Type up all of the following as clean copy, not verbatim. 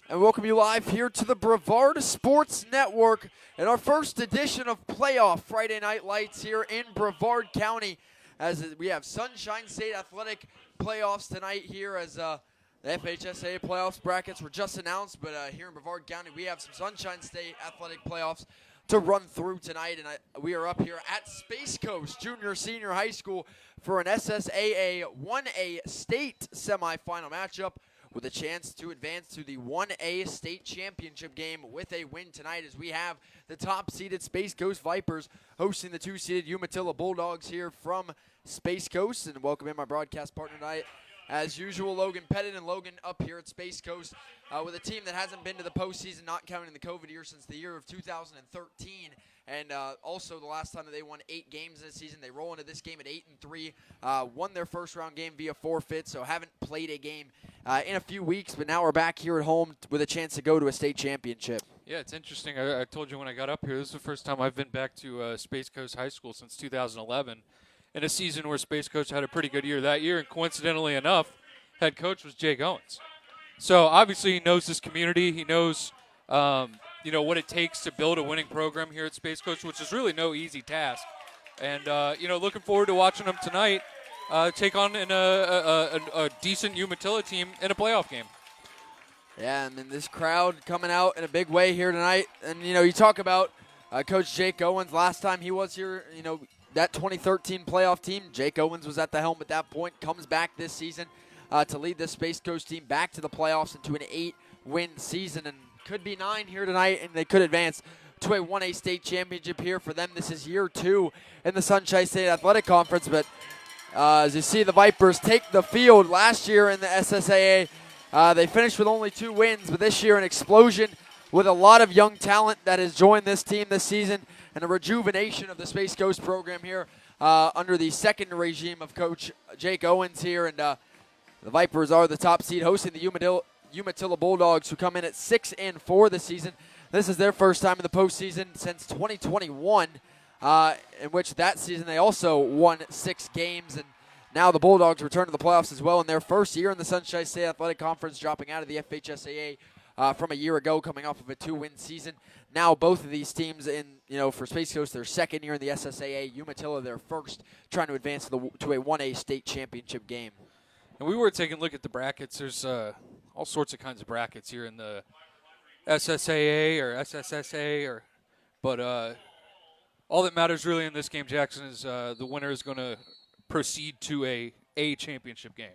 And welcome you live here to the Brevard Sports Network in our first edition of Playoff Friday Night Lights here in Brevard County, as we have Sunshine State Athletic playoffs tonight here, as the FHSAA playoffs brackets were just announced, but here in Brevard County we have some Sunshine State Athletic playoffs to run through tonight, and we are up here at Space Coast Junior Senior High School for an SSAA 1A state semifinal matchup, with a chance to advance to the 1A state championship game with a win tonight, as we have the top-seeded Space Coast Vipers hosting the 2-seeded Umatilla Bulldogs here from Space Coast. And welcome in my broadcast partner tonight, as usual, Logan Pettit. And Logan up here at Space Coast with a team that hasn't been to the postseason, not counting the COVID year, since the year of 2013. And also the last time that they won 8 games this season. They roll into this game at 8-3, won their first round game via forfeit, so haven't played a game in a few weeks, but now we're back here at home with a chance to go to a state championship. Yeah, it's interesting. I told you when I got up here, this is the first time I've been back to Space Coast High School since 2011, in a season where Space Coast had a pretty good year that year, and coincidentally enough, head coach was Jake Owens. So obviously he knows this community. He knows what it takes to build a winning program here at Space Coast, which is really no easy task. And looking forward to watching them tonight take on a decent Umatilla team in a playoff game. Yeah, and then this crowd coming out in a big way here tonight. And, you talk about Coach Jake Owens. Last time he was here, that 2013 playoff team, Jake Owens was at the helm at that point, comes back this season to lead this Space Coast team back to the playoffs into an 8-win season. And could be 9 here tonight, and they could advance to a 1A state championship here for them. This is year 2 in the Sunshine State Athletic Conference, but as you see, the Vipers take the field. Last year in the SSAA, they finished with only 2 wins, but this year an explosion with a lot of young talent that has joined this team this season, and a rejuvenation of the Space Coast program here under the second regime of Coach Jake Owens here. And the Vipers are the top seed, hosting the Umatilla Bulldogs, who come in at 6-4 this season. This is their first time in the postseason since 2021. In which that season they also won 6 games, and now the Bulldogs return to the playoffs as well in their first year in the Sunshine State Athletic Conference, dropping out of the FHSAA from a year ago, coming off of a 2-win season. Now both of these teams for Space Coast, their second year in the SSAA, Umatilla their first, trying to advance to a 1A state championship game. And we were taking a look at the brackets. There's all sorts of kinds of brackets here in the SSAA or SSSA, but all that matters really in this game, Jackson, is the winner is going to proceed to a championship game.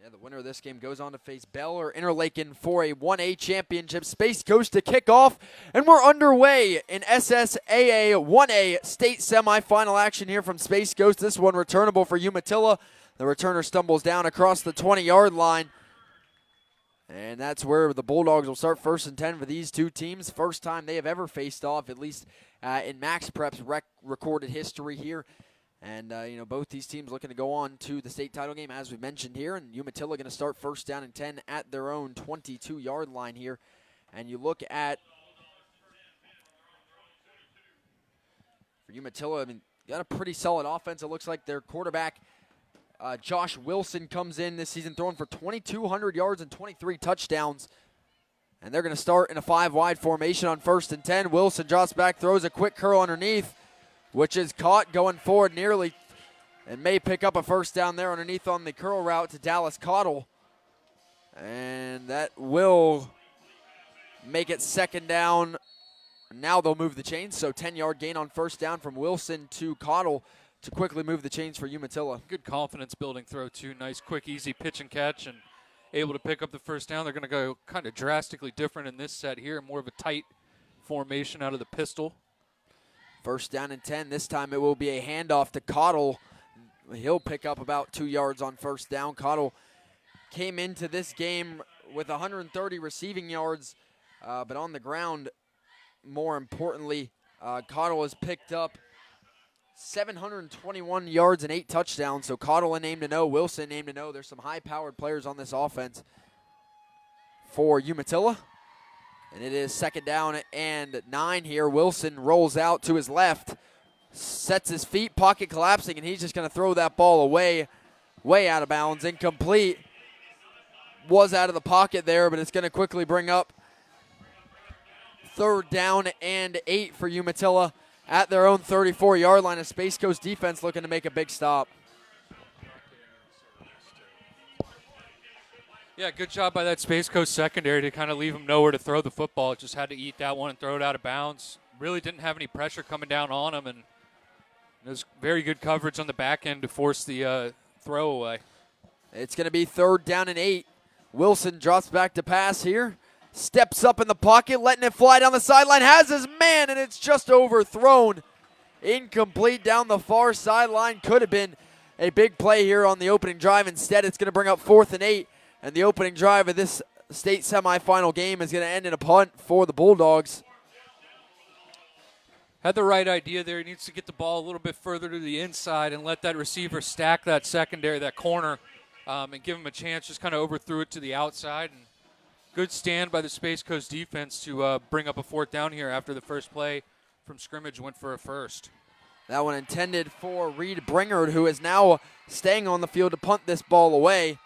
Yeah, the winner of this game goes on to face Bell or Interlaken for a 1A championship. Space Coast to kick off, and we're underway in SSAA 1A state semifinal action here from Space Coast. This one returnable for Umatilla. The returner stumbles down across the 20-yard line. And that's where the Bulldogs will start 1st and 10 for these two teams. First time they have ever faced off, at least in Max Prep's recorded history here. And, both these teams looking to go on to the state title game, as we mentioned here. And Umatilla going to start 1st down and 10 at their own 22-yard line here. And you look at, for Umatilla, got a pretty solid offense. It looks like their quarterback, Josh Wilson, comes in this season throwing for 2,200 yards and 23 touchdowns. And they're going to start in a 5-wide formation on 1st and 10. Wilson drops back, throws a quick curl underneath, which is caught going forward nearly, and may pick up a first down there underneath on the curl route to Dallas Cottle. And that will make it 2nd down. Now they'll move the chains, so 10-yard gain on 1st down from Wilson to Cottle to quickly move the chains for Umatilla. Good confidence-building throw, too. Nice, quick, easy pitch and catch, and able to pick up the 1st down. They're going to go kind of drastically different in this set here, more of a tight formation out of the pistol. 1st down and 10. This time it will be a handoff to Cottle. He'll pick up about 2 yards on 1st down. Cottle came into this game with 130 receiving yards, but on the ground, more importantly, Cottle has picked up 721 yards and 8 touchdowns. So Cottle a name to know, Wilson name to know. There's some high-powered players on this offense for Umatilla. And it is 2nd down and 9 here. Wilson rolls out to his left, sets his feet, pocket collapsing, and he's just going to throw that ball away, way out of bounds, incomplete. was out of the pocket there, but it's going to quickly bring up 3rd down and 8 for Umatilla at their own 34-yard line. A Space Coast defense looking to make a big stop. Yeah, good job by that Space Coast secondary to kind of leave them nowhere to throw the football. Just had to eat that one and throw it out of bounds. Really didn't have any pressure coming down on them, and it was very good coverage on the back end to force the throw away. It's going to be 3rd down and 8. Wilson drops back to pass here. Steps up in the pocket, letting it fly down the sideline. Has his man, and it's just overthrown. Incomplete down the far sideline. Could have been a big play here on the opening drive. Instead, it's going to bring up 4th and 8. And the opening drive of this state semifinal game is going to end in a punt for the Bulldogs. Had the right idea there. He needs to get the ball a little bit further to the inside and let that receiver stack that secondary, that corner, and give him a chance. Just kind of overthrew it to the outside. And good stand by the Space Coast defense to bring up a 4th down here after the first play from scrimmage went for a first. That one intended for Reed Bringard, who is now staying on the field to punt this ball away.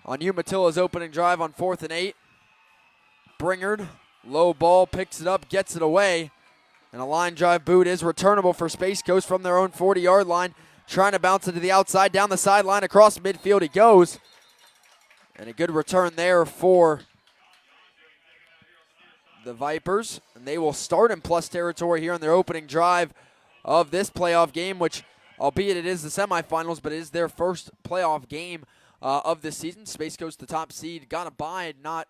On Umatilla's opening drive on 4th and 8. Bringard, low ball, picks it up, gets it away. And a line drive boot is returnable for Space Coast from their own 40-yard line. Trying to bounce it to the outside, down the sideline, across midfield he goes. And a good return there for the Vipers. And they will start in plus territory here on their opening drive of this playoff game, which, albeit it is the semifinals, but it is their first playoff game of this season. Space Coast, the top seed, got a bye, not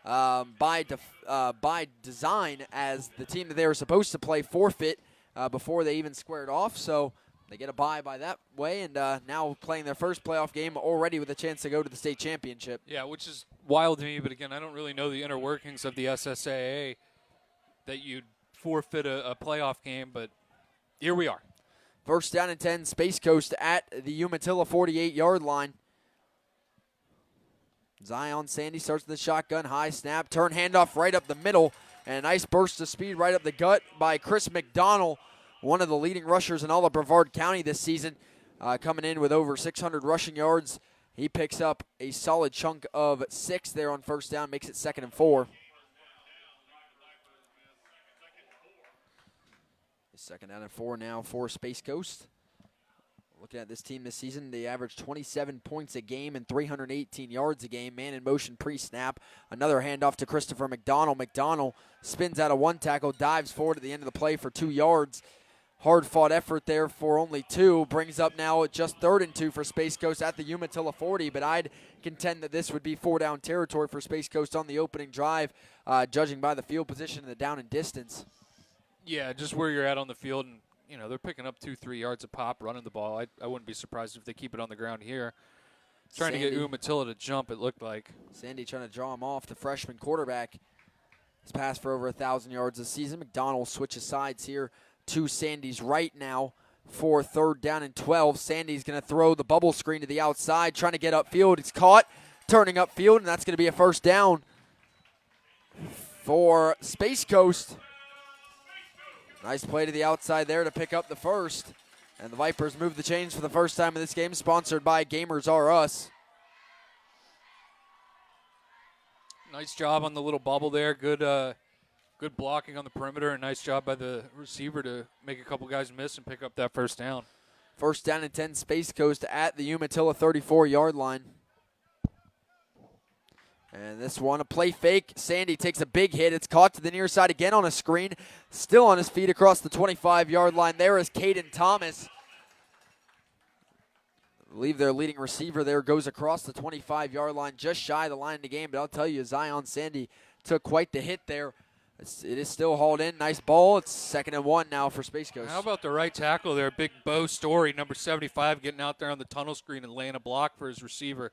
by design, as the team that they were supposed to play forfeit before they even squared off. So they get a bye by that way, and now playing their first playoff game already with a chance to go to the state championship. Yeah, which is wild to me, but again, I don't really know the inner workings of the SSAA that you'd forfeit a playoff game, but here we are. 1st down and 10, Space Coast at the Umatilla 48-yard line. Zion Sandy starts the shotgun, high snap, turn handoff right up the middle, and a nice burst of speed right up the gut by Chris McDonald, one of the leading rushers in all of Brevard County this season, coming in with over 600 rushing yards. He picks up a solid chunk of 6 there on 1st down, makes it 2nd and 4. 2nd down and 4 now for Space Coast. Looking at this team this season, they average 27 points a game and 318 yards a game. Man in motion pre-snap. Another handoff to Christopher McDonald. McDonald spins out of 1 tackle, dives forward at the end of the play for 2 yards. Hard-fought effort there for only 2. Brings up now just 3rd and 2 for Space Coast at the Umatilla 40, but I'd contend that this would be 4-down territory for Space Coast on the opening drive, judging by the field position and the down and distance. Yeah, just where you're at on the field, and they're picking up 2-3 yards a pop running the ball. I wouldn't be surprised if they keep it on the ground here. Trying to get Umatilla to jump, it looked like. Sandy trying to draw him off, the freshman quarterback. He's passed for over 1,000 yards this season. McDonald switches sides here to Sandy's right now for 3rd down and 12. Sandy's going to throw the bubble screen to the outside, trying to get upfield. He's caught, turning upfield, and that's going to be a 1st down for Space Coast. Nice play to the outside there to pick up the 1st. And the Vipers move the chains for the first time in this game, sponsored by Gamers R Us. Nice job on the little bubble there. Good blocking on the perimeter, and nice job by the receiver to make a couple guys miss and pick up that 1st down. 1st down and 10, Space Coast at the Umatilla 34-yard line. And this one, a play fake. Sandy takes a big hit. It's caught to the near side again on a screen. Still on his feet across the 25-yard line. There is Caden Thomas. I believe their leading receiver there goes across the 25-yard line, just shy of the line of the game. But I'll tell you, Zion Sandy took quite the hit there. It is still hauled in. Nice ball. It's 2nd and 1 now for Space Coast. How about the right tackle there? Big Bo Story, number 75, getting out there on the tunnel screen and laying a block for his receiver.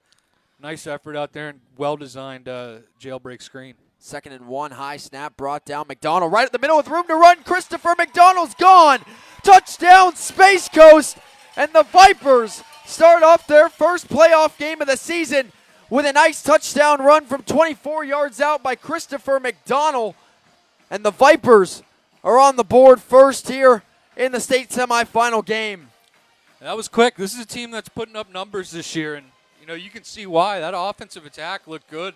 Nice effort out there and well-designed jailbreak screen. 2nd and 1, high snap brought down. McDonald right at the middle with room to run. Christopher McDonald's gone. Touchdown, Space Coast. And the Vipers start off their first playoff game of the season with a nice touchdown run from 24 yards out by Christopher McDonald. And the Vipers are on the board first here in the state semifinal game. That was quick. This is a team that's putting up numbers this year, and you can see why. That offensive attack looked good.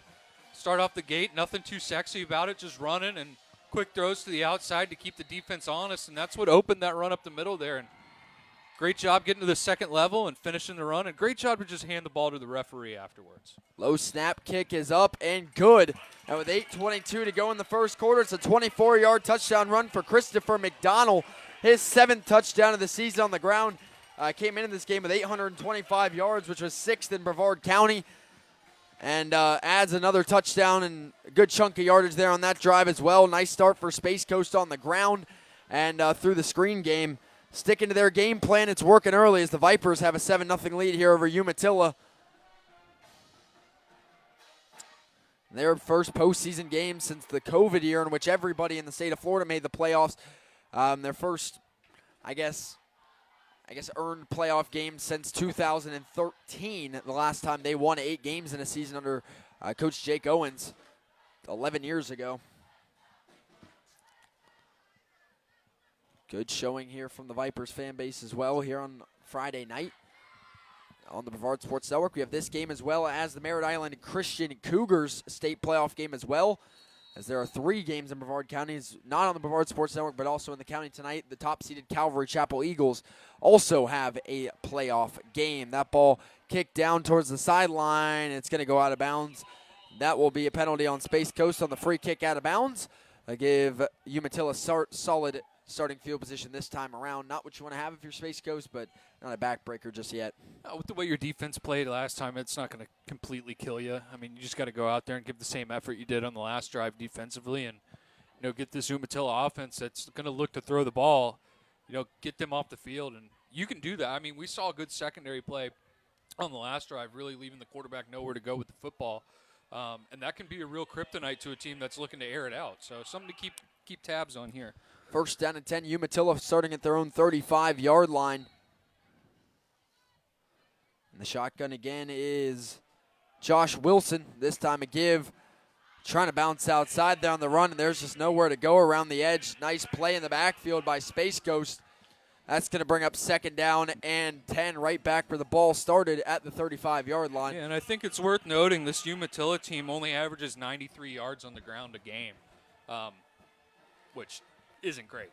Start off the gate, nothing too sexy about it, just running and quick throws to the outside to keep the defense honest, and that's what opened that run up the middle there. And great job getting to the second level and finishing the run, and great job to just hand the ball to the referee afterwards. Low snap kick is up and good. And with 8:22 to go in the first quarter, it's a 24-yard touchdown run for Christopher McDonald. His 7th touchdown of the season on the ground. Came into this game with 825 yards, which was 6th in Brevard County. And adds another touchdown and a good chunk of yardage there on that drive as well. Nice start for Space Coast on the ground and through the screen game. Sticking to their game plan, it's working early as the Vipers have a 7-0 lead here over Umatilla. Their first postseason game since the COVID year in which everybody in the state of Florida made the playoffs. Their first, I guess, earned playoff game since 2013, the last time they won 8 games in a season under Coach Jake Owens 11 years ago. Good showing here from the Vipers fan base as well here on Friday night on the Brevard Sports Network. We have this game as well as the Merritt Island Christian Cougars state playoff game as well, as there are 3 games in Brevard County, not on the Brevard Sports Network, but also in the county tonight. The top-seeded Calvary Chapel Eagles also have a playoff game. That ball kicked down towards the sideline. It's going to go out of bounds. That will be a penalty on Space Coast on the free kick out of bounds. I give Umatilla solid starting field position this time around. Not what you want to have if you're Space Coast, but not a backbreaker just yet. With the way your defense played last time, it's not going to completely kill you. I mean, you just got to go out there and give the same effort you did on the last drive defensively and, get this Umatilla offense that's going to look to throw the ball, get them off the field. And you can do that. I mean, we saw a good secondary play on the last drive, really leaving the quarterback nowhere to go with the football. And that can be a real kryptonite to a team that's looking to air it out. So something to keep tabs on here. First down and 10, Umatilla starting at their own 35-yard line. And the shotgun again is Josh Wilson. This time a give. Trying to bounce outside there on the run, and there's just nowhere to go around the edge. Nice play in the backfield by Space Coast. That's going to bring up second down and 10 right back where the ball started at the 35-yard line. Yeah, and I think it's worth noting this Umatilla team only averages 93 yards on the ground a game, which isn't great.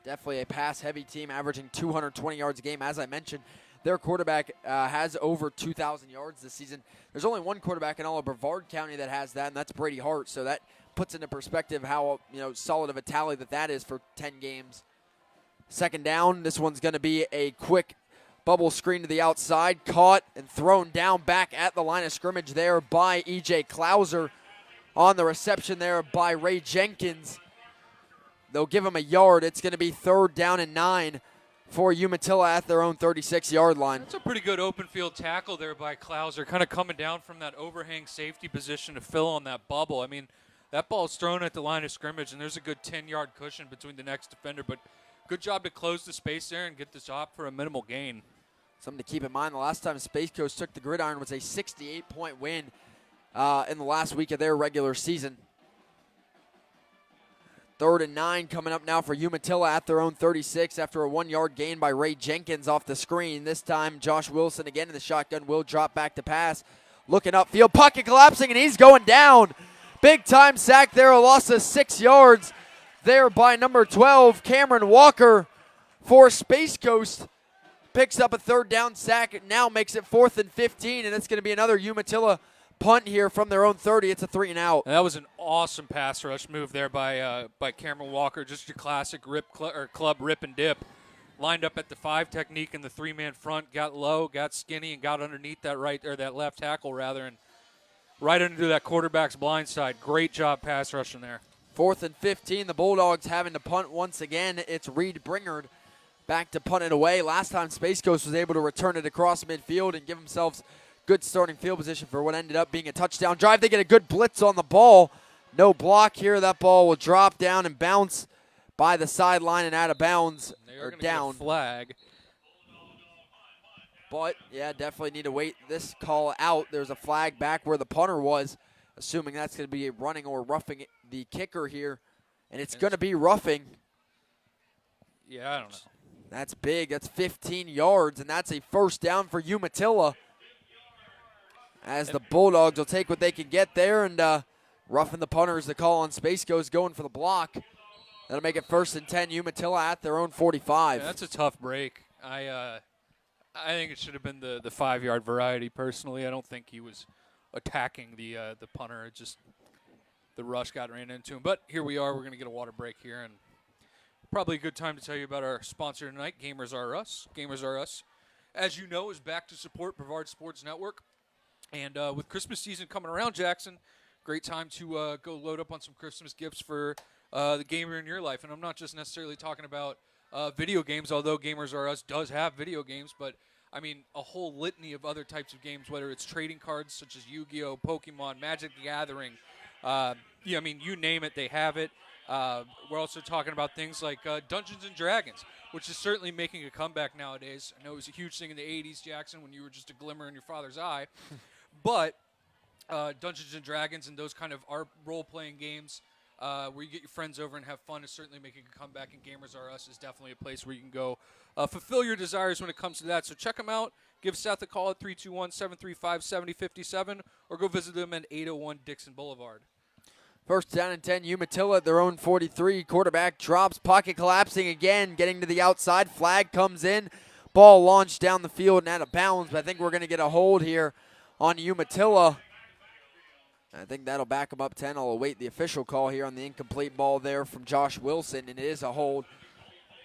Definitely a pass-heavy team, averaging 220 yards a game. As I mentioned, their quarterback has over 2,000 yards this season. There's only one quarterback in all of Brevard County that has that, and that's Brady Hart. So that puts into perspective how solid of a tally that is for 10 games. Second down, this one's going to be a quick bubble screen to the outside, caught and thrown down back at the line of scrimmage there by E.J. Klauser. On the reception there by Ray Jenkins. They'll give him a yard. It's going to be 3rd down and 9 for Umatilla at their own 36-yard line. That's a pretty good open field tackle there by Klauser, kind of coming down from that overhang safety position to fill on that bubble. I mean, that ball's thrown at the line of scrimmage, and there's a good 10-yard cushion between the next defender, but good job to close the space there and get the stop for a minimal gain. Something to keep in mind, the last time Space Coast took the gridiron was a 68-point win in the last week of their regular season. 3rd and 9 coming up now for Umatilla at their own 36 after a 1-yard gain by Ray Jenkins off the screen. This time, Josh Wilson again in the shotgun will drop back to pass. Looking upfield, pocket collapsing, and he's going down. Big-time sack there, a loss of 6 yards there by number 12, Cameron Walker for Space Coast. Picks up a 3rd down sack, now makes it 4th and 15, and it's going to be another Umatilla punt here from their own 30. It's a 3 and out. And that was an awesome pass rush move there by Cameron Walker. Just your classic club rip and dip. Lined up at the 5 technique in the 3-man front, got low, got skinny, and got underneath that that left tackle and right into that quarterback's blind side. Great job pass rushing there. 4th and 15. The Bulldogs having to punt once again. It's Reed Bringard back to punt it away. Last time Space Coast was able to return it across midfield and give themselves good starting field position for what ended up being a touchdown drive. They get a good blitz on the ball. No block here. That ball will drop down and bounce by the sideline and out of bounds or down. Get a flag. But, yeah, definitely need to wait this call out. There's a flag back where the punter was, assuming that's going to be running or roughing the kicker here. And it's going to be roughing. Yeah, I don't know. That's big. That's 15 yards, and that's a 1st down for Umatilla. as the Bulldogs will take what they can get there, and roughing the punter is the call on Space Coast going for the block. That'll make it 1st and 10, Umatilla at their own 45. Yeah, that's a tough break. I think it should have been the 5-yard variety. Personally, I don't think he was attacking the punter. It just the rush ran into him. But here we are. We're going to get a water break here, and probably a good time to tell you about our sponsor tonight, Gamers R Us. Gamers R Us, as you know, is back to support Brevard Sports Network. And with Christmas season coming around, Jackson, great time to go load up on some Christmas gifts for the gamer in your life. And I'm not just necessarily talking about video games, although Gamers R Us does have video games, but I mean a whole litany of other types of games, whether it's trading cards such as Yu-Gi-Oh, Pokemon, Magic the Gathering. I mean, you name it, they have it. We're also talking about things like Dungeons & Dragons, which is certainly making a comeback nowadays. I know it was a huge thing in the 80s, Jackson, when you were just a glimmer in your father's eye. But Dungeons & Dragons and those kind of role-playing games where you get your friends over and have fun is certainly making a comeback, and Gamers R Us is definitely a place where you can go fulfill your desires when it comes to that. So check them out. Give Seth a call at 321-735-7057 or go visit them at 801 Dixon Boulevard. 1st down and 10, Umatilla at their own 43. Quarterback drops, pocket collapsing again, getting to the outside. Flag comes in. Ball launched down the field and out of bounds, but I think we're going to get a hold here on Umatilla. I think that'll back him up 10. I'll await the official call here on the incomplete ball there from Josh Wilson, and it is a hold,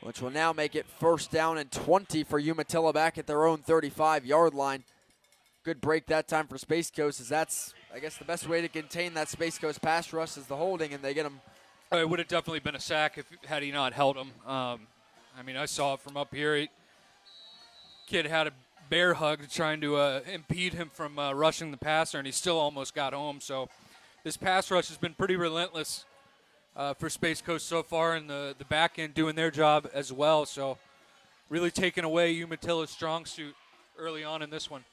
which will now make it 1st down and 20 for Umatilla back at their own 35-yard line. Good break that time for Space Coast, as that's, I guess, the best way to contain that Space Coast pass rush is the holding, and they get him. It would have definitely been a sack had he not held him. I mean, I saw it from up here. Kid had a bear hug trying to impede him from rushing the passer, and he still almost got home. So this pass rush has been pretty relentless for Space Coast so far, and the back end doing their job as well. So really taking away Umatilla's strong suit early on in this one.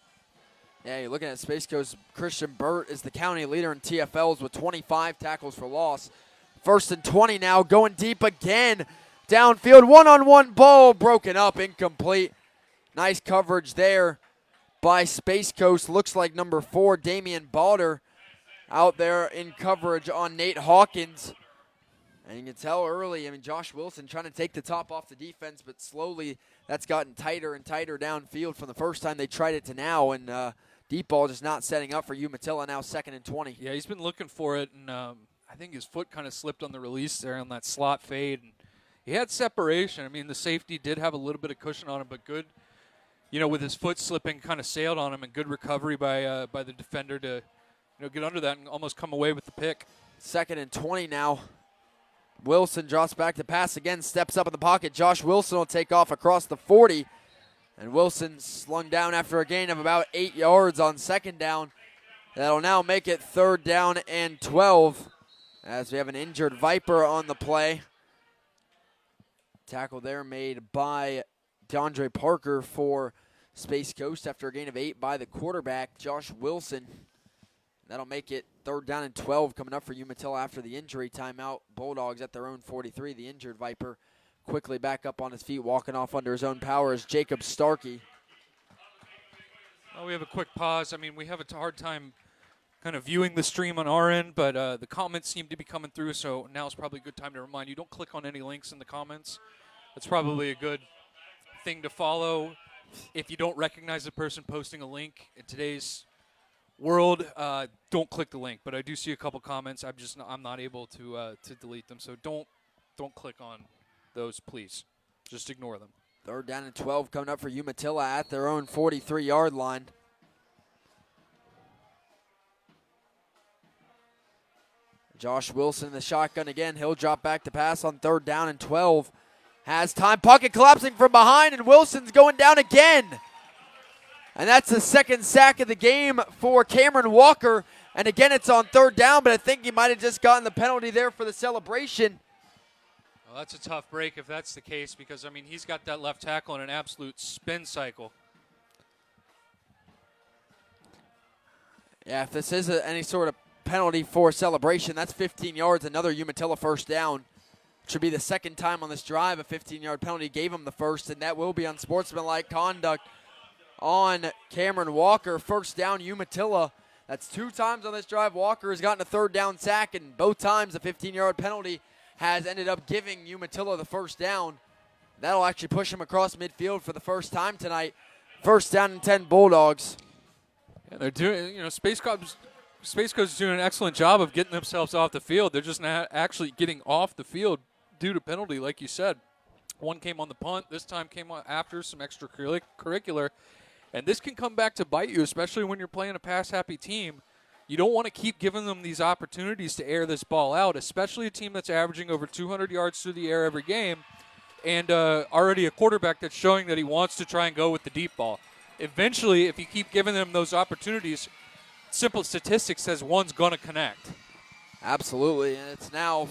Yeah, you're looking at Space Coast. Christian Burt is the county leader in TFLs with 25 tackles for loss. 1st and 20 now, going deep again. Downfield, one-on-one ball broken up, incomplete. Nice coverage there by Space Coast. Looks like number 4, Damian Balder, out there in coverage on Nate Hawkins. And you can tell early, I mean, Josh Wilson trying to take the top off the defense, but slowly that's gotten tighter and tighter downfield from the first time they tried it to now. And deep ball just not setting up for Umatilla, now 2nd and 20. Yeah, he's been looking for it, and I think his foot kind of slipped on the release there on that slot fade. And he had separation. I mean, the safety did have a little bit of cushion on him, but good. You know, with his foot slipping, kind of sailed on him, and good recovery by the defender to, get under that and almost come away with the pick. 2nd and 20 now. Wilson drops back to pass again, steps up in the pocket. Josh Wilson will take off across the 40, and Wilson slung down after a gain of about 8 yards on 2nd down. That'll now make it 3rd down and 12, as we have an injured Viper on the play. Tackle there made by DeAndre Parker for Space Coast after a gain of 8 by the quarterback, Josh Wilson. That'll make it 3rd down and 12 coming up for Umatilla after the injury timeout. Bulldogs at their own 43. The injured Viper quickly back up on his feet, walking off under his own power is Jacob Starkey. Well, we have a quick pause. I mean, we have a hard time kind of viewing the stream on our end, but the comments seem to be coming through, so now's probably a good time to remind you, don't click on any links in the comments. That's probably a good thing to follow. If you don't recognize the person posting a link in today's world, don't click the link. But I do see a couple comments. I'm not able to delete them. So don't click on those, please. Just ignore them. 3rd down and 12 coming up for Umatilla at their own 43-yard line. Josh Wilson in the shotgun again. He'll drop back to pass on 3rd down and 12. Has time. Pocket collapsing from behind, and Wilson's going down again. And that's the 2nd sack of the game for Cameron Walker. And again, it's on 3rd down, but I think he might have just gotten the penalty there for the celebration. Well, that's a tough break if that's the case, because, I mean, he's got that left tackle in an absolute spin cycle. Yeah, if this is any sort of penalty for celebration, that's 15 yards, another Umatilla 1st down. Should be the 2nd time on this drive a 15-yard penalty gave him the first, and that will be unsportsmanlike conduct on Cameron Walker. First down, Umatilla. That's 2 times on this drive. Walker has gotten a third down sack, and both times the 15-yard penalty has ended up giving Umatilla the first down. That'll actually push him across midfield for the first time tonight. First down and 10 Bulldogs. Yeah, they're doing, Space Coast is doing an excellent job of getting themselves off the field. They're just not actually getting off the field due to penalty, like you said. One came on the punt. This time came after some extracurricular. And this can come back to bite you, especially when you're playing a pass-happy team. You don't want to keep giving them these opportunities to air this ball out, especially a team that's averaging over 200 yards through the air every game and already a quarterback that's showing that he wants to try and go with the deep ball. Eventually, if you keep giving them those opportunities, simple statistics says one's going to connect. Absolutely, and it's now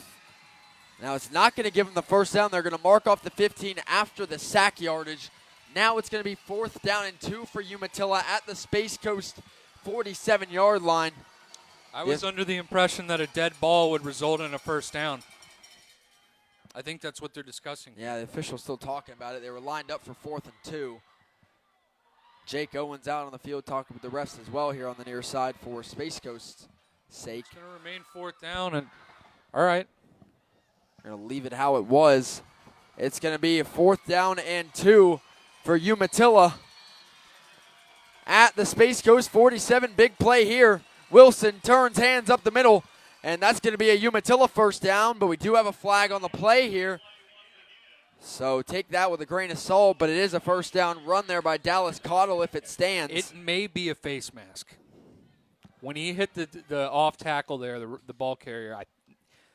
it's not going to give them the first down. They're going to mark off the 15 after the sack yardage. Now it's going to be 4th down and 2 for Umatilla at the Space Coast 47-yard line. I was under the impression that a dead ball would result in a first down. I think that's what they're discussing. Yeah, the official's still talking about it. They were lined up for 4th and 2. Jake Owens out on the field talking with the refs as well here on the near side for Space Coast's sake. It's going to remain 4th down, and all right. We're going to leave it how it was. It's going to be a 4th down and 2 for Umatilla at the Space Coast 47. Big play here. Wilson turns hands up the middle, and that's going to be a Umatilla first down, but we do have a flag on the play here. So take that with a grain of salt, but it is a first down run there by Dallas Cottle if it stands. It may be a face mask. When he hit the off tackle there, the ball carrier, I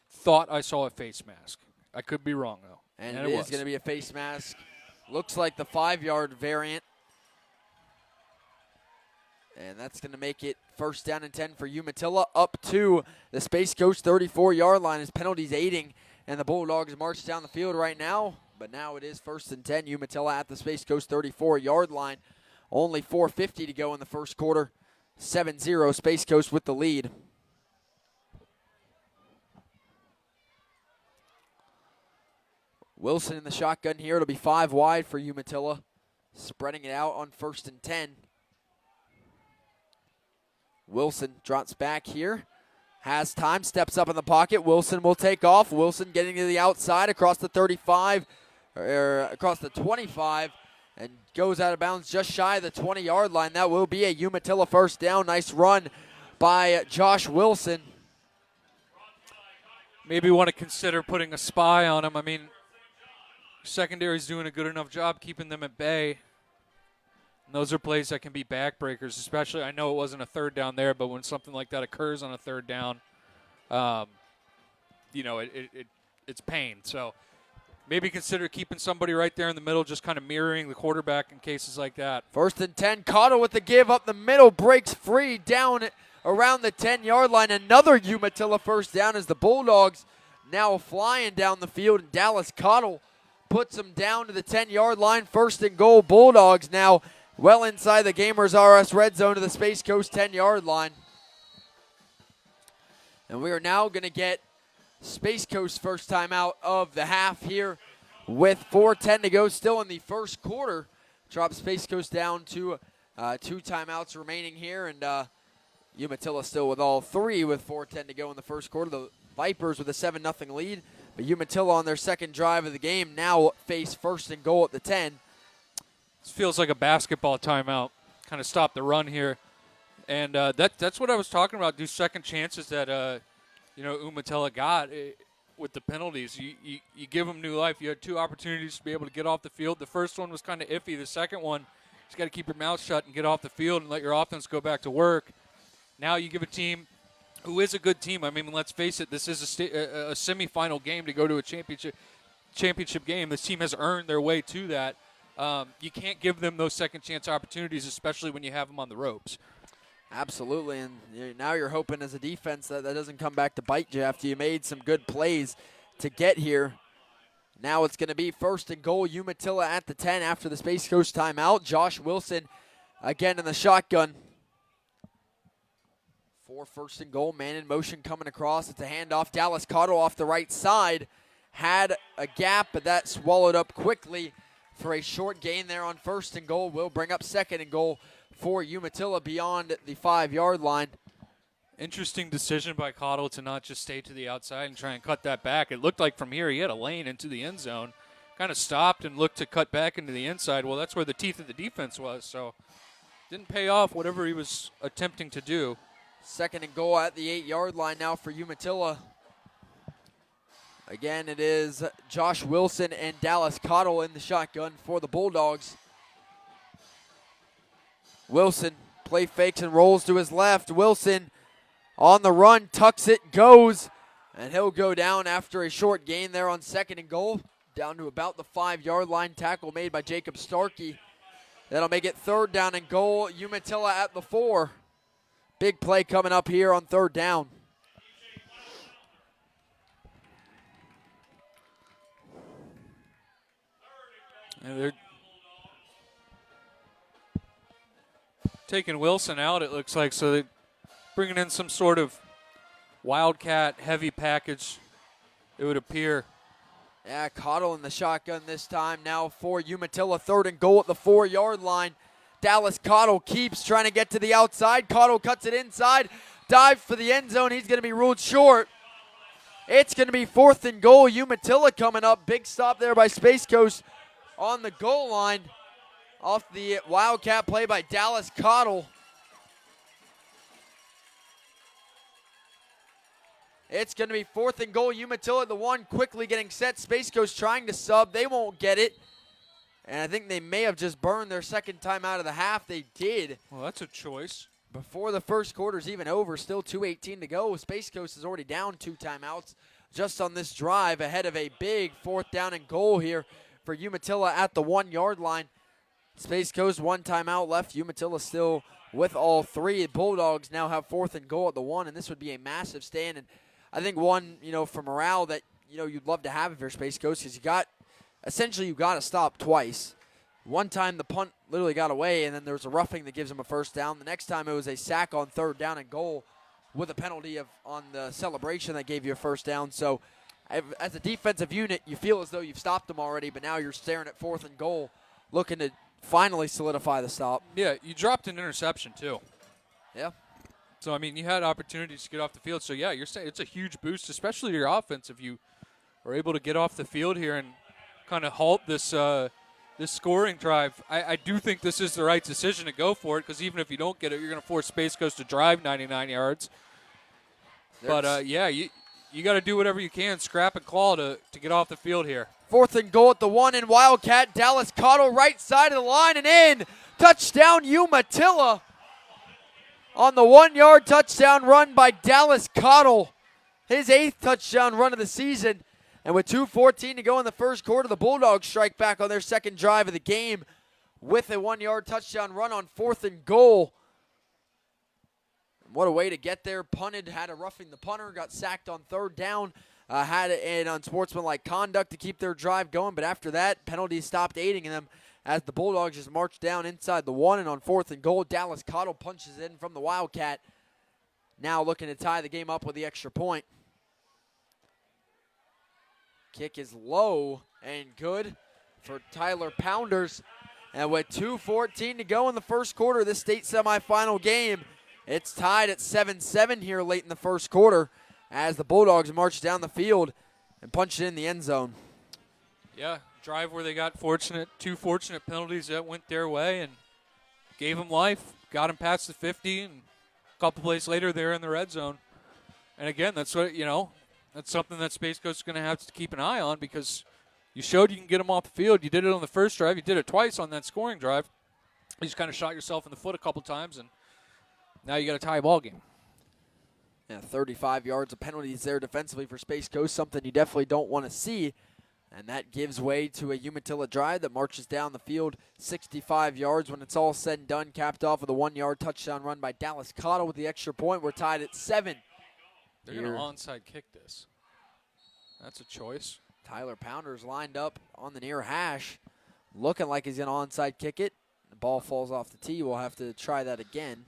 thought I saw a face mask. I could be wrong, though. And it is going to be a face mask. Looks like the 5-yard variant. And that's going to make it first down and 10 for Umatilla up to the Space Coast 34-yard line as penalties aiding. And the Bulldogs march down the field right now. But now it is first and 10. Umatilla at the Space Coast 34-yard line. Only 4:50 to go in the first quarter. 7-0 Space Coast with the lead. Wilson in the shotgun here. It'll be 5 wide for Umatilla. Spreading it out on first and 10. Wilson drops back here. Has time, steps up in the pocket. Wilson will take off. Wilson getting to the outside across the 35, or across the 25, and goes out of bounds just shy of the 20-yard line. That will be a Umatilla first down. Nice run by Josh Wilson. Maybe want to consider putting a spy on him. I mean, secondary's doing a good enough job keeping them at bay. And those are plays that can be backbreakers, especially, I know it wasn't a third down there, but when something like that occurs on a third down, it's pain. So maybe consider keeping somebody right there in the middle, just kind of mirroring the quarterback in cases like that. First and 10, Cottle with the give up the middle, breaks free down around the 10-yard line. Another Umatilla first down as the Bulldogs now flying down the field, and Dallas Cottle puts them down to the 10-yard line. First and goal, Bulldogs now well inside the Gamers RS red zone to the Space Coast 10-yard line. And we are now going to get Space Coast first time out of the half here with 4:10 to go still in the first quarter. Drop Space Coast down to 2 timeouts remaining here, and Umatilla still with all 3 with 4:10 to go in the first quarter. The Vipers with a 7-0 lead, but Umatilla on their second drive of the game now face first and goal at the 10. This feels like a basketball timeout. Kind of stop the run here. And that's what I was talking about, these second chances that, Umatilla got with the penalties. You give them new life. You had 2 opportunities to be able to get off the field. The first one was kind of iffy. The second one, you just got to keep your mouth shut and get off the field and let your offense go back to work. Now you give a team who is a good team. I mean, let's face it, this is a semifinal game to go to a championship game. This team has earned their way to that. You can't give them those second chance opportunities, especially when you have them on the ropes. Absolutely, and now you're hoping as a defense that doesn't come back to bite you after you made some good plays to get here. Now it's going to be first and goal, Umatilla at the 10 after the Space Coast timeout. Josh Wilson again in the shotgun. For first and goal, man in motion coming across. It's a handoff. Dallas Cottle off the right side. Had a gap, but that swallowed up quickly for a short gain there on 1st and goal. Will bring up 2nd and goal for Umatilla beyond the 5-yard line. Interesting decision by Cottle to not just stay to the outside and try and cut that back. It looked like from here he had a lane into the end zone. Kind of stopped and looked to cut back into the inside. Well, that's where the teeth of the defense was, so didn't pay off whatever he was attempting to do. 2nd and goal at the 8-yard line now for Umatilla. Again, it is Josh Wilson and Dallas Cottle in the shotgun for the Bulldogs. Wilson play fakes and rolls to his left. Wilson on the run, tucks it, goes, and he'll go down after a short gain there on 2nd and goal. Down to about the 5-yard line. Tackle made by Jacob Starkey. That'll make it 3rd down and goal. Umatilla at the 4. Big play coming up here on 3rd down. And they're taking Wilson out, it looks like, so they're bringing in some sort of Wildcat heavy package, it would appear. Yeah, Cottle in the shotgun this time now for Umatilla. 3rd and goal at the 4-yard line. Dallas Cottle keeps trying to get to the outside. Cottle cuts it inside, dives for the end zone. He's going to be ruled short. It's going to be 4th and goal. Umatilla coming up. Big stop there by Space Coast on the goal line off the Wildcat play by Dallas Cottle. It's going to be 4th and goal. Umatilla at the 1, quickly getting set. Space Coast trying to sub. They won't get it. And I think they may have just burned their 2nd time out of the half. They did. Well, that's a choice. Before the first quarter's even over, still 2:18 to go. Space Coast is already down 2 timeouts just on this drive, ahead of a big 4th down and goal here for Umatilla at the 1-yard line. Space Coast 1 timeout left. Umatilla still with all 3. Bulldogs now have 4th and goal at the 1, and this would be a massive stand. And I think one, for morale that, you'd love to have if you're Space Coast, because you got to stop twice. One time the punt literally got away, and then there was a roughing that gives them a 1st down. The next time it was a sack on 3rd down and goal with a penalty on the celebration that gave you a 1st down. So as a defensive unit, you feel as though you've stopped them already, but now you're staring at 4th and goal, looking to finally solidify the stop. Yeah, you dropped an interception too. Yeah. So, you had opportunities to get off the field. So, yeah, you're saying it's a huge boost, especially to your offense, if you are able to get off the field here and kind of halt this this scoring drive. I do think this is the right decision to go for it, because even if you don't get it, you're going to force Space Coast to drive 99 yards. But, yeah, you got to do whatever you can, scrap and claw to get off the field here. 4th and goal at the 1 in Wildcat. Dallas Cottle right side of the line and in. Touchdown Umatilla on the 1-yard touchdown run by Dallas Cottle. His 8th touchdown run of the season. And with 2:14 to go in the first quarter, the Bulldogs strike back on their 2nd drive of the game with a 1-yard touchdown run on 4th and goal. What a way to get there. Punted, had a roughing the punter, got sacked on 3rd down. Had an unsportsmanlike conduct to keep their drive going, but after that, penalties stopped aiding them as the Bulldogs just marched down inside the 1, and on 4th and goal, Dallas Cottle punches in from the Wildcat. Now looking to tie the game up with the extra point. Kick is low and good for Tyler Pounders. And with 2:14 to go in the first quarter of this state semifinal game, it's tied at 7-7 here late in the first quarter as the Bulldogs march down the field and punch it in the end zone. Yeah, drive where they got two fortunate penalties that went their way and gave them life, got them past the 50, and a couple plays later they're in the red zone. And again, that's what, that's something that Space Coast is going to have to keep an eye on, because you showed you can get them off the field. You did it on the first drive. You did it twice on that scoring drive. You just kind of shot yourself in the foot a couple times, and now you got a tie ball game. Yeah, 35 yards of penalties there defensively for Space Coast, something you definitely don't want to see. And that gives way to a Umatilla drive that marches down the field 65 yards when it's all said and done, capped off with a 1-yard touchdown run by Dallas Cottle with the extra point. We're tied at 7. They're going to onside kick this. That's a choice. Tyler Pounders lined up on the near hash, looking like he's going to onside kick it. The ball falls off the tee. We'll have to try that again.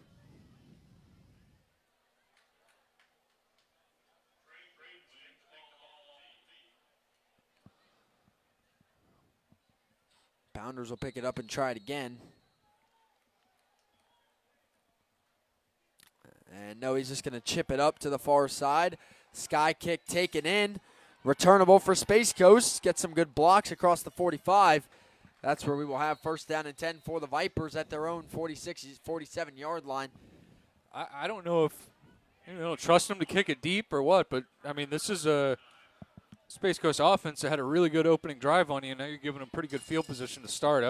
Founders will pick it up and try it again. And no, he's just going to chip it up to the far side. Sky kick taken in. Returnable for Space Coast. Get some good blocks across the 45. That's where we will have first down and 10 for the Vipers at their own 47-yard line. I don't know if you don't trust them to kick it deep or what, but, I mean, this is a Space Coast offense that had a really good opening drive on you, and now you're giving them pretty good field position to start.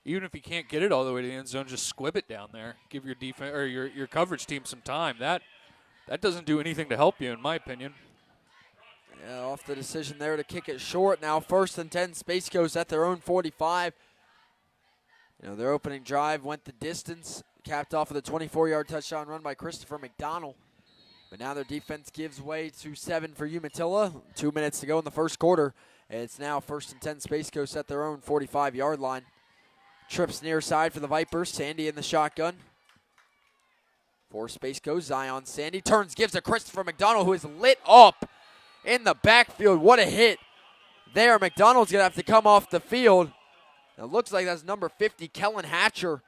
Even if you can't get it all the way to the end zone, just squib it down there. Give your defense or your coverage team some time. That doesn't do anything to help you, in my opinion. Yeah, off the decision there to kick it short. Now first and 10, Space Coast at their own 45. Their opening drive went the distance, capped off with a 24-yard touchdown run by Christopher McDonald. But now their defense gives way to 7 for Umatilla. 2 minutes to go in the first quarter. It's now first and 10, Space Coast at their own 45-yard line. Trips near side for the Vipers. Sandy in the shotgun. For Space Coast, Zion Sandy turns, gives to Christopher McDonald, who is lit up in the backfield. What a hit there. McDonald's going to have to come off the field. It looks like that's number 50, Kellen Hatcher,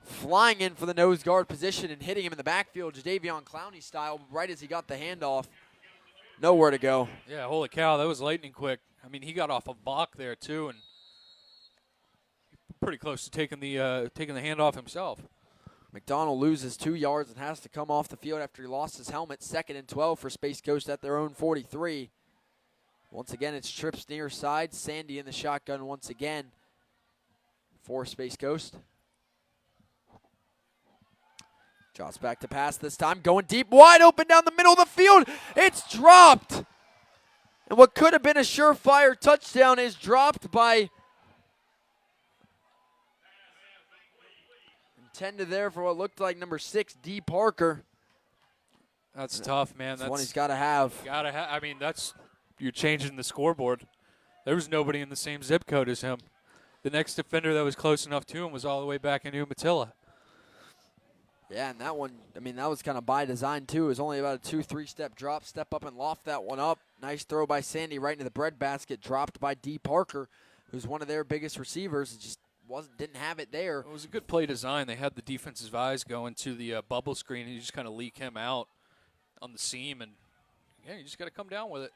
flying in for the nose guard position and hitting him in the backfield, Jadavion Clowney style, right as he got the handoff. Nowhere to go. Yeah, holy cow, that was lightning quick. I mean, he got off a block there, too, and pretty close to taking the handoff himself. McDonald loses 2 yards and has to come off the field after he lost his helmet. 2nd and 12 for Space Coast at their own 43. Once again, it's trips near side. Sandy in the shotgun once again for Space Coast. Drops back to pass this time. Going deep, wide open down the middle of the field. It's dropped. And what could have been a surefire touchdown is dropped by intended there for what looked like number 6, D. Parker. That's tough, man. That's one he's got to have. I mean, you're changing the scoreboard. There was nobody in the same zip code as him. The next defender that was close enough to him was all the way back in Umatilla. Yeah, and that one, I mean, that was kind of by design, too. It was only about a 2-3 step drop. Step up and loft that one up. Nice throw by Sandy right into the breadbasket. Dropped by D. Parker, who's one of their biggest receivers. It just didn't have it there. It was a good play design. They had the defensive eyes going to the bubble screen, and you just kind of leak him out on the seam, and yeah, you just got to come down with it.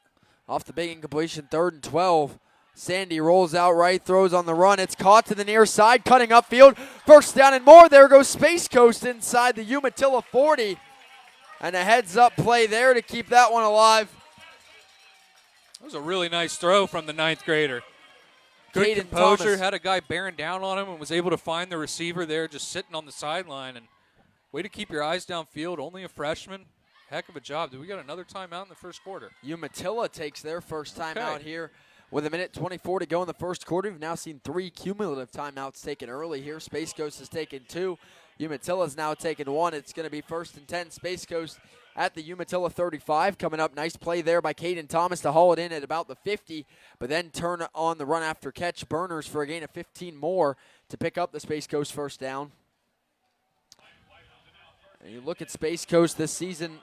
Off the big incompletion, 3rd and 12. Sandy rolls out right, throws on the run. It's caught to the near side, cutting upfield. First down and more. There goes Space Coast inside the Umatilla 40. And a heads-up play there to keep that one alive. That was a really nice throw from the 9th grader. Good Caden composure, Thomas had a guy bearing down on him and was able to find the receiver there just sitting on the sideline. And way to keep your eyes downfield. Only a freshman. Heck of a job. Do we got another timeout in the first quarter? Umatilla takes their first timeout here. With 1:24 to go in the first quarter, we've now seen 3 cumulative timeouts taken early here. Space Coast has taken 2. Umatilla now taken 1. It's going to be first and 10. Space Coast at the Umatilla 35. Coming up, nice play there by Caden Thomas to haul it in at about the 50, but then turn on the run after catch. Burners for a gain of 15 more to pick up the Space Coast first down. And you look at Space Coast this season,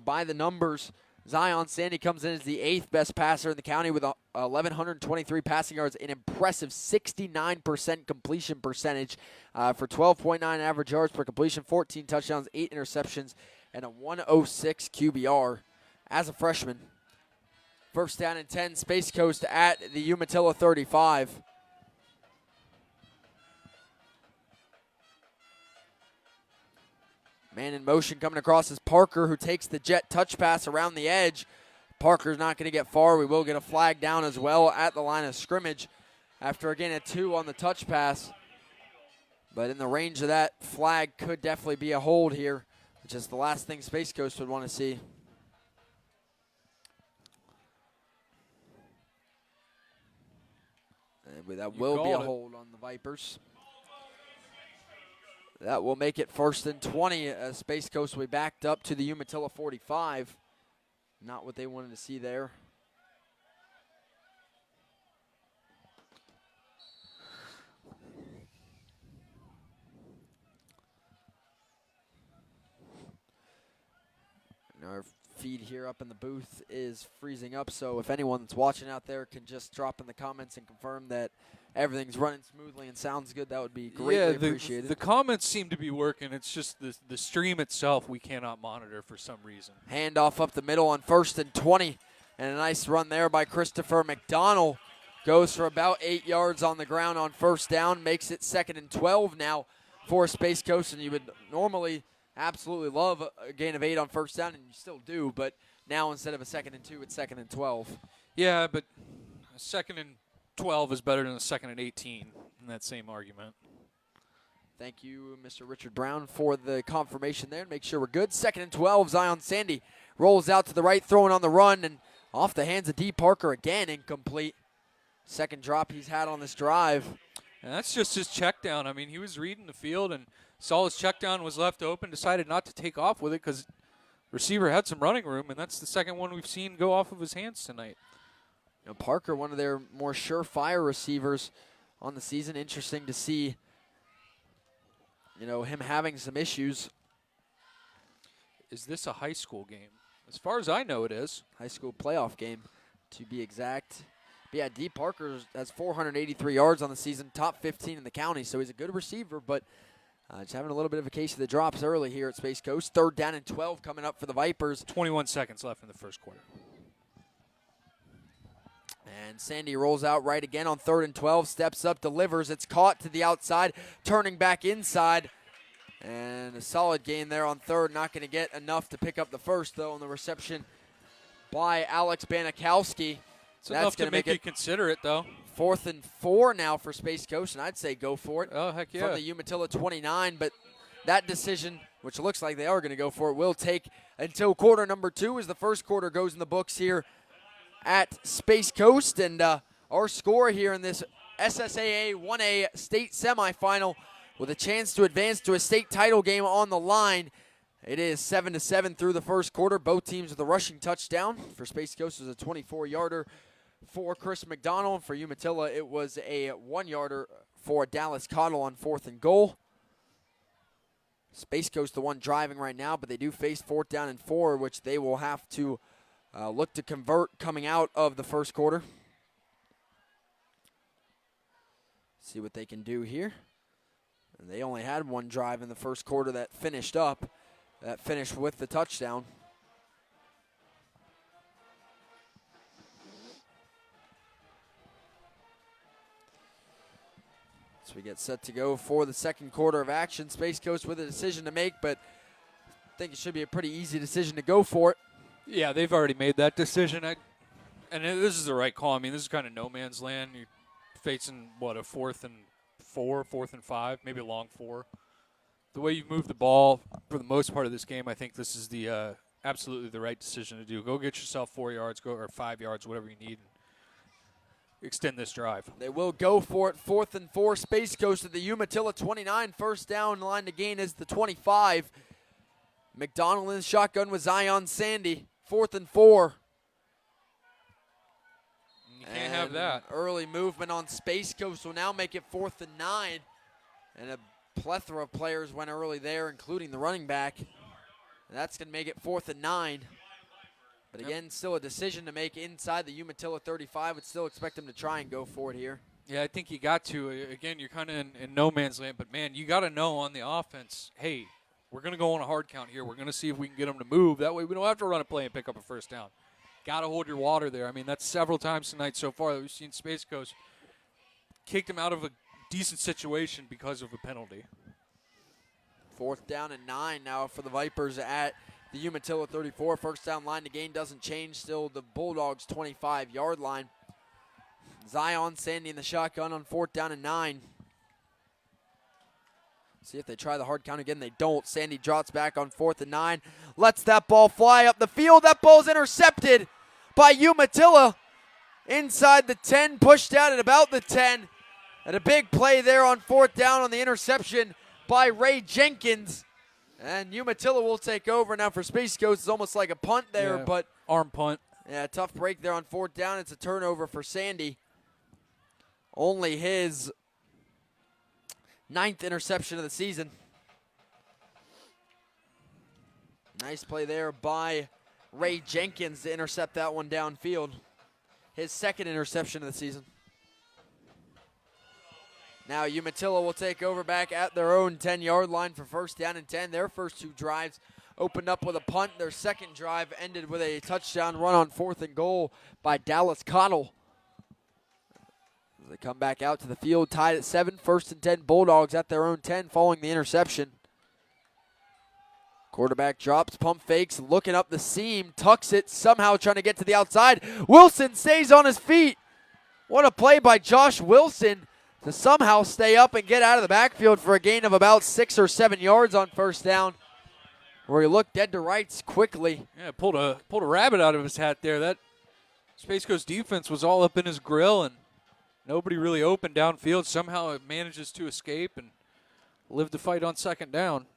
by the numbers, Zion Sandy comes in as the 8th best passer in the county with 1,123 passing yards, an impressive 69% completion percentage for 12.9 average yards per completion, 14 touchdowns, 8 interceptions, and a 106 QBR as a freshman. First down and 10, Space Coast at the Umatilla 35. Man in motion coming across is Parker, who takes the jet touch pass around the edge. Parker's not going to get far. We will get a flag down as well at the line of scrimmage after, again, a 2 on the touch pass. But in the range of that flag could definitely be a hold here, which is the last thing Space Coast would want to see. That will be a hold on the Vipers. That will make it first and 20. Space Coast will be backed up to the Umatilla 45. Not what they wanted to see there. And our feed here up in the booth is freezing up, so if anyone that's watching out there can just drop in the comments and confirm that everything's running smoothly and sounds good, that would be greatly appreciated. The comments seem to be working. It's just the stream itself we cannot monitor for some reason. Handoff up the middle on 1st and 20. And a nice run there by Christopher McDonald. Goes for about 8 yards on the ground on 1st down. Makes it 2nd and 12 now for Space Coast. And you would normally absolutely love a gain of 8 on 1st down, and you still do. But now instead of a 2nd and 2, it's 2nd and 12. Yeah, but a 2nd and 12 is better than a 2nd and 18 in that same argument. Thank you, Mr. Richard Brown, for the confirmation there. Make sure we're good. 2nd and 12, Zion Sandy rolls out to the right, throwing on the run, and off the hands of D. Parker again, incomplete. Second drop he's had on this drive. And that's just his check down. I mean, he was reading the field and saw his check down was left open, decided not to take off with it because receiver had some running room, and that's the second one we've seen go off of his hands tonight. You know, Parker, one of their more surefire receivers on the season. Interesting to see, you know, him having some issues. Is this a high school game? As far as I know, it is. High school playoff game, to be exact. But yeah, D. Parker has 483 yards on the season, top 15 in the county, so he's a good receiver, but just having a little bit of a case of the drops early here at Space Coast. 3rd down and 12 coming up for the Vipers. 21 seconds left in the first quarter. And Sandy rolls out right again on 3rd and 12, steps up, delivers. It's caught to the outside, turning back inside. And a solid gain there on 3rd. Not going to get enough to pick up the first, though, on the reception by Alex Banikowski. It's enough to make you consider it, though. 4th and 4 now for Space Coast, and I'd say go for it. Oh, heck yeah. From the Umatilla 29, but that decision, which looks like they are going to go for it, will take until quarter number 2 as the first quarter goes in the books here at Space Coast. And our score here in this SSAA 1A state semifinal with a chance to advance to a state title game on the line. It is 7-7 through the first quarter. Both teams with a rushing touchdown. For Space Coast, it was a 24-yarder for Chris McDonald. For Umatilla, it was a 1-yarder for Dallas Cottle on 4th and goal. Space Coast the one driving right now, but they do face 4th down and 4, which they will have to look to convert coming out of the first quarter. See what they can do here. And they only had one drive in the first quarter that finished with the touchdown. So we get set to go for the second quarter of action. Space Coast with a decision to make, but I think it should be a pretty easy decision to go for it. Yeah, they've already made that decision. And this is the right call. I mean, this is kind of no man's land. You're facing, a 4th and 4, 4th and 5, maybe a long 4. The way you've moved the ball for the most part of this game, I think this is the absolutely the right decision to do. Go get yourself 4 yards, or 5 yards, whatever you need, and extend this drive. They will go for it. 4th and 4, Space Coast at the Umatilla 29. First down, line to gain is the 25. McDonald in the shotgun with Zion Sandy. 4th and 4. You can't have that. Early movement on Space Coast will now make it 4th and 9. And a plethora of players went early there, including the running back. And that's going to make it 4th and 9. But again, still a decision to make inside the Umatilla 35. Would still expect them to try and go for it here. Yeah, I think you got to. Again, you're kind of in no man's land. But, man, you got to know on the offense, hey, we're going to go on a hard count here. We're going to see if we can get them to move. That way we don't have to run a play and pick up a first down. Got to hold your water there. I mean, that's several times tonight so far that we've seen Space Coast kick them out of a decent situation because of a penalty. 4th down and 9 now for the Vipers at the Umatilla 34. First down line to gain doesn't change. Still the Bulldogs 25-yard line. Zion Sandy in the shotgun on 4th down and 9. See if they try the hard count again. They don't. Sandy drops back on 4th and 9. Lets that ball fly up the field. That ball's intercepted by Umatilla. Inside the 10, pushed out at about the 10. And a big play there on 4th down on the interception by Ray Jenkins. And Umatilla will take over. Now for Space Coast, it's almost like a punt there, but arm punt. Yeah, tough break there on 4th down. It's a turnover for Sandy. Only his 9th interception of the season. Nice play there by Ray Jenkins to intercept that one downfield. His 2nd interception of the season. Now Umatilla will take over back at their own 10-yard line for first down and 10. Their first two drives opened up with a punt. Their second drive ended with a touchdown run on 4th and goal by Dallas Cottle. As they come back out to the field, tied at 7, first and 10 Bulldogs at their own 10 following the interception. Quarterback drops, pump fakes, looking up the seam, tucks it, somehow trying to get to the outside. Wilson stays on his feet. What a play by Josh Wilson to somehow stay up and get out of the backfield for a gain of about 6 or 7 yards on first down, where he looked dead to rights quickly. Yeah, pulled a rabbit out of his hat there. That Space Coast defense was all up in his grill, and nobody really opened downfield. Somehow it manages to escape and live to fight on second down.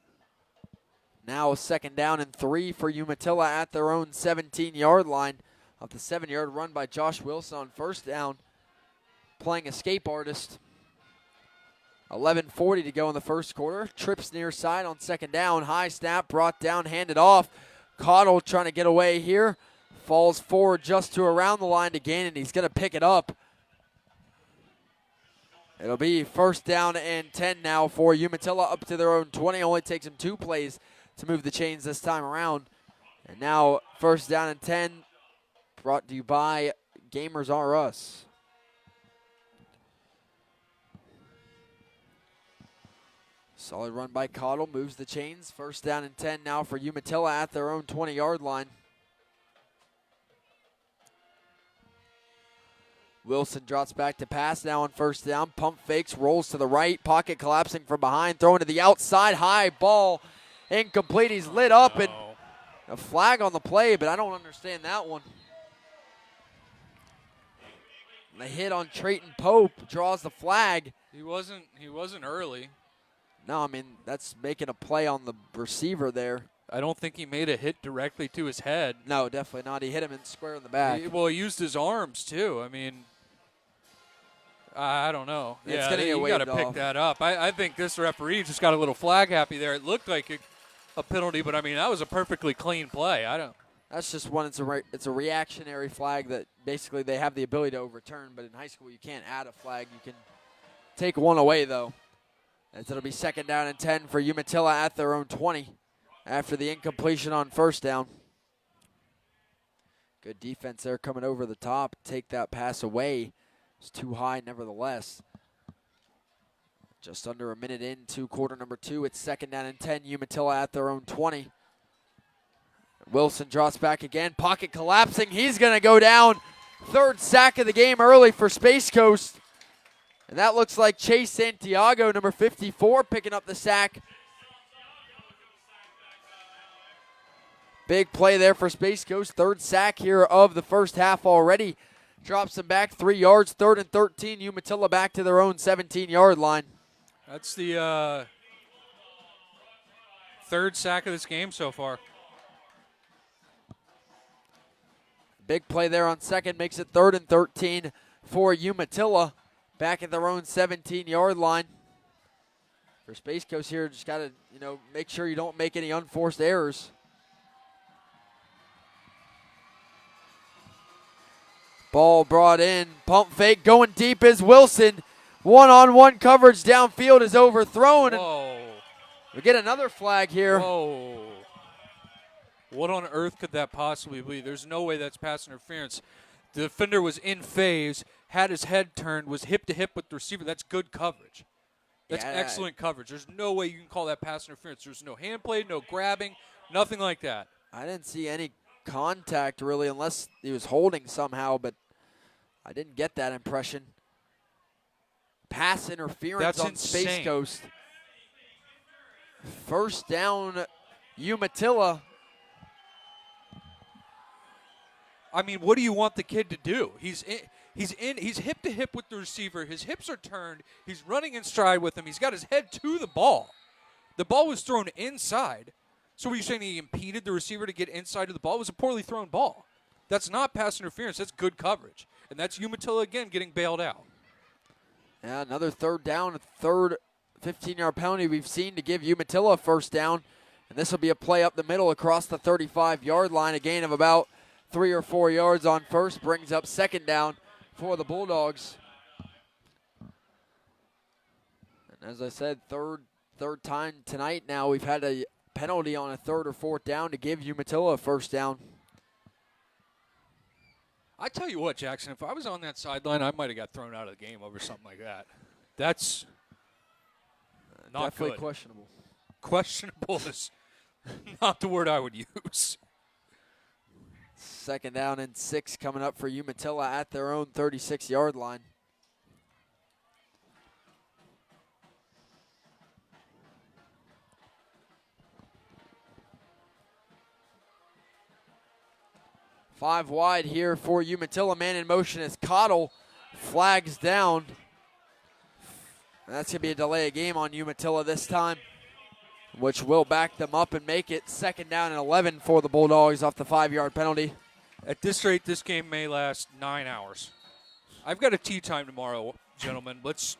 Now 2nd down and 3 for Umatilla at their own 17-yard line. Off the 7-yard run by Josh Wilson on first down, playing escape artist. 11:40 to go in the first quarter. Trips near side on 2nd down. High snap, brought down, handed off. Cottle trying to get away here. Falls forward just to around the line to gain it. He's going to pick it up. It'll be first down and 10 now for Umatilla up to their own 20. Only takes them 2 plays to move the chains this time around. And now first down and 10 brought to you by Gamers R Us. Solid run by Cottle, moves the chains. First down and 10 now for Umatilla at their own 20-yard line. Wilson drops back to pass now on first down. Pump fakes, rolls to the right. Pocket collapsing from behind. Throwing to the outside. High ball. Incomplete. He's lit up. And a flag on the play, but I don't understand that one. The hit on Trayton Pope draws the flag. He wasn't early. No, I mean, that's making a play on the receiver there. I don't think he made a hit directly to his head. No, definitely not. He hit him in square in the back. He used his arms, too. I mean, I don't know. It's gonna get you got to pick that up. I think this referee just got a little flag happy there. It looked like a penalty, but, I mean, that was a perfectly clean play. That's just one. It's a reactionary flag that basically they have the ability to overturn, but in high school you can't add a flag. You can take one away, though. As it'll be 2nd down and 10 for Umatilla at their own 20 after the incompletion on first down. Good defense there coming over the top. Take that pass away. It's too high nevertheless. Just under a minute into quarter number 2. It's 2nd down and 10. Umatilla at their own 20. Wilson drops back again. Pocket collapsing. He's going to go down. 3rd sack of the game early for Space Coast. And that looks like Chase Santiago, number 54, picking up the sack. Big play there for Space Coast. 3rd sack here of the first half already. Drops them back 3 yards. 3rd and 13. Umatilla back to their own 17-yard line. That's the 3rd sack of this game so far. Big play there on 2nd. Makes it 3rd and 13 for Umatilla. Back at their own 17-yard line. For Space Coast here, just got to, make sure you don't make any unforced errors. Ball brought in. Pump fake going deep is Wilson. One-on-one coverage downfield is overthrown. Whoa. And we get another flag here. Whoa. What on earth could that possibly be? There's no way that's pass interference. The defender was in phase, had his head turned, was hip-to-hip with the receiver. That's good coverage. That's excellent coverage. There's no way you can call that pass interference. There's no hand play, no grabbing, nothing like that. I didn't see any contact, really, unless he was holding somehow, but I didn't get that impression. Pass interference on insane. Space Coast. First down, Umatilla. I mean, what do you want the kid to do? He's hip to hip with the receiver. His hips are turned. He's running in stride with him. He's got his head to the ball. The ball was thrown inside. So were you saying he impeded the receiver to get inside of the ball? It was a poorly thrown ball. That's not pass interference. That's good coverage. And that's Umatilla again getting bailed out. Yeah, another 3rd down, a 3rd 15-yard penalty we've seen to give Umatilla a first down. And this will be a play up the middle across the 35-yard line, a gain of about 3 or 4 yards on first, brings up 2nd down for the Bulldogs. As I said, third time tonight now we've had a penalty on a third or fourth down to give Umatilla a first down. I tell you what, Jackson, if I was on that sideline, I might have got thrown out of the game over something like that. That's not definitely good. questionable. Questionable is not the word I would use. 2nd down and 6 coming up for Umatilla at their own 36-yard line. Five wide here for Umatilla. Man in motion as Cottle flags down. That's going to be a delay of game on Umatilla this time, which will back them up and make it 2nd down and 11 for the Bulldogs off the 5-yard penalty. At this rate, this game may last 9 hours. I've got a tea time tomorrow, gentlemen. Let's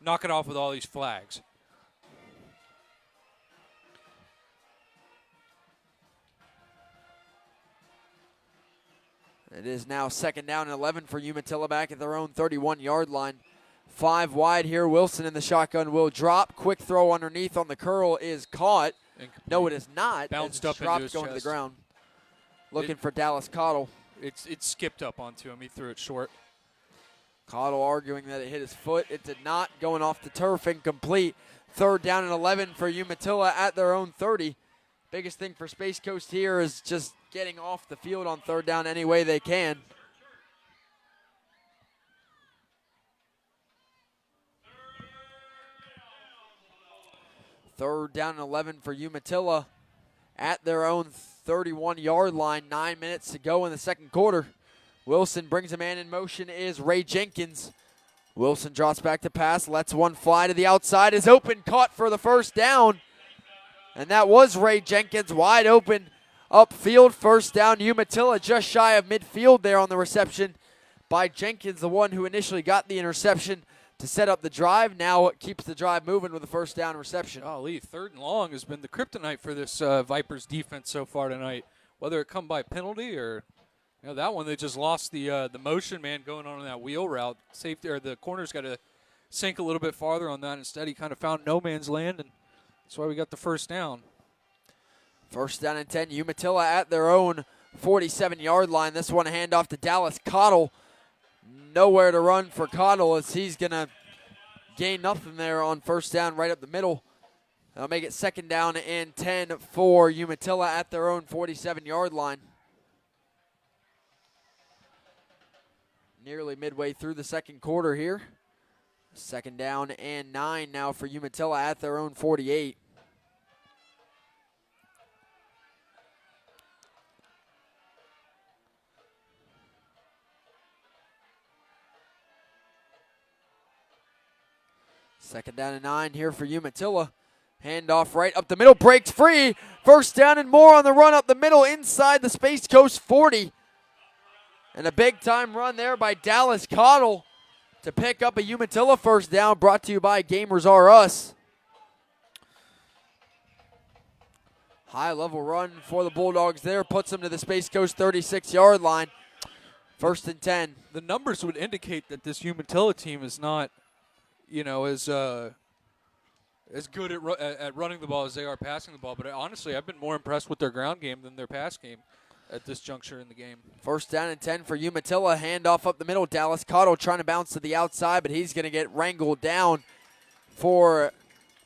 knock it off with all these flags. It is now 2nd down and 11 for Umatilla back at their own 31-yard line. 5 wide here. Wilson in the shotgun will drop. Quick throw underneath on the curl is caught. Incomplete. No, it is not. Bounced It's up dropped into his going to the chest. ground. Looking for Dallas Cottle. It skipped up onto him. He threw it short. Cottle arguing that it hit his foot. It did not. Going off the turf, incomplete. 3rd down and 11 for Umatilla at their own 30. Biggest thing for Space Coast here is just getting off the field on 3rd down any way they can. Third down and 11 for Umatilla at their own 31-yard line. 9 minutes to go in the 2nd quarter. Wilson brings a man in motion is Ray Jenkins. Wilson drops back to pass, lets one fly to the outside, is open, caught for the first down. And that was Ray Jenkins, wide open upfield. First down, Umatilla just shy of midfield there on the reception by Jenkins, the one who initially got the interception to set up the drive. Now it keeps the drive moving with a first down reception. Golly, 3rd and long has been the kryptonite for this Vipers defense so far tonight. Whether it come by penalty or that one, they just lost the motion man going on that wheel route. Safety or the corner's got to sink a little bit farther on that. Instead, he kind of found no man's land, and that's why we got the first down. First down and 10, Umatilla at their own 47-yard line. This one handoff to Dallas Cottle. Nowhere to run for Cottle as he's going to gain nothing there on first down right up the middle. That'll make it 2nd down and 10 for Umatilla at their own 47-yard line. Nearly midway through the 2nd quarter here. 2nd down and 9 now for Umatilla at their own 48. Second down and 9 here for Umatilla. Handoff right up the middle, breaks free. First down and more on the run up the middle inside the Space Coast 40. And a big-time run there by Dallas Cottle to pick up a Umatilla first down, brought to you by Gamers R Us. High-level run for the Bulldogs there, puts them to the Space Coast 36-yard line. 1st and 10. The numbers would indicate that this Umatilla team is not, as good at running the ball as they are passing the ball. But honestly, I've been more impressed with their ground game than their pass game at this juncture in the game. 1st down and 10 for Umatilla. Handoff up the middle. Dallas Cottle trying to bounce to the outside, but he's going to get wrangled down for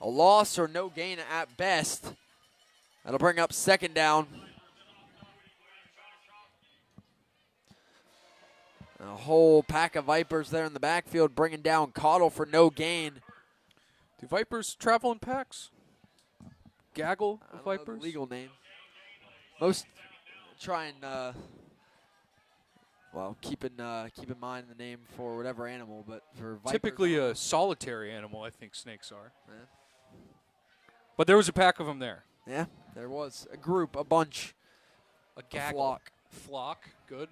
a loss or no gain at best. That'll bring up 2nd down. A whole pack of Vipers there in the backfield bringing down Cottle for no gain. Do Vipers travel in packs? Gaggle I of don't know Vipers? the legal name. Most try and keep in mind the name for whatever animal, but for Vipers, Typically a solitary animal, I think snakes are. Yeah. But there was a pack of them there. Yeah, there was a group, a bunch, A gaggle. flock. Flock, good.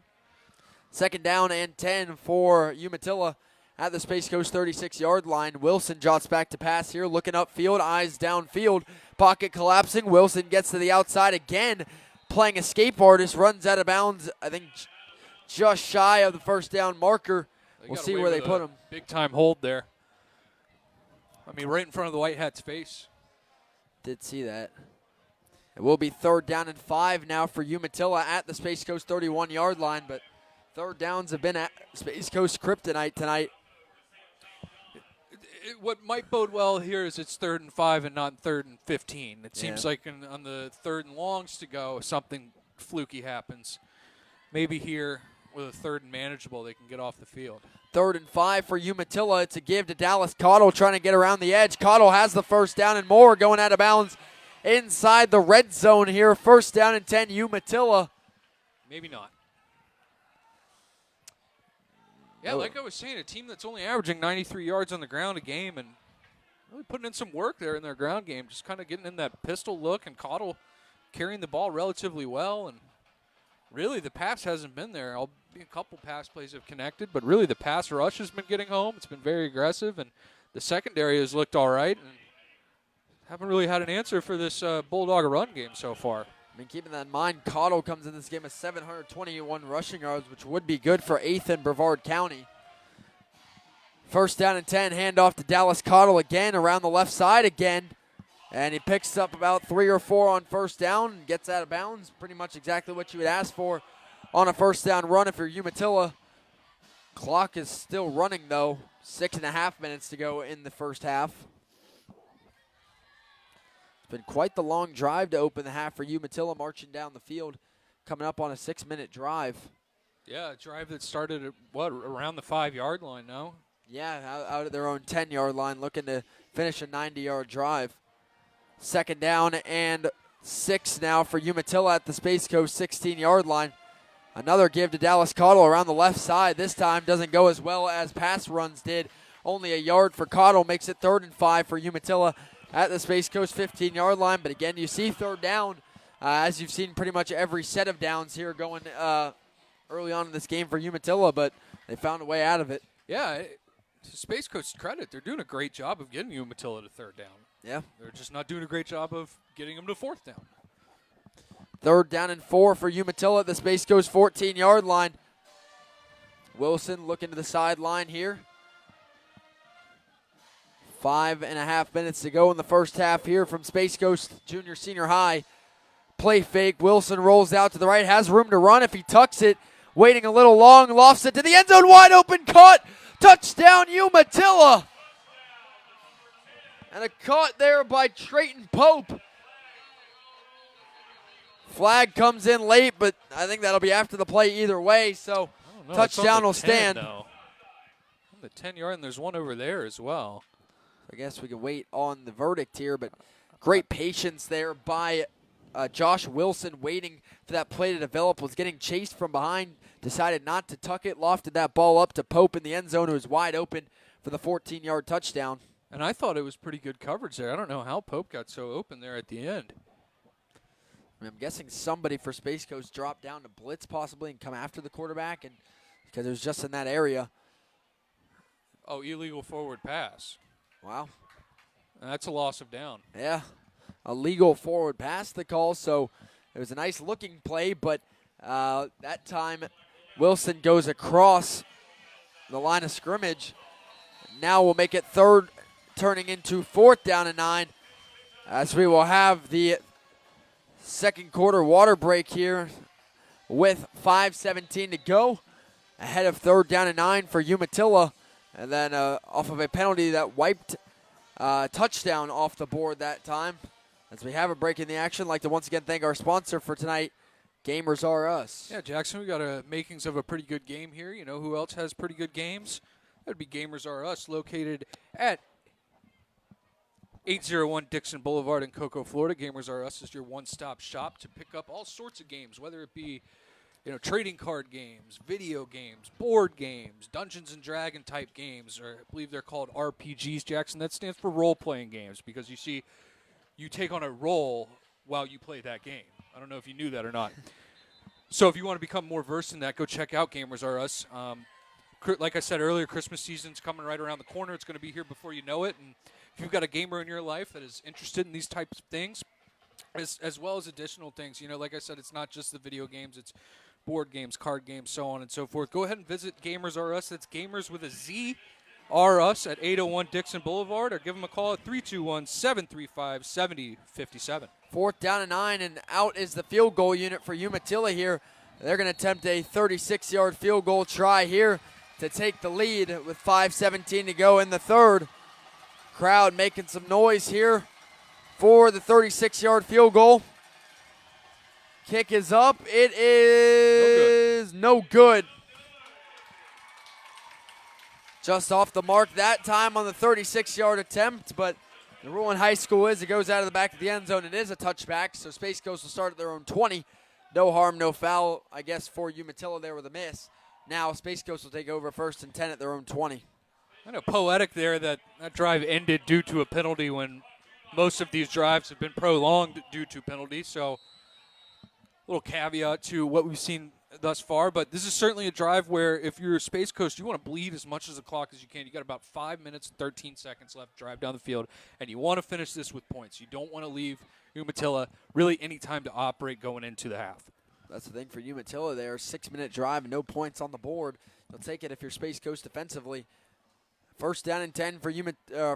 2nd down and 10 for Umatilla at the Space Coast 36-yard line. Wilson jots back to pass here, looking upfield, eyes downfield, pocket collapsing. Wilson gets to the outside again, playing escape artist, runs out of bounds, I think just shy of the first down marker. We'll see where they put him. Big-time hold there. I mean, right in front of the White Hats' face. Did see that. It will be 3rd down and 5 now for Umatilla at the Space Coast 31-yard line, but third downs have been at Space Coast kryptonite tonight. What might bode well here is it's 3rd and 5 and not 3rd and 15. It seems like on the 3rd and longs to go, something fluky happens. Maybe here with a 3rd and manageable, they can get off the field. 3rd and 5 for Umatilla. It's a give to Dallas Cottle trying to get around the edge. Cottle has the first down and more, going out of bounds inside the red zone here. 1st down and 10, Umatilla. Maybe not. Yeah, like I was saying, a team that's only averaging 93 yards on the ground a game and really putting in some work there in their ground game, just kind of getting in that pistol look, and Cottle carrying the ball relatively well. And really the pass hasn't been there. A couple pass plays have connected, but really the pass rush has been getting home. It's been very aggressive, and the secondary has looked all right. And haven't really had an answer for this Bulldog run game so far. I mean, keeping that in mind, Cottle comes in this game with 721 rushing yards, which would be good for 8th in Brevard County. 1st down and 10, handoff to Dallas Cottle again, around the left side again. And he picks up about 3 or 4 on 1st down and gets out of bounds. Pretty much exactly what you would ask for on a 1st down run if you're Umatilla. Clock is still running, though. 6.5 minutes to go in the first half. Been quite the long drive to open the half for Umatilla, marching down the field, coming up on a 6-minute drive. Yeah, a drive that started at, around the 5-yard line now? Yeah, out of their own 10-yard line, looking to finish a 90-yard drive. 2nd down and 6 now for Umatilla at the Space Coast 16-yard line. Another give to Dallas Cottle around the left side. This time doesn't go as well as pass runs did. Only a yard for Cottle, makes it 3rd and 5 for Umatilla at the Space Coast 15-yard line. But again, you see 3rd down, as you've seen pretty much every set of downs here going early on in this game for Umatilla, but they found a way out of it. Yeah, to Space Coast credit, they're doing a great job of getting Umatilla to 3rd down. Yeah. They're just not doing a great job of getting them to 4th down. 3rd down and 4 for Umatilla at the Space Coast 14-yard line. Wilson looking to the sideline here. 5.5 minutes to go in the first half here from Space Coast Junior Senior High. Play fake. Wilson rolls out to the right, has room to run if he tucks it. Waiting a little long, lofts it to the end zone, wide open, caught. Touchdown, Umatilla. And a caught there by Trayton Pope. Flag comes in late, but I think that'll be after the play either way, so touchdown will stand. On the 10-yard, and there's one over there as well. I guess we can wait on the verdict here, but great patience there by Josh Wilson, waiting for that play to develop, was getting chased from behind, decided not to tuck it, lofted that ball up to Pope in the end zone, who was wide open for the 14-yard touchdown. And I thought it was pretty good coverage there. I don't know how Pope got so open there at the end. I mean, I'm guessing somebody for Space Coast dropped down to blitz possibly and come after the quarterback, and because it was just in that area. Oh, illegal forward pass. Wow. That's a loss of down. Yeah, a legal forward pass the call, so it was a nice looking play, but that time Wilson goes across the line of scrimmage. Now we'll make it 3rd, turning into 4th down and 9, as we will have the second quarter water break here with 5:17 to go, ahead of 3rd down and 9 for Umatilla. And then off of a penalty that wiped touchdown off the board that time. As we have a break in the action, I'd like to once again thank our sponsor for tonight, Gamers R Us. Yeah, Jackson, we got a makings of a pretty good game here. You know who else has pretty good games? That would be Gamers R Us, located at 801 Dixon Boulevard in Cocoa, Florida. Gamers R Us is your one-stop shop to pick up all sorts of games, whether it be trading card games, video games, board games, Dungeons and Dragon type games, or I believe they're called RPGs, Jackson. That stands for role-playing games, because you see, you take on a role while you play that game. I don't know if you knew that or not. So if you want to become more versed in that, go check out Gamers R Us. Like I said earlier, Christmas season's coming right around the corner. It's going to be here before you know it. And if you've got a gamer in your life that is interested in these types of things, as well as additional things, like I said, it's not just the video games, it's board games, card games, so on and so forth. Go ahead and visit Gamers R Us. That's Gamers with a Z, or us at 801 Dixon Boulevard, or give them a call at 321-735-7057. 4th down and 9, and out is the field goal unit for Umatilla here. They're going to attempt a 36-yard field goal try here to take the lead with 5:17 to go in the third. Crowd making some noise here for the 36-yard field goal. Kick is up. It is no good. Just off the mark that time on the 36-yard attempt, but the rule in high school is it goes out of the back of the end zone. It is a touchback, so Space Coast will start at their own 20. No harm, no foul, I guess, for Umatilla there with a miss. Now Space Coast will take over 1st and 10 at their own 20. Kind of poetic there that drive ended due to a penalty when most of these drives have been prolonged due to penalties. So a little caveat to what we've seen thus far. But this is certainly a drive where if you're Space Coast, you want to bleed as much as the clock as you can. You got about 5 minutes and 13 seconds left to drive down the field, and you want to finish this with points. You don't want to leave Umatilla really any time to operate going into the half. That's the thing for Umatilla there. 6-minute drive, no points on the board. You'll take it if you're Space Coast defensively. 1st down and 10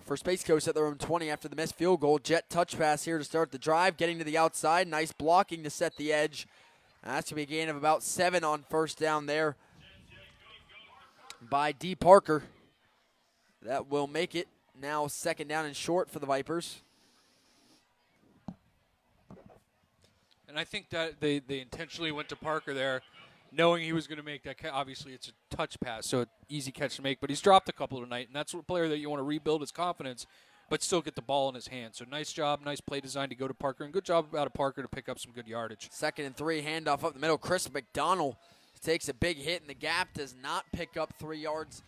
for Space Coast at their own 20 after the missed field goal. Jet touch pass here to start the drive, getting to the outside. Nice blocking to set the edge. That's going to be a gain of about 7 on 1st down there by D. Parker. That will make it now 2nd down and short for the Vipers. And I think that they intentionally went to Parker there, knowing he was going to make that. Obviously, it's a touch pass, so easy catch to make. But he's dropped a couple tonight, and that's a player that you want to rebuild his confidence, but still get the ball in his hand. So nice job, nice play design to go to Parker, and good job out of Parker to pick up some good yardage. 2nd and 3, handoff up the middle. Chris McDonald takes a big hit in the gap, does not pick up 3 yards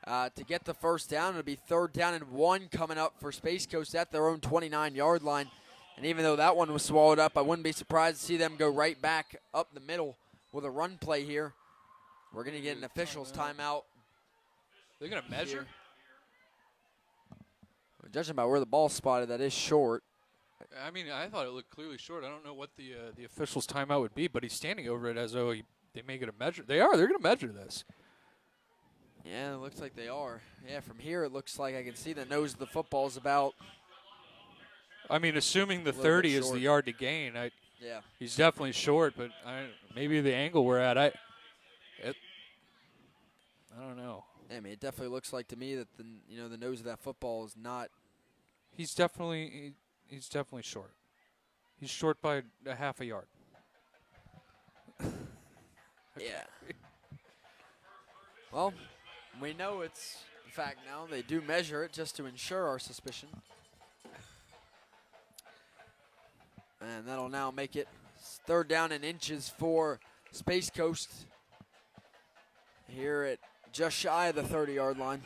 to get the 1st down. It'll be 3rd down and 1 coming up for Space Coast at their own 29-yard line. And even though that one was swallowed up, I wouldn't be surprised to see them go right back up the middle with a run play here. We're going to get an official's timeout. They're going to measure? Judging by where the ball's spotted, that is short. I mean, I thought it looked clearly short. I don't know what the official's timeout would be, but he's standing over it as though they may get a measure. They are. They're going to measure this. Yeah, it looks like they are. Yeah, from here it looks like I can see the nose of the football is about. I mean, assuming the 30 is the yard to gain, yeah, he's definitely short, but maybe the angle we're at, I don't know. I mean, it definitely looks like to me that the nose of that football is not. He's definitely short. He's short by a half a yard. Yeah. Well, we know it's a fact now. They do measure it just to ensure our suspicion. And that'll now make it 3rd down and inches for Space Coast here at just shy of the 30-yard line.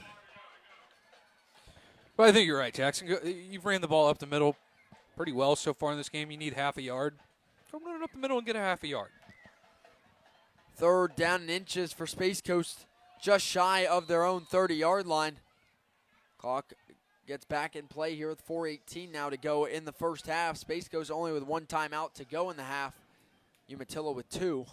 Well, I think you're right, Jackson. You've ran the ball up the middle pretty well so far in this game. You need half a yard. Go run it up the middle and get a half a yard. 3rd down and inches for Space Coast, just shy of their own 30-yard line. Clock gets back in play here with 4:18 now to go in the first half. Space Coast only with 1 timeout to go in the half. Umatilla with 2.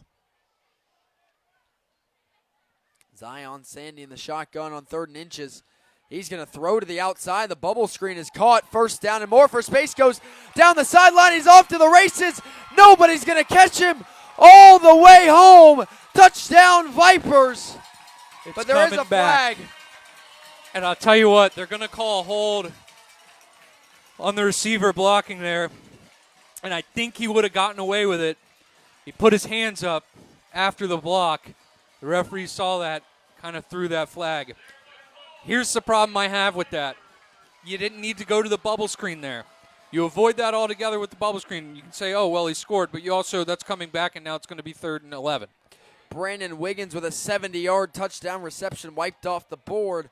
Zion Sandy in the shotgun on 3rd and inches. He's going to throw to the outside. The bubble screen is caught. 1st down and more for Space Coast. Down the sideline, he's off to the races. Nobody's going to catch him all the way home. Touchdown Vipers. But there is a flag. And I'll tell you what, they're going to call a hold on the receiver blocking there. And I think he would have gotten away with it. He put his hands up after the block. The referee saw that, kind of threw that flag. Here's the problem I have with that. You didn't need to go to the bubble screen there. You avoid that altogether with the bubble screen. You can say, oh, well, he scored, but you also, that's coming back, and now it's going to be 3rd and 11. Brandon Wiggins with a 70-yard touchdown reception wiped off the board.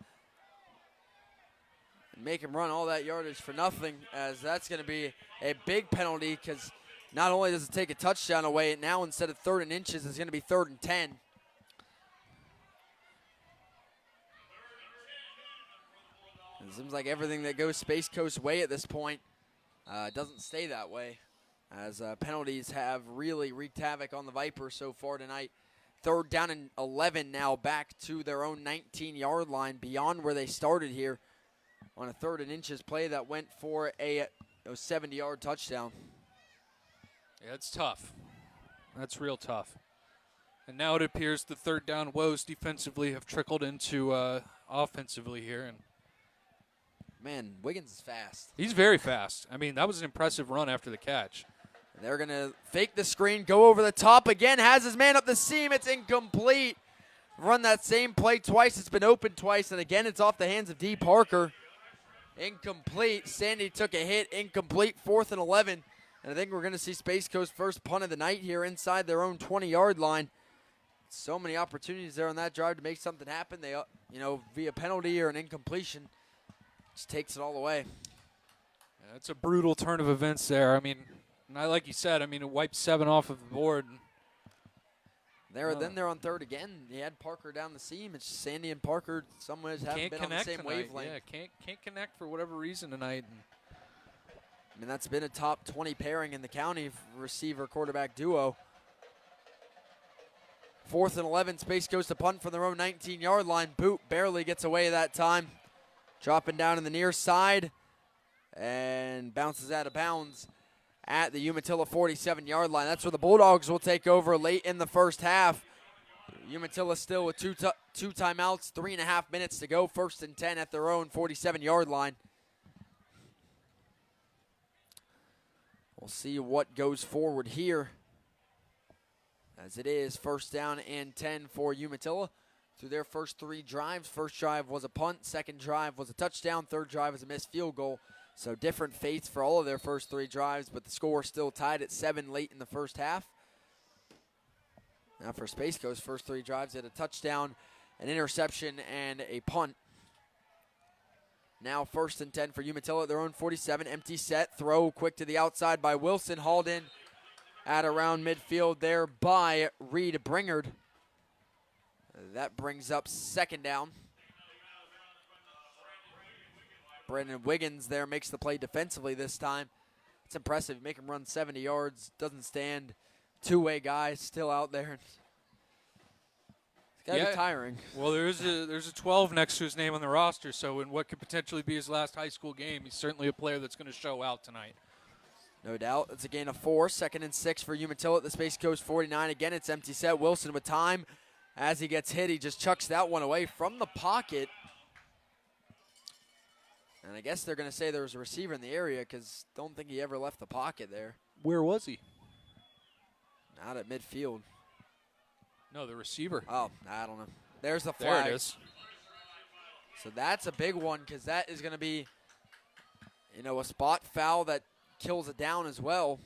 Make him run all that yardage for nothing, as that's going to be a big penalty because not only does it take a touchdown away, now instead of 3rd and inches, it's going to be 3rd and 10. It seems like everything that goes Space Coast's way at this point doesn't stay that way, as penalties have really wreaked havoc on the Vipers so far tonight. third down and 11 now, back to their own 19-yard line, beyond where they started here on a 3rd and inches play that went for a 70-yard touchdown. Yeah, it's tough. That's real tough. And now it appears the 3rd down woes defensively have trickled into offensively here. And man, Wiggins is fast. he's very fast. I mean, that was an impressive run after the catch. They're going to fake the screen, go over the top again, has his man up the seam. It's incomplete. Run that same play twice. It's been open twice, and again it's off the hands of D. Parker. Incomplete. Sandy took a hit. Incomplete. 4th and 11. And I think we're going to see Space Coast first punt of the night here inside their own 20-yard line. So many opportunities there on that drive to make something happen. They, via penalty or an incompletion, just takes it all away. Yeah, that's a brutal turn of events there. I mean, like you said, it wiped 7 off of the board. Then they're on 3rd again. He had Parker down the seam. It's just Sandy and Parker some ways haven't been on the same wavelength. Yeah, can't connect for whatever reason tonight. That's been a top 20 pairing in the county, receiver-quarterback duo. 4th and 11, Space Coast to punt from their own 19-yard line. Boot barely gets away that time. Dropping down in the near side and bounces out of bounds at the Umatilla 47-yard line. That's where the Bulldogs will take over late in the first half. Umatilla still with two timeouts, 3.5 minutes to go. 1st and 10 at their own 47-yard line. We'll see what goes forward here, as it is 1st down and 10 for Umatilla. Through their first 3 drives, first drive was a punt, second drive was a touchdown, third drive was a missed field goal. So different fates for all of their first 3 drives, but the score still tied at 7 late in the first half. Now for Space Coast, first 3 drives, they had a touchdown, an interception, and a punt. Now 1st and 10 for Umatilla at their own 47. Empty set, throw quick to the outside by Wilson, hauled in at around midfield there by Reed Bringard. That brings up 2nd down. Brandon Wiggins there makes the play defensively this time. It's impressive. Make him run 70 yards, doesn't stand. 2-way guy still out there. It's got to be tiring. Well, there's a 12 next to his name on the roster, so in what could potentially be his last high school game, he's certainly a player that's going to show out tonight. No doubt. It's a gain of 4. 2nd and 6 for Umatilla at the Space Coast 49. Again, it's empty set. Wilson with time. As he gets hit, he just chucks that one away from the pocket. And I guess they're going to say there was a receiver in the area because don't think he ever left the pocket there. Where was he? Not at midfield. No, the receiver. Oh, I don't know. There's the flag. There it is. So that's a big one because that is going to be, a spot foul that kills it down as well.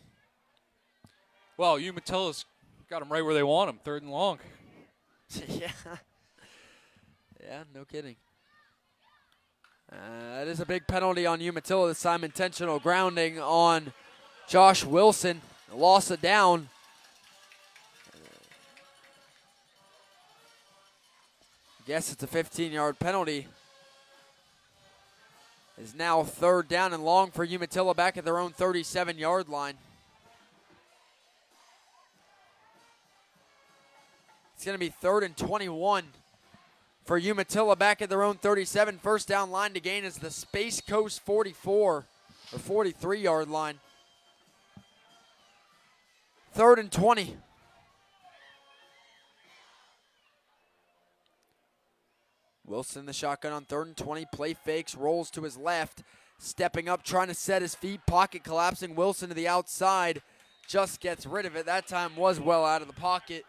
Well, Umatilla's got him right where they want him, 3rd and long. Yeah. Yeah, no kidding. That is a big penalty on Umatilla this time. Intentional grounding on Josh Wilson. Loss of down. Guess it's a 15-yard penalty. It's now 3rd down and long for Umatilla back at their own 37-yard line. It's going to be 3rd and 21 for Umatilla back at their own 37. 1st down line to gain is the Space Coast 44 or 43-yard line. 3rd and 20. Wilson the shotgun on 3rd and 20. Play fakes, rolls to his left. Stepping up, trying to set his feet. Pocket collapsing. Wilson to the outside. Just gets rid of it. That time was well out of the pocket.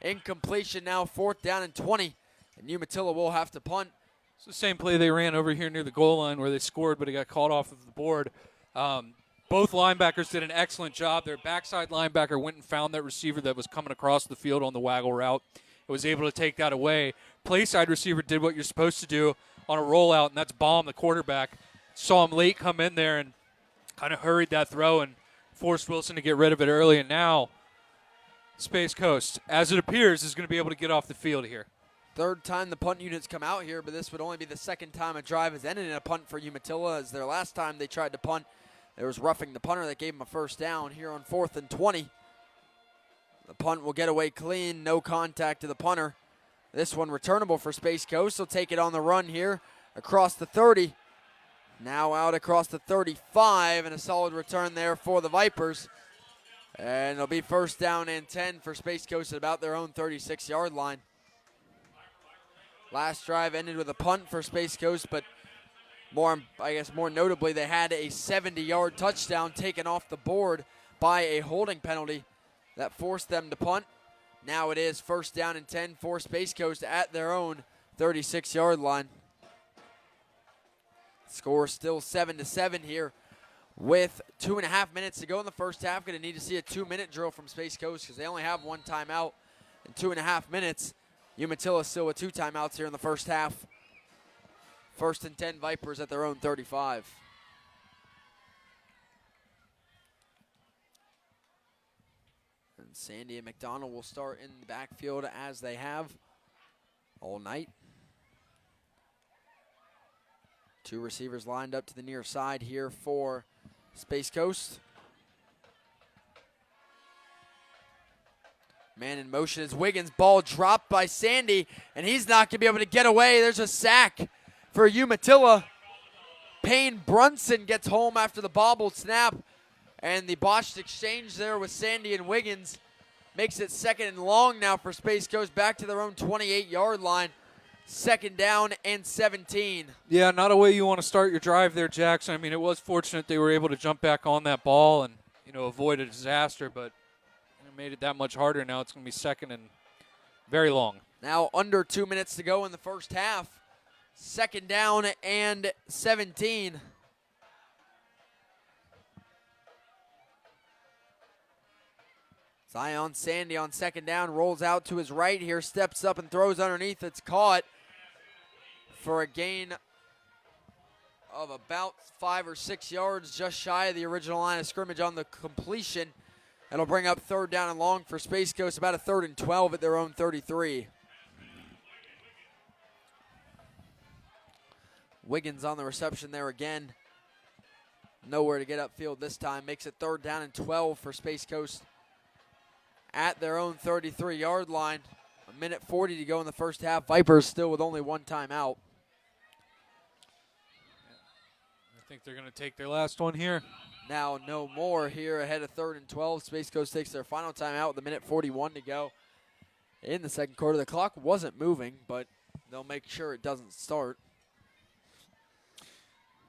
Incompletion now, 4th down and 20. And Umatilla will have to punt. It's the same play they ran over here near the goal line where they scored, but it got caught off of the board. Both linebackers did an excellent job. Their backside linebacker went and found that receiver that was coming across the field on the waggle route. It was able to take that away. Playside receiver did what you're supposed to do on a rollout, and that's bomb the quarterback. Saw him late come in there and kind of hurried that throw and forced Wilson to get rid of it early. And now Space Coast, as it appears, is going to be able to get off the field here. 3rd time the punt units come out here, but this would only be the 2nd time a drive has ended in a punt for Umatilla, as their last time they tried to punt, there was roughing the punter that gave him a 1st down here on 4th and 20. The punt will get away clean. No contact to the punter. This one returnable for Space Coast. They'll take it on the run here across the 30. Now out across the 35, and a solid return there for the Vipers. And it'll be first down and 10 for Space Coast at about their own 36-yard line. Last drive ended with a punt for Space Coast, but more notably, they had a 70-yard touchdown taken off the board by a holding penalty that forced them to punt. Now it is first down and 10 for Space Coast at their own 36-yard line. Score still 7-7 here with 2.5 minutes to go in the first half. Going to need to see a 2-minute drill from Space Coast because they only have one timeout in 2.5 minutes. Umatilla still with 2 timeouts here in the first half. First and 10 Vipers at their own 35. And Sandy and McDonald will start in the backfield as they have all night. 2 receivers lined up to the near side here for Space Coast. Man in motion is Wiggins. Ball dropped by Sandy, and he's not going to be able to get away. There's a sack for Umatilla. Payne Brunson gets home after the bobbled snap, and the botched exchange there with Sandy and Wiggins makes it second and long now for Space Coast, back to their own 28-yard line. Second down and 17. Yeah, not a way you want to start your drive there, Jackson. I mean, it was fortunate they were able to jump back on that ball and, avoid a disaster, but it made it that much harder. Now it's going to be second and very long. Now under 2 minutes to go in the first half. Second down and 17. Zion Sandy on second down, rolls out to his right here, steps up and throws underneath. It's caught for a gain of about 5 or 6 yards, just shy of the original line of scrimmage on the completion. It'll bring up third down and long for Space Coast, about a 3rd and 12 at their own 33. Wiggins on the reception there again. Nowhere to get upfield this time. Makes it 3rd down and 12 for Space Coast at their own 33-yard line. 1:40 to go in the first half. Vipers still with only 1 timeout. I think they're going to take their last one here. Now no more here ahead of 3rd and 12. Space Coast takes their final timeout with 1:41 to go in the second quarter. The clock wasn't moving, but they'll make sure it doesn't start.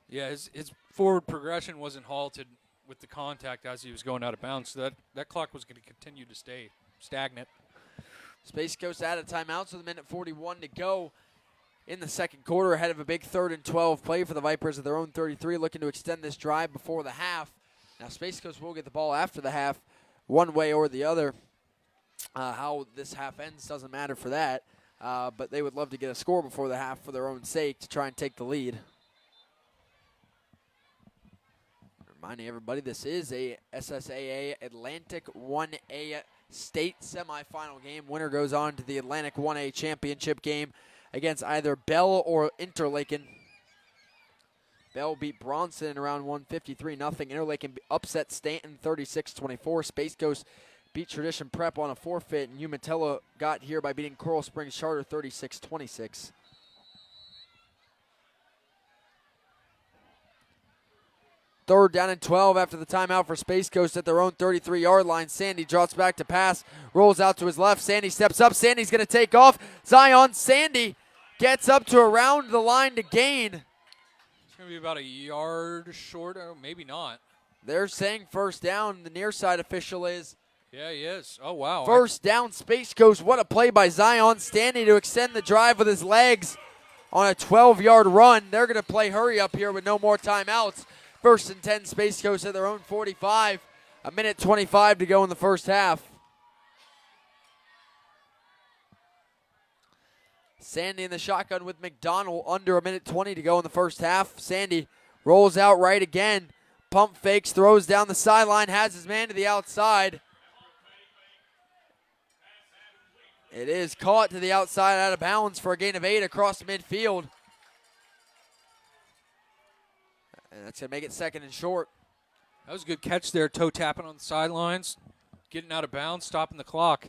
Yeah, his forward progression wasn't halted with the contact as he was going out of bounds, so that clock was going to continue to stay stagnant. Space Coast out of timeout, so 1:41 to go in the second quarter, ahead of a big 3rd and 12 play for the Vipers at their own 33, looking to extend this drive before the half. Now Space Coast will get the ball after the half, one way or the other. How this half ends doesn't matter for that, but they would love to get a score before the half for their own sake to try and take the lead. Reminding everybody, this is a SSAA Atlantic 1A state semifinal game. Winner goes on to the Atlantic 1A championship game against either Bell or Interlaken. Bell beat Bronson in round 1, 53-0. Interlaken upset Stanton 36-24. Space Coast beat Tradition Prep on a forfeit, and Umatilla got here by beating Coral Springs Charter 36-26. Third down and 12 after the timeout for Space Coast at their own 33-yard line. Sandy drops back to pass, rolls out to his left. Sandy steps up. Sandy's going to take off. Zion Sandy gets up to around the line to gain. It's going to be about a yard short, or maybe not. They're saying first down. The near side official is. Yeah, he is. Oh, wow. First down, Space Coast. What a play by Zion Sandy to extend the drive with his legs on a 12-yard run. They're going to play hurry up here with no more timeouts. First and 10, Space Coast at their own 45. 1:25 to go in the first half. Sandy in the shotgun with McDonald. Under 1:20 to go in the first half. Sandy rolls out right again. Pump fakes, throws down the sideline, has his man to the outside. It is caught to the outside, out of bounds for a gain of 8 across midfield. And that's going to make it second and short. That was a good catch there, toe tapping on the sidelines. getting out of bounds, stopping the clock.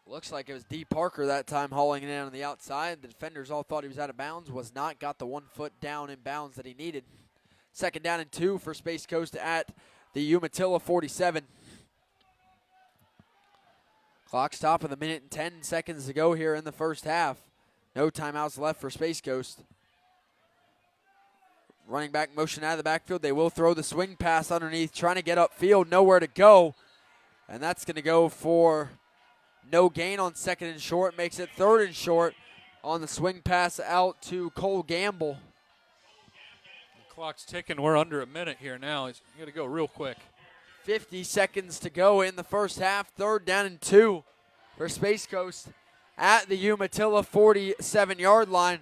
Looks like it was D. Parker that time hauling it in on the outside. The defenders all thought he was out of bounds. Was not. Got the 1 foot down in bounds that he needed. 2nd down and 2 for Space Coast at the Umatilla 47. Clock stop with 1:10 to go here in the first half. No timeouts left for Space Coast. Running back motion out of the backfield. They will throw the swing pass underneath, trying to get upfield. Nowhere to go. And that's going to go for no gain on 2nd and short. Makes it 3rd and short on the swing pass out to Cole Gamble. The clock's ticking. We're under a minute here now. You got to go real quick. 50 seconds to go in the first half. 3rd down and 2 for Space Coast at the Umatilla 47-yard line.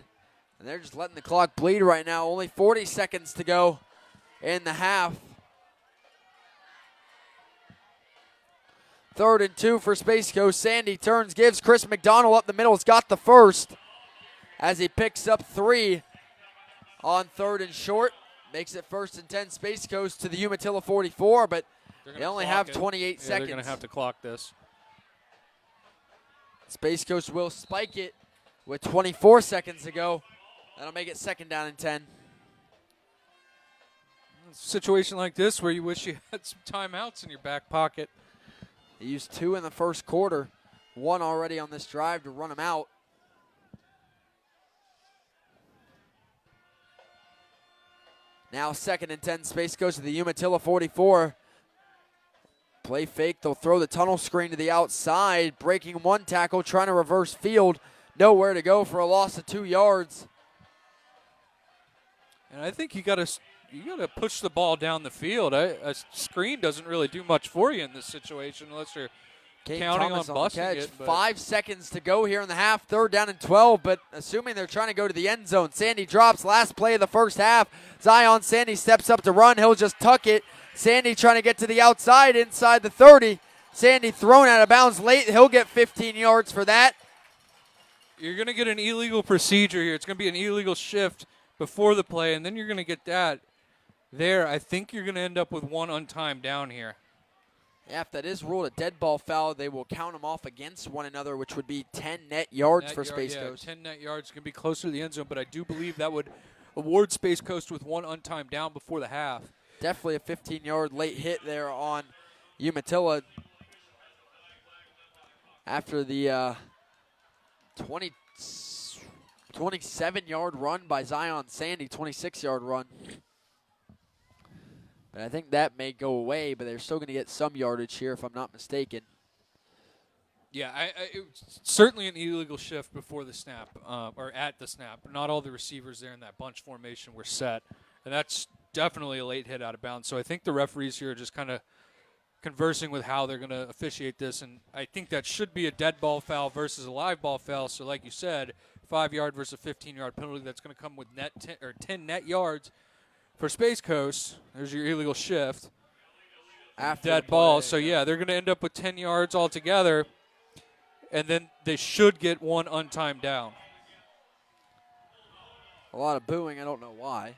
And they're just letting the clock bleed right now. Only 40 seconds to go in the half. 3rd and 2 for Space Coast. Sandy turns, gives Chris McDonald up the middle. Has got the first as he picks up 3 on 3rd and short. Makes it 1st and 10 Space Coast to the Umatilla 44, but they only have 28 seconds. They're going to have to clock this. Space Coast will spike it with 24 seconds to go. That'll make it 2nd down and 10. Situation like this where you wish you had some timeouts in your back pocket. They used 2 in the first quarter, 1 already on this drive to run them out. Now 2nd and 10, Space Coast to the Umatilla 44. Play fake, they'll throw the tunnel screen to the outside, breaking 1 tackle, trying to reverse field. Nowhere to go for a loss of 2 yards. And I think you got to push the ball down the field. A screen doesn't really do much for you in this situation unless you're counting Thomas on busting the catch. it. 5 seconds to go here in the half. 3rd down and 12, but assuming they're trying to go to the end zone. Sandy drops, last play of the first half. Zion Sandy steps up to run. He'll just tuck it. Sandy trying to get to the outside inside the 30. Sandy thrown out of bounds late. He'll get 15 yards for that. You're going to get an illegal procedure here. It's going to be an illegal shift before the play, and then you're going to get that there. I think you're going to end up with 1 untimed down here. Yeah, if that is ruled a dead ball foul, they will count them off against one another, which would be 10 net yards for Space Coast. 10 net yards can be closer to the end zone, but I do believe that would award Space Coast with 1 untimed down before the half. Definitely a 15-yard late hit there on Umatilla after the 27-yard run by Zion Sandy, 26-yard run. But I think that may go away, but they're still going to get some yardage here if I'm not mistaken. Yeah, it was certainly an illegal shift before the snap, or at the snap. Not all the receivers there in that bunch formation were set, and that's definitely a late hit out of bounds. So I think the referees here are just kind of conversing with how they're going to officiate this, and I think that should be a dead ball foul versus a live ball foul. So like you said, 5-yard versus a 15-yard penalty. That's going to come with 10 net yards for Space Coast. There's your illegal shift. After dead ball. So yeah, they're going to end up with 10 yards altogether, and then they should get 1 untimed down. A lot of booing. I don't know why.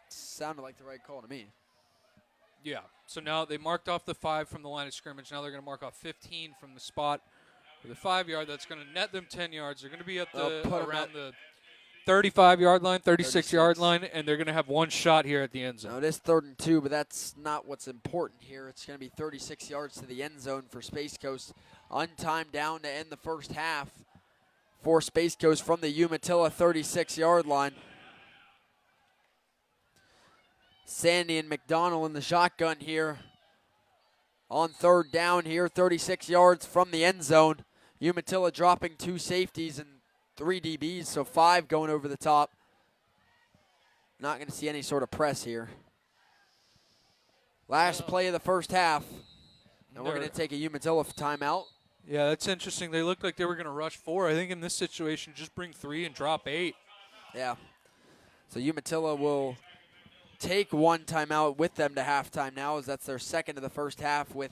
Sounded like the right call to me. Yeah. So now they marked off the 5 from the line of scrimmage. Now they're going to mark off 15 from the spot for the 5-yard. That's going to net them 10 yards. They're going to be at around the 35-yard line, 36-yard line, and they're going to have 1 shot here at the end zone. Now it is 3rd and 2, but that's not what's important here. It's going to be 36 yards to the end zone for Space Coast. Untimed down to end the first half for Space Coast from the Umatilla 36-yard line. Sandy and McDonald in the shotgun here on 3rd down here, 36 yards from the end zone. Umatilla dropping 2 safeties and 3 DBs, so 5 going over the top. Not going to see any sort of press here. Last play of the first half. And we're going to take a Umatilla timeout. Yeah, that's interesting. They looked like they were going to rush 4. I think in this situation, just bring 3 and drop 8. Yeah. So Umatilla will take 1 timeout with them to halftime now, as that's their 2nd of the first half with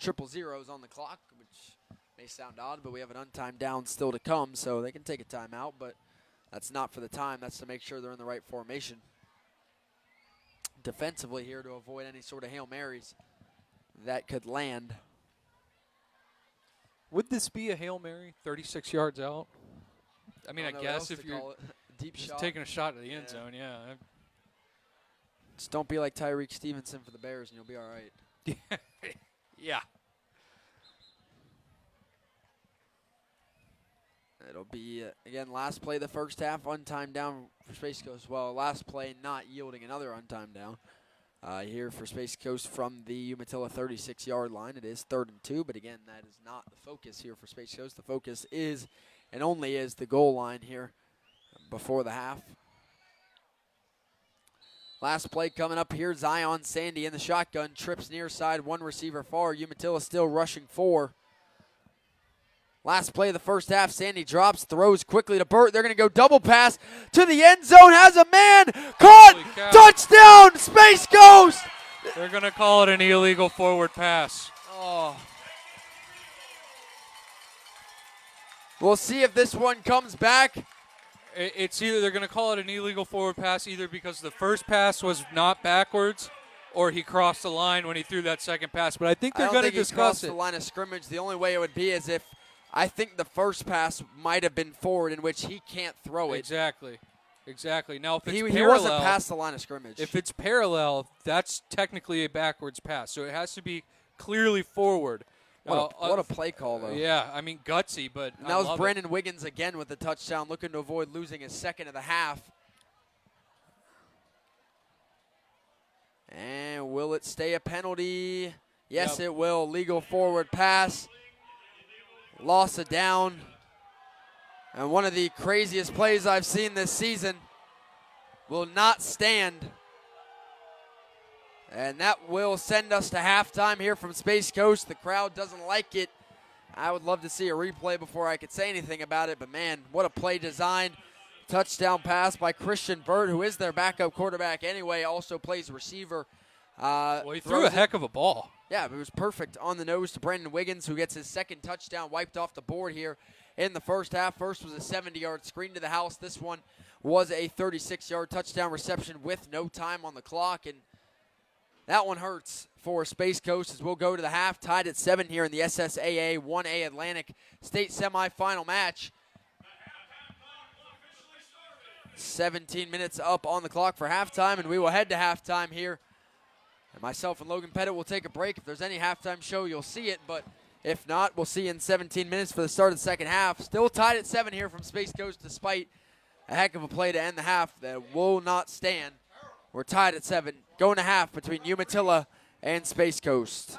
000s on the clock, which may sound odd, but we have an untimed down still to come, so they can take a timeout, but that's not for the time. That's to make sure they're in the right formation. defensively here to avoid any sort of Hail Marys that could land. Would this be a Hail Mary, 36 yards out? I mean, I guess if you're deep just shot. taking a shot at the end zone, yeah. Just don't be like Tyreek Stevenson for the Bears, and you'll be all right. Yeah. It'll be, again, last play of the first half, untimed down for Space Coast. Well, last play not yielding another untimed down here for Space Coast from the Umatilla 36-yard line. It is 3rd and 2, but again, that is not the focus here for Space Coast. The focus is and only is the goal line here before the half. Last play coming up here, Zion Sandy in the shotgun, trips near side, one receiver far. Umatilla still rushing 4. Last play of the first half, Sandy drops, throws quickly to Burt. They're going to go double pass to the end zone, has a man, caught, touchdown, Space Coast! They're going to call it an illegal forward pass. Oh. We'll see if this one comes back. It's either they're going to call it an illegal forward pass either because the first pass was not backwards or he crossed the line when he threw that second pass. But I think they're going to discuss it. The line of scrimmage. The only way it would be is if I think the first pass might have been forward in which he can't throw it. Exactly. Now, if it's he parallel, wasn't past the line of scrimmage. If it's parallel, that's technically a backwards pass. So it has to be clearly forward. What a play call, though. Yeah, I mean, gutsy, but and that was Brandon Wiggins again with the touchdown, looking to avoid losing his second of the half. And will it stay a penalty? Yes, it will. Legal forward pass. Loss of down. And one of the craziest plays I've seen this season will not stand. And that will send us to halftime here from Space Coast. The crowd doesn't like it. I would love to see a replay before I could say anything about it. But, man, what a play design. Touchdown pass by Christian Burt, who is their backup quarterback anyway, also plays receiver. Well, he threw a heck of a ball. Yeah, it was perfect on the nose to Brandon Wiggins, who gets his second touchdown wiped off the board here in the first half. First was a 70-yard screen to the house. This one was a 36-yard touchdown reception with no time on the clock. And that one hurts for Space Coast as we'll go to the half, tied at 7 here in the SSAA 1A Atlantic State semifinal match. 17 minutes up on the clock for halftime, and we will head to halftime here. And myself and Logan Pettit will take a break. If there's any halftime show, you'll see it, but if not, we'll see you in 17 minutes for the start of the second half. Still tied at 7 here from Space Coast despite a heck of a play to end the half that will not stand. We're tied at 7, going to half between Umatilla and Space Coast.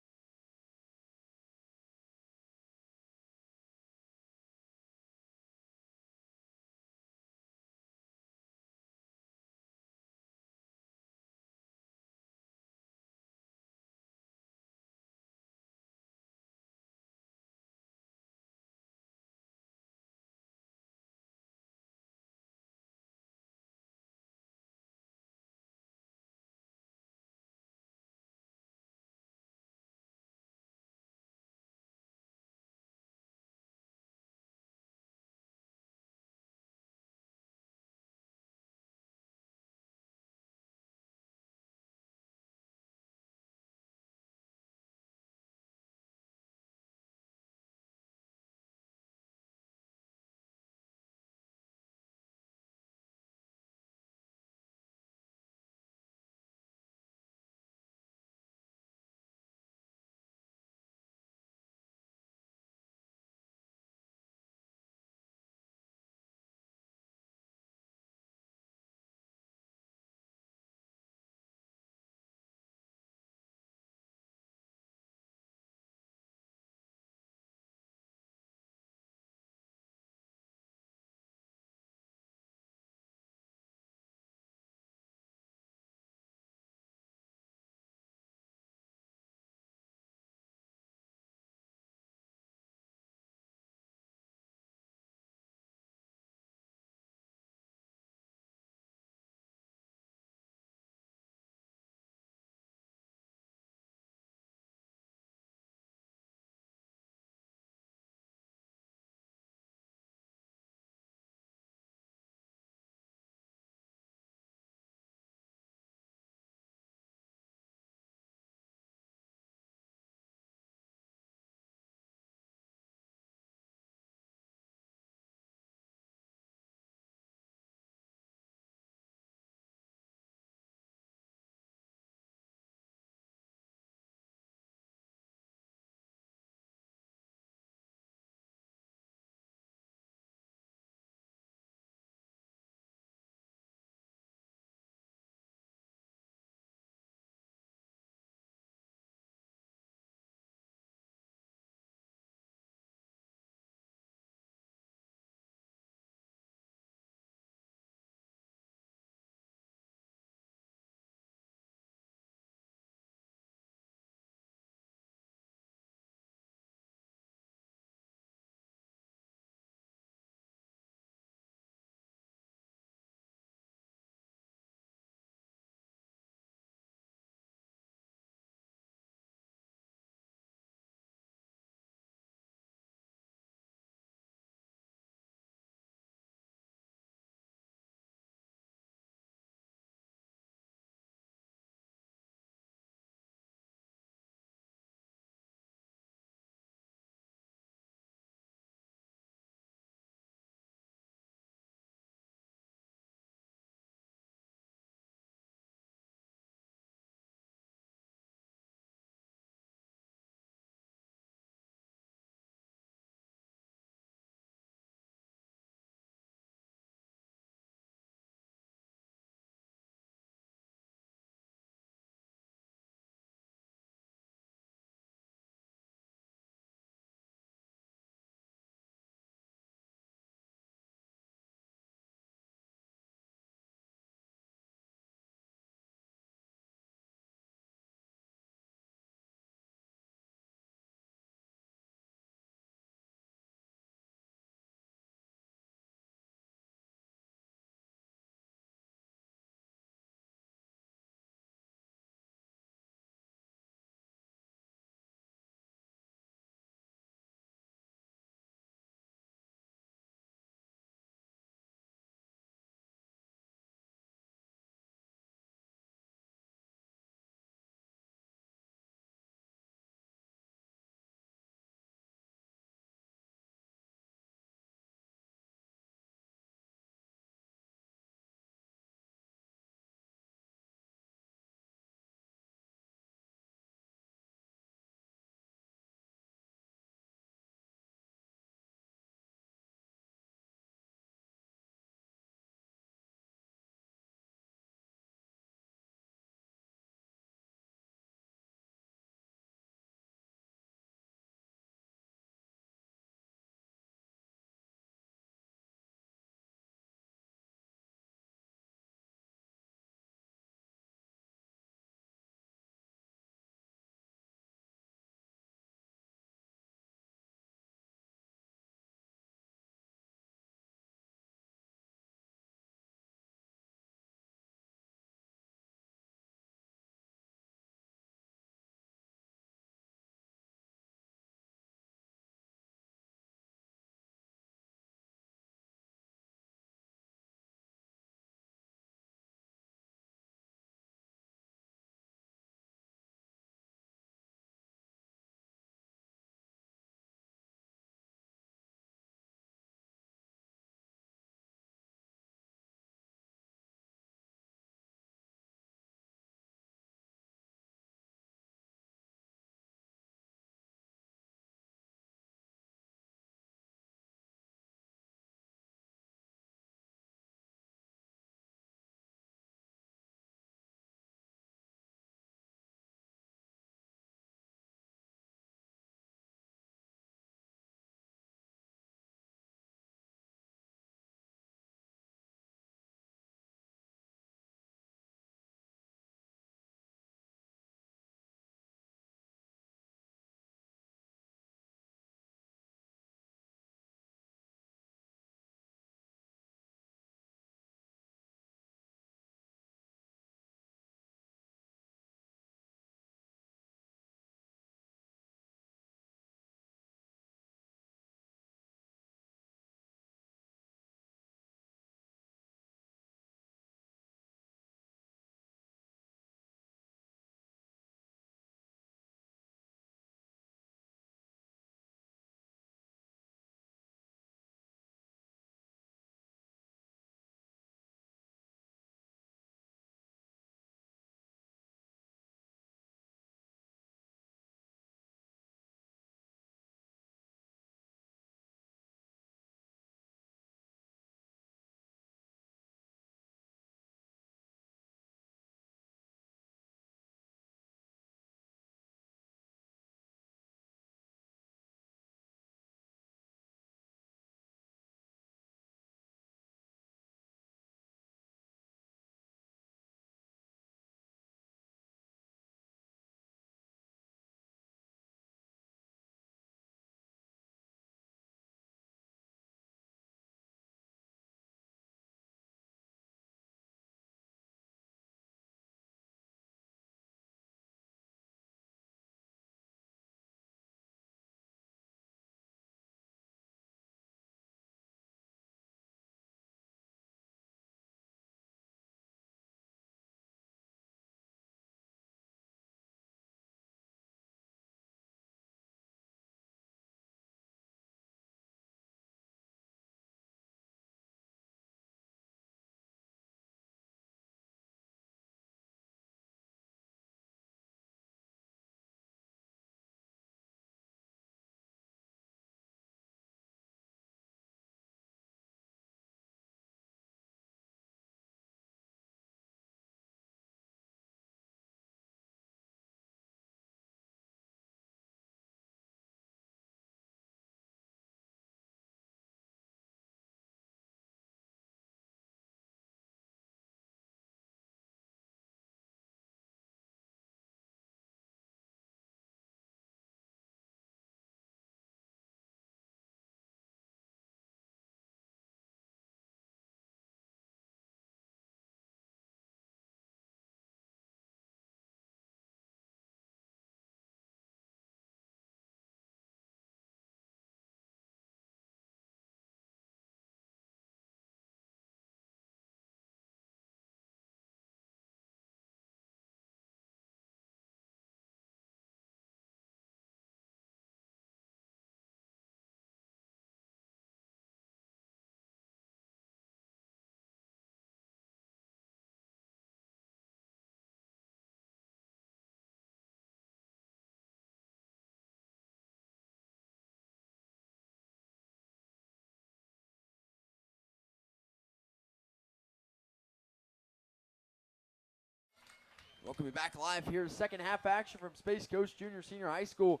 Welcome you back live here to second half action from Space Coast Junior Senior High School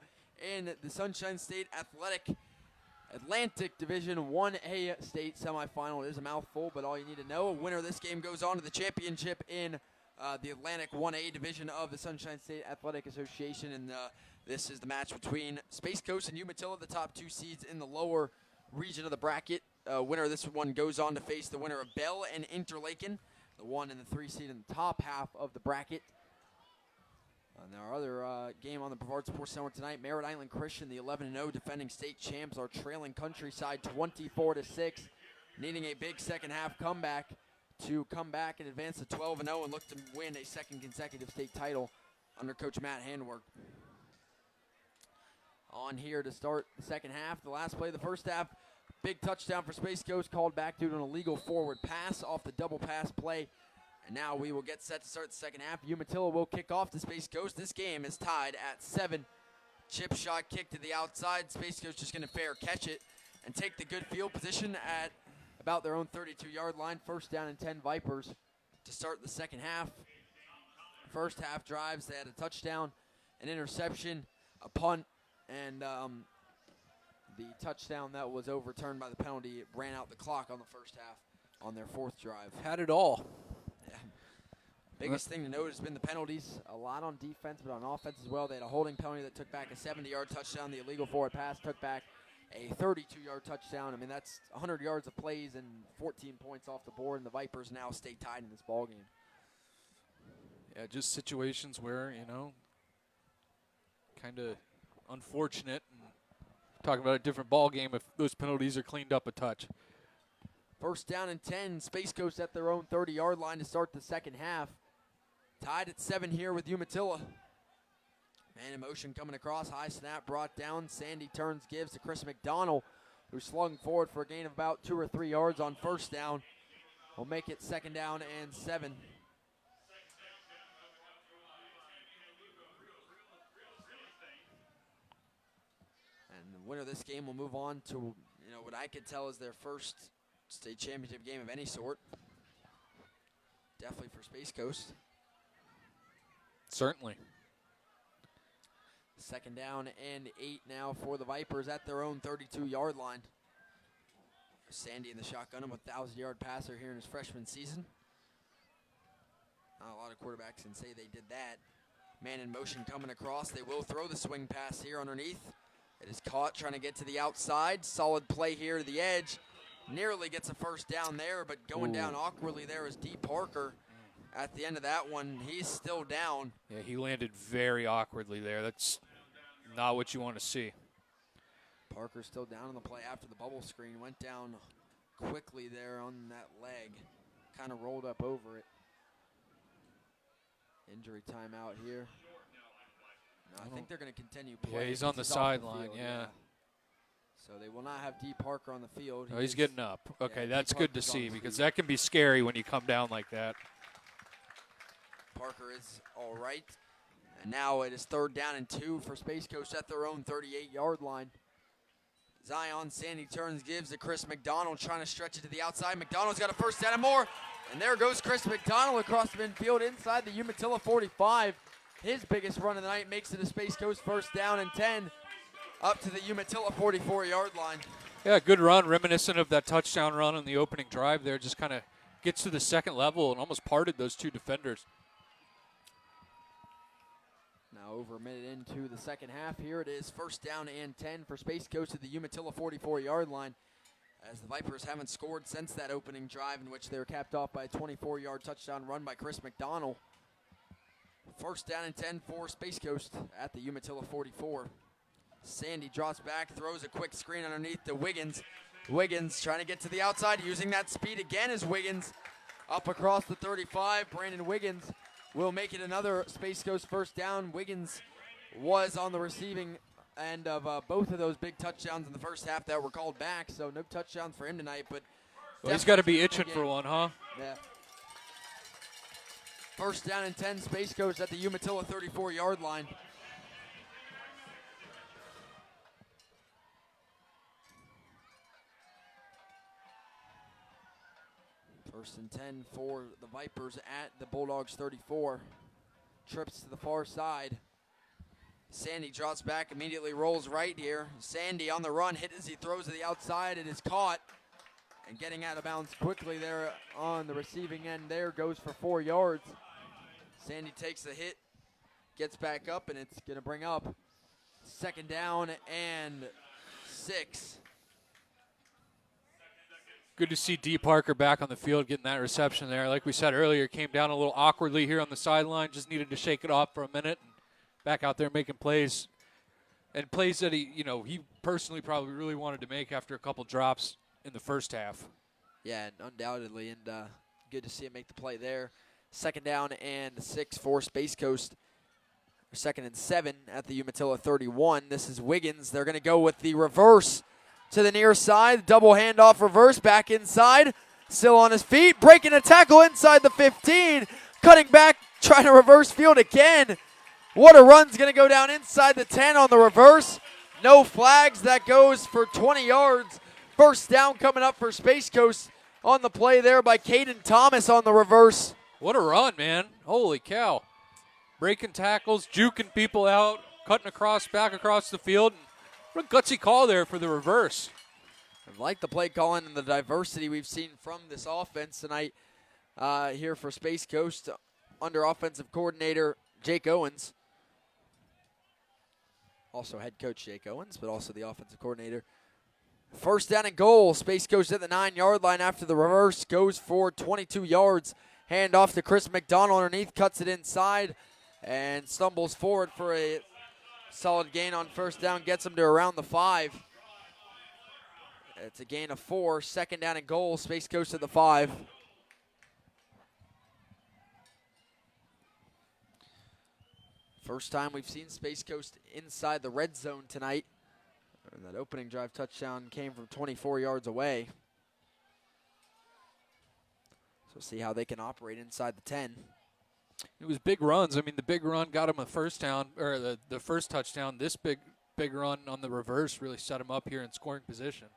in the Sunshine State Atlantic Division 1A state semifinal. It is a mouthful, but all you need to know, a winner of this game goes on to the championship in the Atlantic 1A division of the Sunshine State Athletic Association, and this is the match between Space Coast and Umatilla, the top two seeds in the lower region of the bracket. Winner of this one goes on to face the winner of Bell and Interlaken, the 1 and the 3 seed in the top half of the bracket. And our other game on the Brevard Sports Center tonight, Merritt Island Christian, the 11-0 defending state champs, are trailing Countryside 24-6, needing a big second half comeback to come back and advance to 12-0 and look to win a second consecutive state title under Coach Matt Handwork. On here to start the second half, the last play of the first half, big touchdown for Space Coast, called back due to an illegal forward pass off the double pass play. And now we will get set to start the second half. Umatilla will kick off to Space Coast. This game is tied at 7. Chip shot kick to the outside. Space Coast just going to fair catch it and take the good field position at about their own 32-yard line. First down and 10 Vipers to start the second half. First half drives, they had a touchdown, an interception, a punt, and the touchdown that was overturned by the penalty ran out the clock on the first half on their fourth drive. Had it all. Biggest thing to note has been the penalties. A lot on defense, but on offense as well. They had a holding penalty that took back a 70-yard touchdown. The illegal forward pass took back a 32-yard touchdown. I mean, that's 100 yards of plays and 14 points off the board, and the Vipers now stay tied in this ballgame. Yeah, just situations where, kind of unfortunate. And talking about a different ball game if those penalties are cleaned up a touch. First down and 10. Space Coast at their own 30-yard line to start the second half. Tied at 7 here with Umatilla. Man in motion coming across. High snap brought down. Sandy turns, gives to Chris McDonald, who slung forward for a gain of about 2 or 3 yards on first down. Will make it second down and 7. And the winner of this game will move on to, what I could tell is their first state championship game of any sort. Definitely for Space Coast. Certainly. Second down and 8 now for the Vipers at their own 32-yard line. Sandy in the shotgun, a 1,000-yard passer here in his freshman season. Not a lot of quarterbacks can say they did that. Man in motion coming across. They will throw the swing pass here underneath. It is caught, trying to get to the outside. Solid play here to the edge. Nearly gets a first down there, but going down awkwardly there is D. Parker. At the end of that one, he's still down. Yeah, he landed very awkwardly there. That's not what you want to see. Parker's still down on the play after the bubble screen. Went down quickly there on that leg. Kind of rolled up over it. Injury timeout here. No, I think they're going to continue playing. Yeah, he's on the sideline, yeah. So they will not have D. Parker on the field. Oh, he's getting up. Okay, yeah, that's good to see because that can be scary when you come down like that. Parker is all right. And now it is third down and 2 for Space Coast at their own 38-yard line. Zion Sandy turns, gives to Chris McDonald, trying to stretch it to the outside. McDonald's got a first down and more. And there goes Chris McDonald across the midfield inside the Umatilla 45. His biggest run of the night makes it a Space Coast first down and 10 up to the Umatilla 44-yard line. Yeah, good run, reminiscent of that touchdown run on the opening drive there. Just kind of gets to the second level and almost parted those two defenders. Now over a minute into the second half. Here it is, first down and 10 for Space Coast at the Umatilla 44-yard line, as the Vipers haven't scored since that opening drive in which they were capped off by a 24-yard touchdown run by Chris McDonald. First down and 10 for Space Coast at the Umatilla 44. Sandy drops back, throws a quick screen underneath to Wiggins. Wiggins trying to get to the outside, using that speed again as Wiggins up across the 35. Brandon Wiggins will make it another Space Coast first down. Wiggins was on the receiving end of both of those big touchdowns in the first half that were called back, so no touchdowns for him tonight. But well, he's got to be itching for one, huh? Yeah. First down and 10, Space Coast at the Umatilla 34-yard line. First and 10 for the Vipers at the Bulldogs 34. trips to the far side. Sandy drops back, immediately rolls right here. Sandy on the run, hit as he throws to the outside. It is caught. And getting out of bounds quickly there on the receiving end there, goes for 4 yards. Sandy takes the hit, gets back up, and it's going to bring up 2nd down and 6. Good to see D. Parker back on the field getting that reception there. Like we said earlier, came down a little awkwardly here on the sideline, just needed to shake it off for a minute. And back out there making plays, and plays that he personally probably really wanted to make after a couple drops in the first half. Yeah, and undoubtedly, and good to see him make the play there. 2nd down and 6 for Space Coast. 2nd and 7 at the Umatilla 31. This is Wiggins. They're going to go with the reverse to the near side. Double handoff reverse, back inside. Still on his feet, breaking a tackle inside the 15. Cutting back, trying to reverse field again. What a run's going to go down inside the 10 on the reverse. No flags. That goes for 20 yards. First down coming up for Space Coast on the play there by Caden Thomas on the reverse. What a run, man. Holy cow. Breaking tackles, juking people out, cutting across, back across the field. What a gutsy call there for the reverse. I like the play calling and the diversity we've seen from this offense tonight here for Space Coast under offensive coordinator Jake Owens. Also head coach Jake Owens, but also the offensive coordinator. First down and goal. Space Coast at the 9-yard line after the reverse. Goes for 22 yards. Hand off to Chris McDonald underneath. Cuts it inside and stumbles forward for a solid gain on first down. Gets him to around the 5. It's a gain of 4. 2nd down and goal. Space Coast at the 5. First time we've seen Space Coast inside the red zone tonight. And that opening drive touchdown came from 24 yards away. So see how they can operate inside the 10. It was big runs. I mean, the big run got him a first down, or the first touchdown. This big run on the reverse really set him up here in scoring position.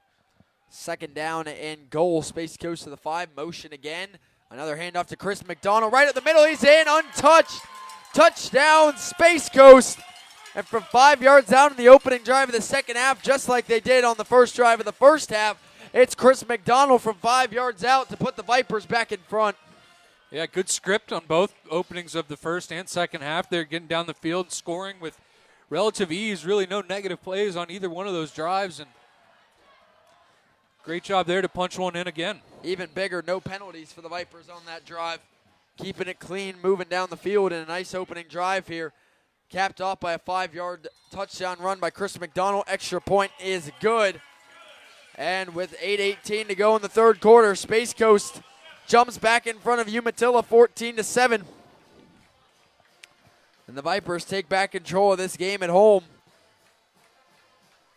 2nd down and goal. Space Coast to the 5. Motion again. Another handoff to Chris McDonald. Right at the middle. He's in. Untouched. Touchdown, Space Coast. And from 5 yards out in the opening drive of the second half, just like they did on the first drive of the first half, it's Chris McDonald from 5 yards out to put the Vipers back in front. Yeah, good script on both openings of the first and second half. They're getting down the field, scoring with relative ease. Really no negative plays on either one of those drives. And great job there to punch one in again. Even bigger, no penalties for the Vipers on that drive. Keeping it clean, moving down the field in a nice opening drive here. Capped off by a 5-yard touchdown run by Chris McDonald. Extra point is good. And with 8:18 to go in the third quarter, Space Coast jumps back in front of Umatilla 14-7. And the Vipers take back control of this game at home.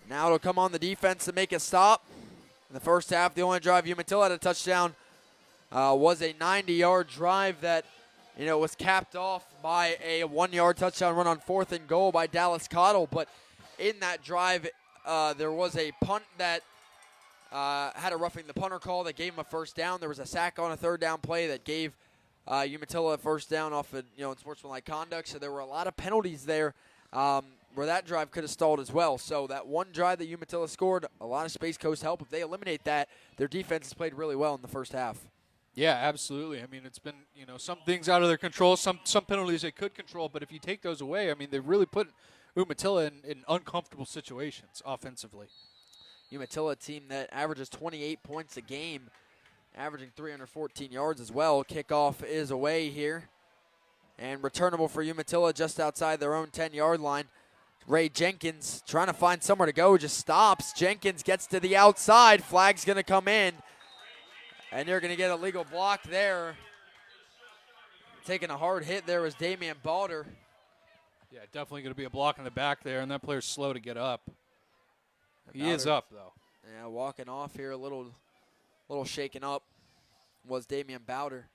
Now it'll come on the defense to make a stop. In the first half, the only drive Umatilla had a touchdown was a 90-yard drive that was capped off by a 1-yard touchdown run on 4th and goal by Dallas Cottle. But in that drive, there was a punt that had a roughing the punter call that gave him a first down. There was a sack on a 3rd down play that gave Umatilla a first down off of unsportsmanlike conduct. So there were a lot of penalties there where that drive could have stalled as well. So that one drive that Umatilla scored, a lot of Space Coast help. If they eliminate that, their defense has played really well in the first half. Yeah, absolutely. I mean, it's been, some things out of their control, some penalties they could control, but if you take those away, I mean, they really put Umatilla in uncomfortable situations offensively. Umatilla, a team that averages 28 points a game, averaging 314 yards as well. Kickoff is away here. And returnable for Umatilla just outside their own 10-yard line. Ray Jenkins trying to find somewhere to go, just stops. Jenkins gets to the outside. Flag's going to come in. And you're going to get a legal block there. Taking a hard hit there was Damian Balder. Yeah, definitely going to be a block in the back there, and that player's slow to get up. He Bowder, is up, though. Yeah, walking off here, a little shaken up was Damian Bowder.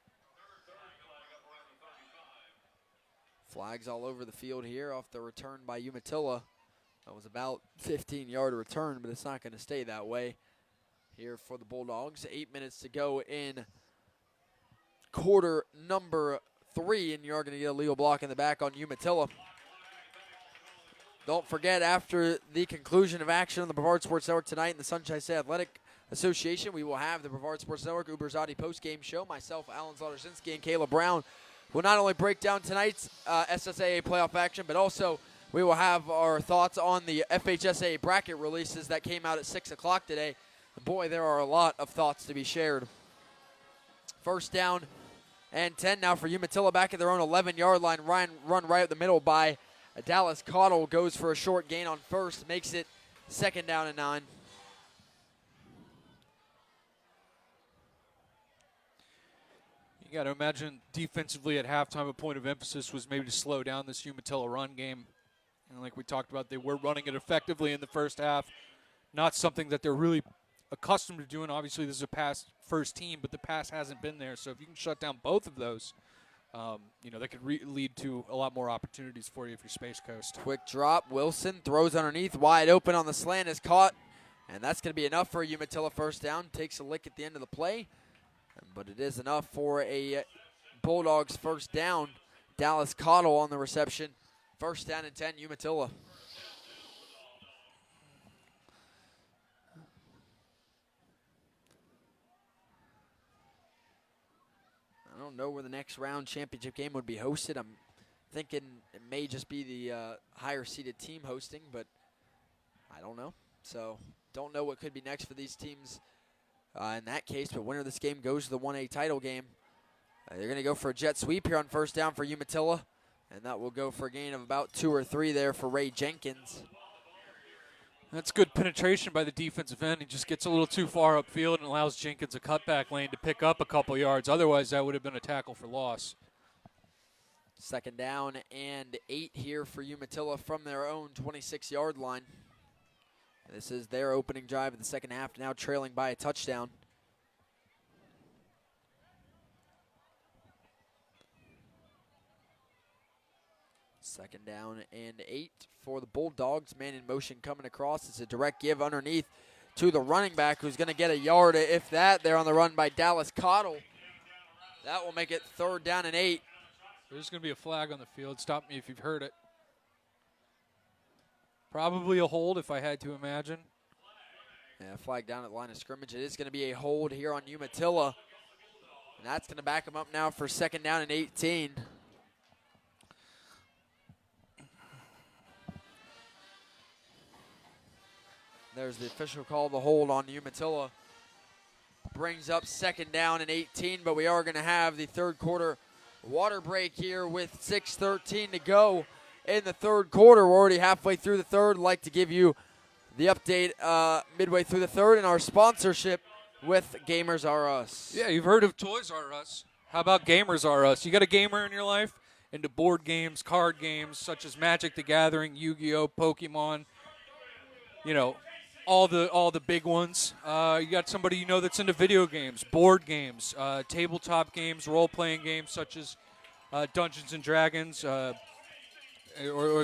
Flags all over the field here off the return by Umatilla. That was about 15-yard return, but it's not going to stay that way here for the Bulldogs. 8 minutes to go in quarter number 3, and you're going to get a legal block in the back on Umatilla. Don't forget, after the conclusion of action on the Brevard Sports Network tonight in the Sunshine State Athletic Association, we will have the Brevard Sports Network Uberzati post-game show. Myself, Alan Zlatarzinski, and Kayla Brown will not only break down tonight's SSAA playoff action, but also we will have our thoughts on the FHSAA bracket releases that came out at 6 o'clock today. Boy, there are a lot of thoughts to be shared. First down and 10 now for Umatilla back at their own 11-yard line. Run right up the middle by Dallas Cottle, goes for a short gain on first, makes it 2nd down and 9. You got to imagine defensively at halftime, a point of emphasis was maybe to slow down this Umatilla run game. And like we talked about, they were running it effectively in the first half. Not something that they're really accustomed to doing. Obviously, this is a pass first team, but the pass hasn't been there. So if you can shut down both of those, that could lead to a lot more opportunities for you if you're Space Coast. Quick drop. Wilson throws underneath. Wide open on the slant, is caught. And that's going to be enough for a Umatilla first down. Takes a lick at the end of the play. But it is enough for a Bulldogs first down. Dallas Cottle on the reception. First down and 10, Umatilla. I don't know where the next round championship game would be hosted. I'm thinking it may just be the higher-seeded team hosting, but I don't know. So don't know what could be next for these teams in that case, but winner of this game goes to the 1A title game. They're going to go for a jet sweep here on first down for Umatilla, and that will go for a gain of about 2 or 3 there for Ray Jenkins. That's good penetration by the defensive end. He just gets a little too far upfield and allows Jenkins a cutback lane to pick up a couple yards. Otherwise, that would have been a tackle for loss. 2nd down and 8 here for Umatilla from their own 26-yard line. This is their opening drive of the second half, now trailing by a touchdown. Second down and 8 for the Bulldogs. Man in motion coming across. It's a direct give underneath to the running back, who's going to get a yard, if that. There on the run by Dallas Cottle. That will make it 3rd down and 8. There's going to be a flag on the field. Stop me if you've heard it. Probably a hold, if I had to imagine. Yeah, flag down at the line of scrimmage. It is going to be a hold here on Umatilla. And that's going to back them up now for 2nd down and 18. There's the official call, the hold on Umatilla. Brings up 2nd down and 18, but we are going to have the third quarter water break here with 6:13 to go in the third quarter. We're already halfway through the third. I'd like to give you the update midway through the third and our sponsorship with Gamers R Us. Yeah, you've heard of Toys R Us. How about Gamers R Us? You got a gamer in your life? Into board games, card games, such as Magic the Gathering, Yu-Gi-Oh!, Pokemon, all the big ones. You got somebody that's into video games, board games, tabletop games, role-playing games such as Dungeons and Dragons, or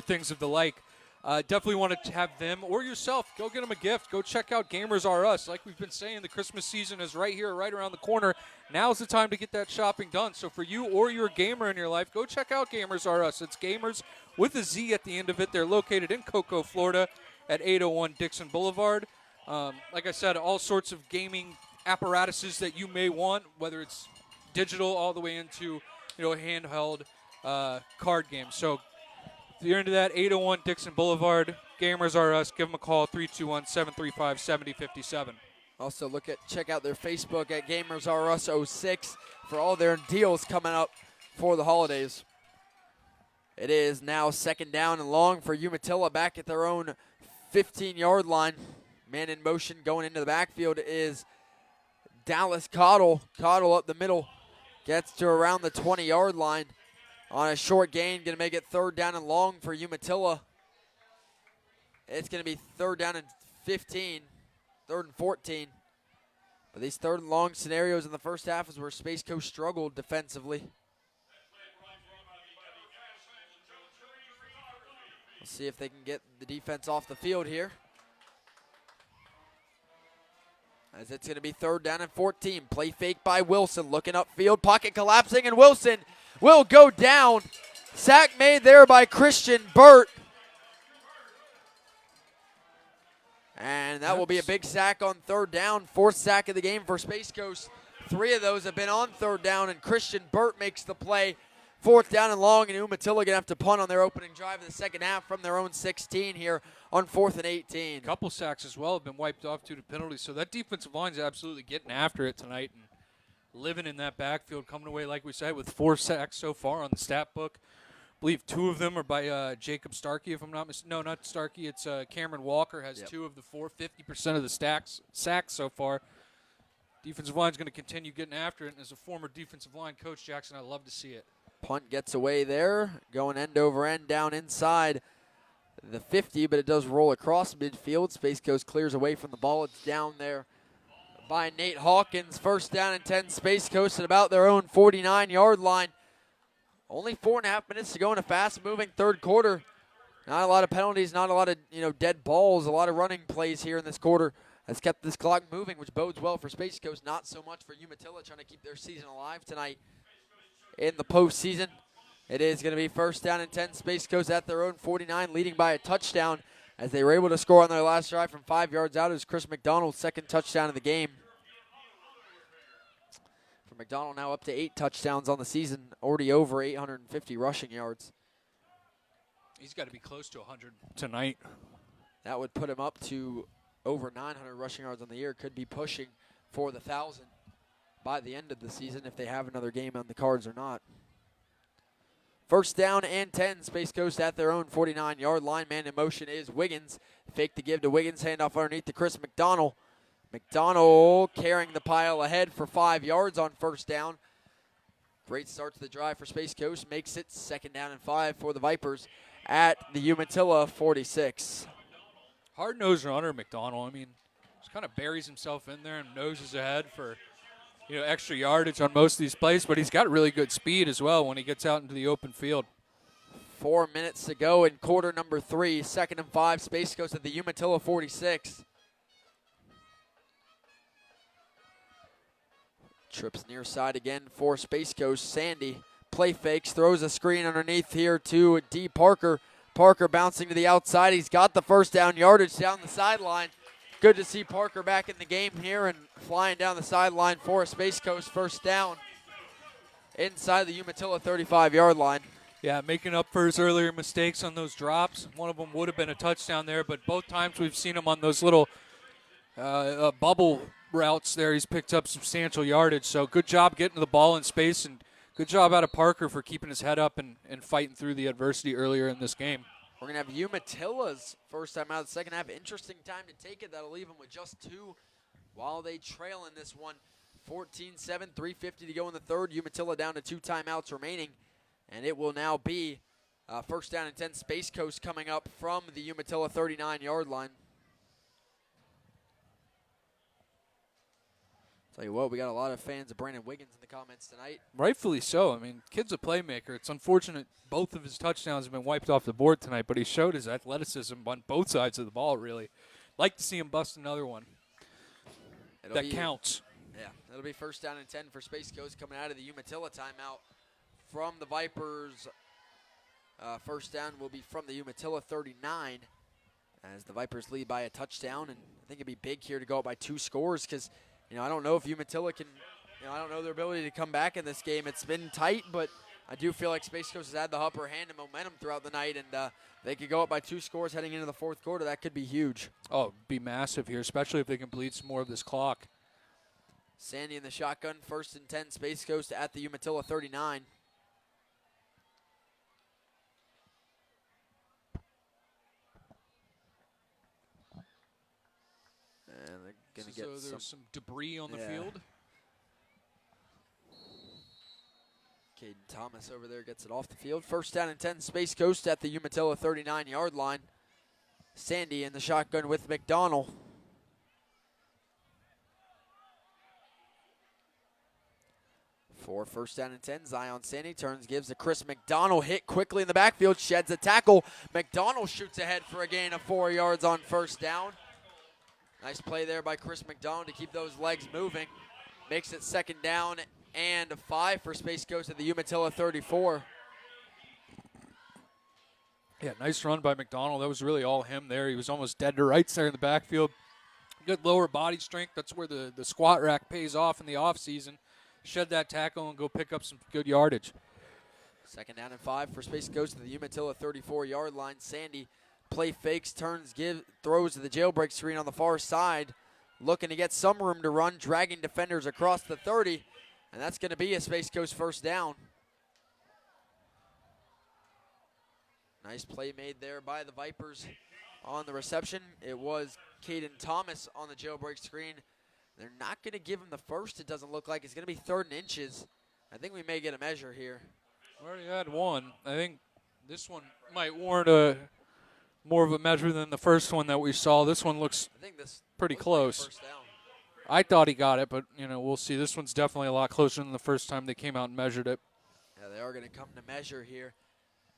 things of the like. Definitely want to have them or yourself. Go get them a gift. Go check out Gamers R Us. Like we've been saying, the Christmas season is right here, right around the corner. Now's the time to get that shopping done. So for you or your gamer in your life, go check out Gamers R Us. It's Gamers with a Z at the end of it. They're located in Cocoa, Florida at 801 Dixon Boulevard. Like I said, all sorts of gaming apparatuses that you may want, whether it's digital all the way into handheld card games. So if you're into that, 801 Dixon Boulevard, Gamers R Us. Give them a call, 321-735-7057. Also check out their Facebook at Gamers R Us 06 for all their deals coming up for the holidays. It is now 2nd down and long for Umatilla back at their own 15-yard line. Man in motion going into the backfield is Dallas Cottle. Cottle up the middle. Gets to around the 20-yard line on a short gain. Going to make it 3rd down and long for Umatilla. It's going to be 3rd down and 15. 3rd and 14. But these 3rd and long scenarios in the first half is where Space Coast struggled defensively. We'll see if they can get the defense off the field here. As it's going to be 3rd down and 14. Play fake by Wilson. Looking upfield. Pocket collapsing. And Wilson will go down. Sack made there by Christian Burt. And that will be a big sack on third down. Fourth sack of the game for Space Coast. 3 of those have been on third down, and Christian Burt makes the play. Fourth down and long, and Umatilla going to have to punt on their opening drive in the second half from their own 16 here on 4th and 18. A couple sacks as well have been wiped off due to penalties, so that defensive line is absolutely getting after it tonight and living in that backfield, coming away, like we said, with 4 sacks so far on the stat book. I believe 2 of them are by Jacob Starkey, if I'm not mistaken. No, not Starkey. It's Cameron Walker has 2 of the 4, 50% of the sacks so far. Defensive line's going to continue getting after it, and as a former defensive line coach, Jackson, I love to see it. Punt gets away there, going end over end down inside the 50, but it does roll across midfield. Space Coast clears away from the ball. It's down there by Nate Hawkins. First down and 10, Space Coast at about their own 49-yard line. Only 4.5 minutes to go in a fast-moving third quarter. Not a lot of penalties, not a lot of dead balls, a lot of running plays here in this quarter has kept this clock moving, which bodes well for Space Coast. Not so much for Umatilla trying to keep their season alive tonight in the postseason. It is going to be first down and 10. Space Coast at their own 49, leading by a touchdown as they were able to score on their last drive from 5 yards out. It was Chris McDonald's second touchdown of the game. For McDonald now up to 8 touchdowns on the season, already over 850 rushing yards. He's got to be close to 100 tonight. That would put him up to over 900 rushing yards on the year. Could be pushing for the 1,000 by the end of the season if they have another game on the cards or not. First down and 10. Space Coast at their own 49-yard line. Man in motion is Wiggins. Fake to give to Wiggins. Handoff underneath to Chris McDonald. McDonald carrying the pile ahead for 5 yards on first down. Great start to the drive for Space Coast. Makes it second down and 5 for the Vipers at the Umatilla 46. Hard-nosed runner, McDonald. I mean, just kind of buries himself in there and noses ahead for extra yardage on most of these plays, but he's got really good speed as well when he gets out into the open field. 4 minutes to go in quarter number 3. Second and 5. Space Coast at the Umatilla 46. Trips near side again for Space Coast. Sandy play fakes, throws a screen underneath here to D. Parker. Parker bouncing to the outside. He's got the first down yardage down the sideline. Good to see Parker back in the game here and flying down the sideline for a Space Coast first down inside the Umatilla 35-yard line. Yeah, making up for his earlier mistakes on those drops. One of them would have been a touchdown there, but both times we've seen him on those little bubble routes there, he's picked up substantial yardage. So good job getting the ball in space, and good job out of Parker for keeping his head up and fighting through the adversity earlier in this game. We're going to have Umatilla's first time out of the second half. Interesting time to take it. That'll leave them with just 2 while they trail in this one. 14-7, 3:50 to go in the third. Umatilla down to 2 timeouts remaining. And it will now be first down and 10. Space Coast coming up from the Umatilla 39-yard line. Tell you what, we got a lot of fans of Brandon Wiggins in the comments tonight. Rightfully so. I mean, kid's a playmaker. It's unfortunate both of his touchdowns have been wiped off the board tonight, but he showed his athleticism on both sides of the ball, really. Like to see him bust another one. That counts. Yeah, it'll be first down and 10 for Space Coast coming out of the Umatilla timeout from the Vipers. First down will be from the Umatilla 39 as the Vipers lead by a touchdown. And I think it'd be big here to go up by 2 scores because I don't know if Umatilla can, I don't know their ability to come back in this game. It's been tight, but I do feel like Space Coast has had the upper hand and momentum throughout the night, and they could go up by 2 scores heading into the fourth quarter. That could be huge. Oh, it'd be massive here, especially if they can bleed some more of this clock. Sandy in the shotgun, first and 10, Space Coast at the Umatilla 39. And they're going to get there's some debris on the field. Caden Thomas over there gets it off the field. First down and 10, Space Coast at the Umatilla 39-yard line. Sandy in the shotgun with McDonald. For first down and 10, Zion Sandy turns, gives to Chris McDonald. Hit quickly in the backfield, sheds a tackle. McDonald shoots ahead for a gain of 4 yards on first down. Nice play there by Chris McDonald to keep those legs moving. Makes it second down and 5 for Space Coast at the Umatilla 34. Yeah, nice run by McDonald. That was really all him there. He was almost dead to rights there in the backfield. Good lower body strength. That's where the squat rack pays off in the offseason. Shed that tackle and go pick up some good yardage. 2nd down and 5 for Space Coast at the Umatilla 34-yard line. Sandy play fakes, turns, throws to the jailbreak screen on the far side. Looking to get some room to run, dragging defenders across the 30. And that's going to be a Space Coast first down. Nice play made there by the Vipers on the reception. It was Caden Thomas on the jailbreak screen. They're not going to give him the first, it doesn't look like. It's going to be 3rd and inches. I think we may get a measure here. We already had one. I think this one might warrant more of a measure than the first one that we saw. This one looks pretty close. Like first down. I thought he got it, but we'll see. This one's definitely a lot closer than the first time they came out and measured it. Yeah, they are going to come to measure here.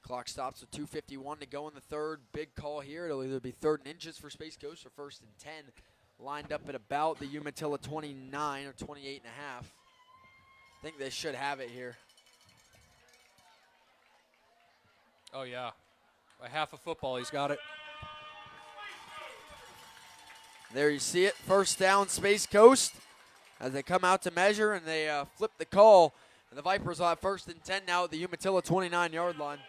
Clock stops with 2:51 to go in the third. Big call here. It'll either be 3rd and inches for Space Coast or 1st and 10. Lined up at about the Umatilla 29 or 28 and a half. I think they should have it here. Oh, yeah. By half a football, he's got it. There you see it. First down, Space Coast. As they come out to measure and they flip the call. And the Vipers will have 1st and 10 now at the Umatilla 29-yard line.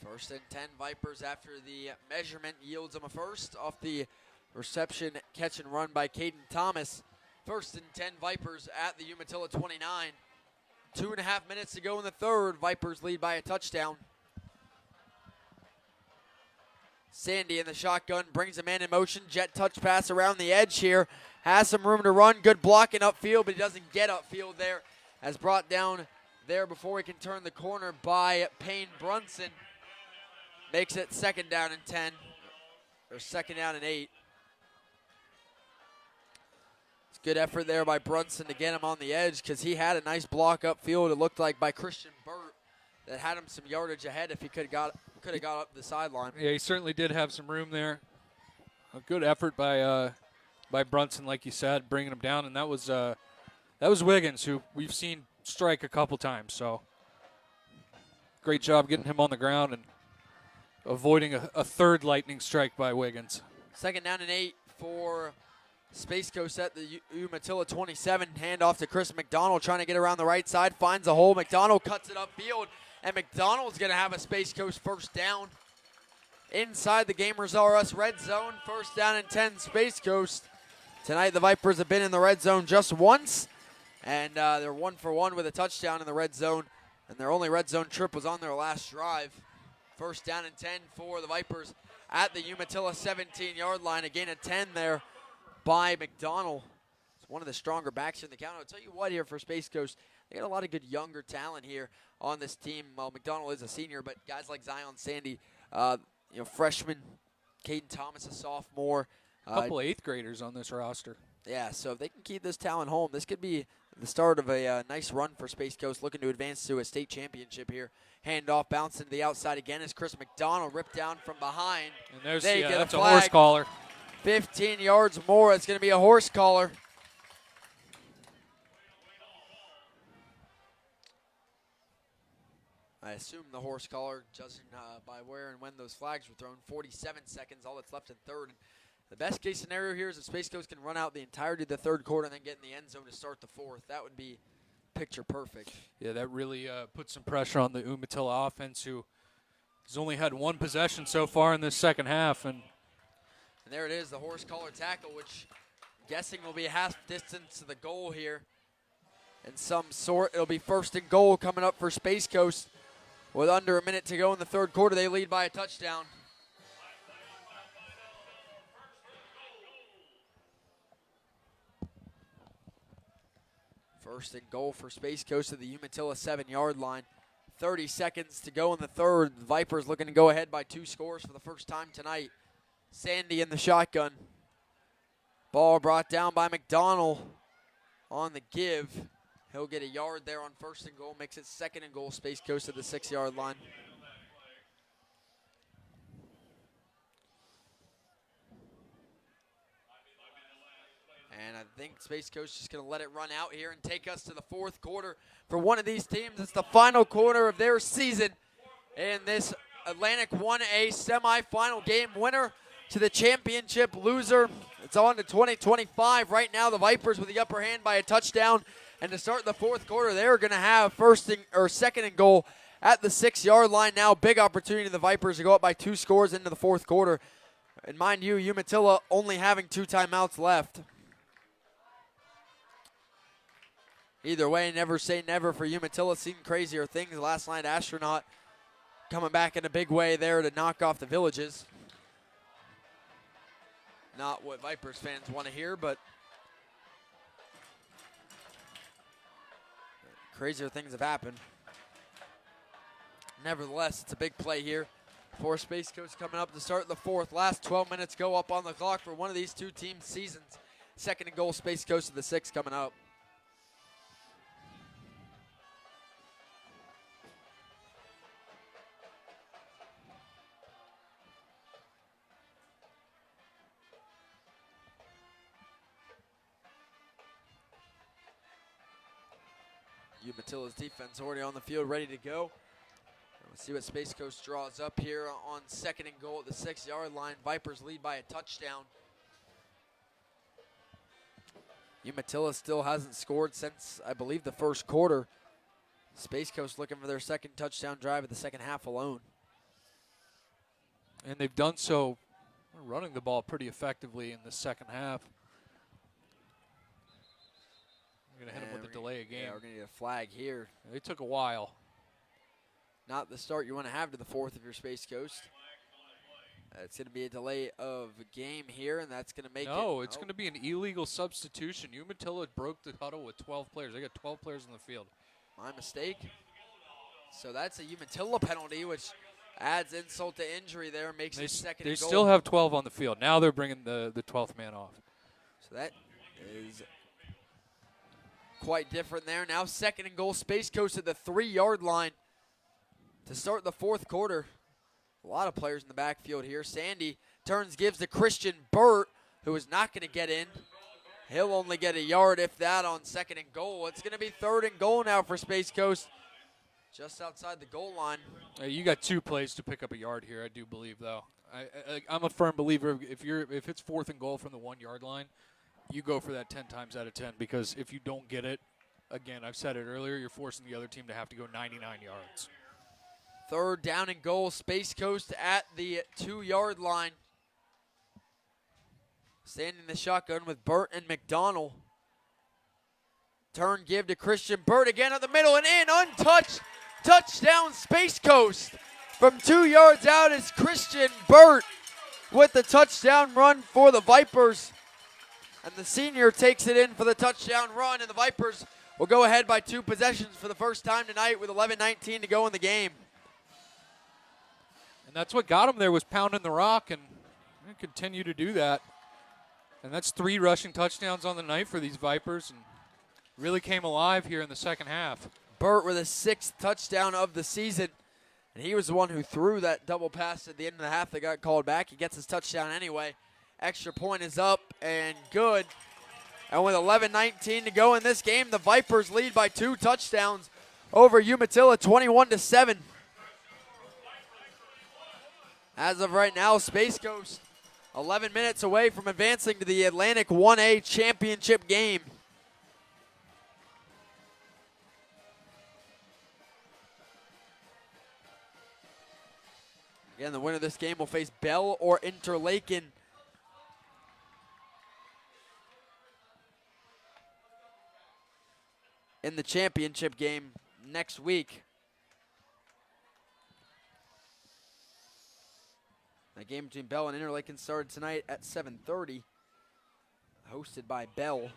First and 10, Vipers after the measurement yields them a first off the reception, catch and run by Caden Thomas. 1st and 10, Vipers at the Umatilla 29. 2.5 minutes to go in the third. Vipers lead by a touchdown. Sandy in the shotgun brings a man in motion. Jet touch pass around the edge here. Has some room to run. Good blocking upfield, but he doesn't get upfield there. As brought down there before he can turn the corner by Payne Brunson. Makes it 2nd down and 10, or 2nd down and 8. It's good effort there by Brunson to get him on the edge because he had a nice block upfield, it looked like, by Christian Burt that had him some yardage ahead if he could have got up the sideline. Yeah, he certainly did have some room there. A good effort by Brunson, like you said, bringing him down, and that was Wiggins, who we've seen strike a couple times. So great job getting him on the ground and avoiding a third lightning strike by Wiggins. 2nd down and 8 for Space Coast at the Umatilla 27. Handoff to Chris McDonald trying to get around the right side. Finds a hole. McDonald cuts it upfield. And McDonald's going to have a Space Coast first down. Inside the Gamers R Us red zone. 1st down and 10 Space Coast. Tonight the Vipers have been in the red zone just once. And they're 1 for 1 with a touchdown in the red zone. And their only red zone trip was on their last drive. 1st down and 10 for the Vipers at the Umatilla 17-yard line. A gain of 10 there by McDonald. It's one of the stronger backs in the count. I'll tell you what here for Space Coast, they got a lot of good younger talent here on this team. Well, McDonald is a senior, but guys like Zion Sandy, freshman, Caden Thomas, a sophomore. A couple of 8th graders on this roster. Yeah, so if they can keep this talent home, this could be the start of a nice run for Space Coast, looking to advance to a state championship here. Handoff bouncing to the outside again as Chris McDonald ripped down from behind. And that's a horse collar. 15 yards more. It's going to be a horse collar. I assume the horse collar, judging by where and when those flags were thrown. 47 seconds, all that's left in third. The best case scenario here is if Space Coast can run out the entirety of the third quarter and then get in the end zone to start the fourth. That would be picture perfect. Yeah, that really puts some pressure on the Umatilla offense, who has only had one possession so far in this second half. And there it is, the horse collar tackle, which I'm guessing will be a half distance to the goal here. In some sort, it'll be 1st and goal coming up for Space Coast. With under a minute to go in the third quarter, they lead by a touchdown. First and goal for Space Coast at the Umatilla 7-yard line. 30 seconds to go in the third. The Vipers looking to go ahead by 2 scores for the first time tonight. Sandy in the shotgun. Ball brought down by McDonald on the give. He'll get a yard there on 1st and goal, makes it 2nd and goal, Space Coast at the 6-yard line. And I think Space Coast is just going to let it run out here and take us to the 4th quarter. For one of these teams, it's the final quarter of their season in this Atlantic 1A semifinal game. Winner to the championship, loser. It's on to 2025. Right now, the Vipers with the upper hand by a touchdown. And to start the 4th quarter, they're going to have 2nd and goal at the 6-yard line. Now, big opportunity to the Vipers to go up by 2 scores into the 4th quarter. And mind you, Umatilla only having 2 timeouts left. Either way, never say never for Umatilla. Seen crazier things last night. Astronaut coming back in a big way there to knock off the Villages. Not what Vipers fans want to hear, but crazier things have happened. Nevertheless, it's a big play here for Space Coast coming up to start the 4th. Last 12 minutes go up on the clock for one of these two teams' seasons. 2nd and goal, Space Coast to the 6 coming up. Umatilla's defense already on the field, ready to go. We'll see what Space Coast draws up here on 2nd and goal at the 6-yard line. Vipers lead by a touchdown. Umatilla still hasn't scored since, I believe, the 1st quarter. Space Coast looking for their 2nd touchdown drive of the 2nd half alone. And they've done so running the ball pretty effectively in the 2nd half. We're going to hit them with a delay of game. Yeah, we're going to get a flag here. They took a while. Not the start you want to have to the 4th of your Space Coast. It's going to be a delay of game here, and that's going to make it's going to be an illegal substitution. Umatilla broke the huddle with 12 players. They got 12 players on the field. My mistake. So that's a Umatilla penalty, which adds insult to injury there, makes it 2nd and goal. They still have 12 on the field. Now they're bringing the 12th man off. So that is quite different there. Now 2nd and goal, Space Coast at the 3-yard line to start the 4th quarter. A lot of players in the backfield here. Sandy turns, gives to Christian Burt, who is not going to get in. He'll only get a yard, if that, on 2nd and goal. It's going to be 3rd and goal now for Space Coast, just outside the goal line. You got 2 plays to pick up a yard here, I do believe, though. I'm a firm believer if it's 4th and goal from the 1-yard line, you go for that 10 times out of 10, because if you don't get it, again, I've said it earlier, you're forcing the other team to have to go 99 yards. 3rd down and goal, Space Coast at the 2-yard line. Standing the shotgun with Burt and McDonald. Turn, give to Christian Burt again at the middle and in, untouched. Touchdown, Space Coast. From 2 yards out is Christian Burt with the touchdown run for the Vipers. And the senior takes it in for the touchdown run, and the Vipers will go ahead by 2 possessions for the first time tonight with 11:19 to go in the game. And that's what got him there, was pounding the rock, and continue to do that. And that's 3 rushing touchdowns on the night for these Vipers, and really came alive here in the 2nd half. Burt with a 6th touchdown of the season, and he was the one who threw that double pass at the end of the half that got called back. He gets his touchdown anyway. Extra point is up and good. And with 11:19 to go in this game, the Vipers lead by 2 touchdowns over Umatilla, 21-7. As of right now, Space Coast 11 minutes away from advancing to the Atlantic 1A championship game. Again, the winner of this game will face Bell or Interlaken. In the championship game next week. The game between Bell and Interlaken started tonight at 7:30, hosted by Bell.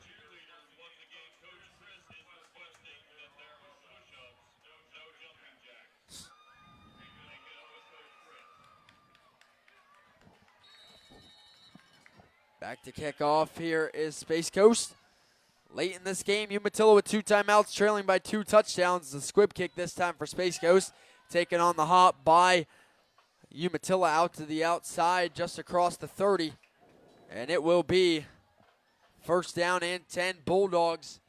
Back to kick off here is Space Coast. Late in this game, Umatilla with 2 timeouts, trailing by 2 touchdowns. The squib kick this time for Space Coast, taken on the hop by Umatilla out to the outside, just across the 30. And it will be first down and 10. Bulldogs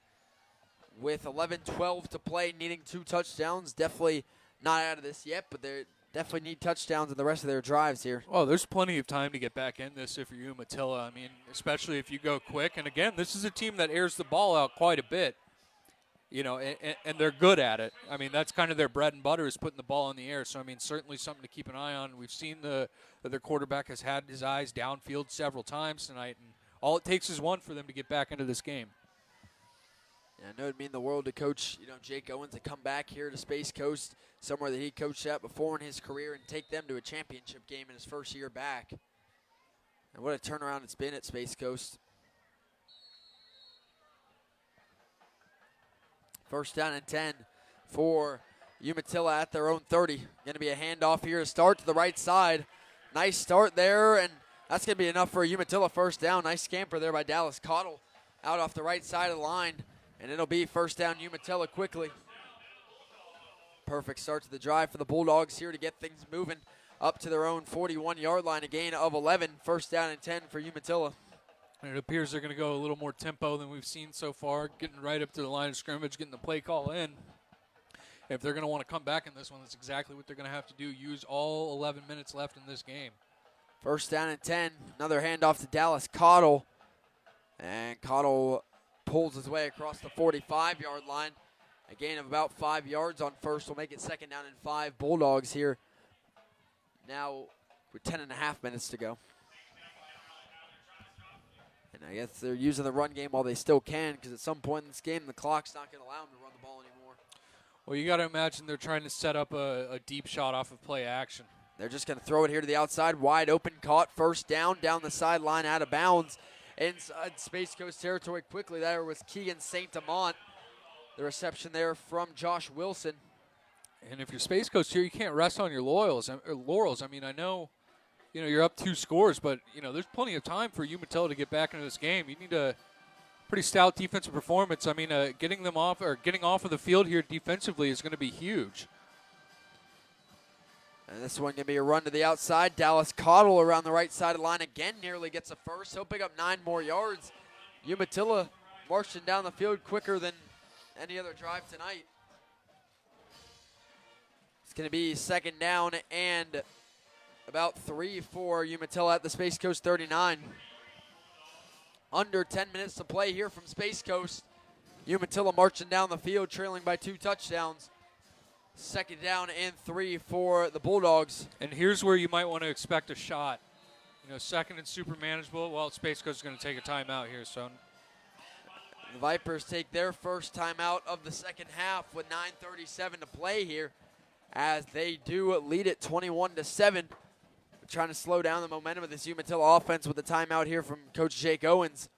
with 11-12 to play, needing 2 touchdowns. Definitely not out of this yet, but they definitely need touchdowns in the rest of their drives here. Well, there's plenty of time to get back in this if you're Umatilla. I mean, especially if you go quick. And again, this is a team that airs the ball out quite a bit, you know, and they're good at it. I mean, that's kind of their bread and butter, is putting the ball in the air. So, I mean, certainly something to keep an eye on. We've seen their quarterback has had his eyes downfield several times tonight, and all it takes is one for them to get back into this game. Yeah, I know it'd mean the world to coach, Jake Owens to come back here to Space Coast, somewhere that he coached at before in his career, and take them to a championship game in his first year back. And what a turnaround it's been at Space Coast. First down and 10 for Umatilla at their own 30. Going to be a handoff here to start to the right side. Nice start there, and that's going to be enough for a Umatilla first down. Nice scamper there by Dallas Cottle out off the right side of the line. And it'll be first down Umatilla quickly. Perfect start to the drive for the Bulldogs here to get things moving up to their own 41-yard line. A gain of 11. First down and 10 for Umatilla. And it appears they're going to go a little more tempo than we've seen so far, getting right up to the line of scrimmage, getting the play call in. If they're going to want to come back in this one, that's exactly what they're going to have to do. Use all 11 minutes left in this game. First down and 10. Another handoff to Dallas Cottle. And Cottle pulls his way across the 45-yard line. A gain of about 5 yards on first will make it second down and 5. Bulldogs here now with 10.5 minutes to go. And I guess they're using the run game while they still can, because at some point in this game, the clock's not going to allow them to run the ball anymore. Well, you got to imagine they're trying to set up a deep shot off of play action. They're just going to throw it here to the outside, wide open, caught, first down the sideline, out of bounds. Inside Space Coast territory quickly. There was Keegan St. Amant. The reception there from Josh Wilson. And if you're Space Coast here, you can't rest on your laurels. I mean, I know, you're up 2 scores, but, there's plenty of time for Umatilla to get back into this game. You need a pretty stout defensive performance. I mean, getting off of the field here defensively is going to be huge. And this one going to be a run to the outside. Dallas Cottle around the right side of the line again, nearly gets a first. He'll pick up 9 more yards. Umatilla marching down the field quicker than any other drive tonight. It's going to be second down and about 3 for Umatilla at the Space Coast 39. Under 10 minutes to play here from Space Coast. Umatilla marching down the field, trailing by 2 touchdowns. Second down and 3 for the Bulldogs. And here's where you might want to expect a shot. Second and super manageable. Well, Space Coast is going to take a timeout here, so. The Vipers take their first timeout of the second half with 9:37 to play here, as they do lead it 21-7. Trying to slow down the momentum of this Umatilla offense with a timeout here from Coach Jake Owens.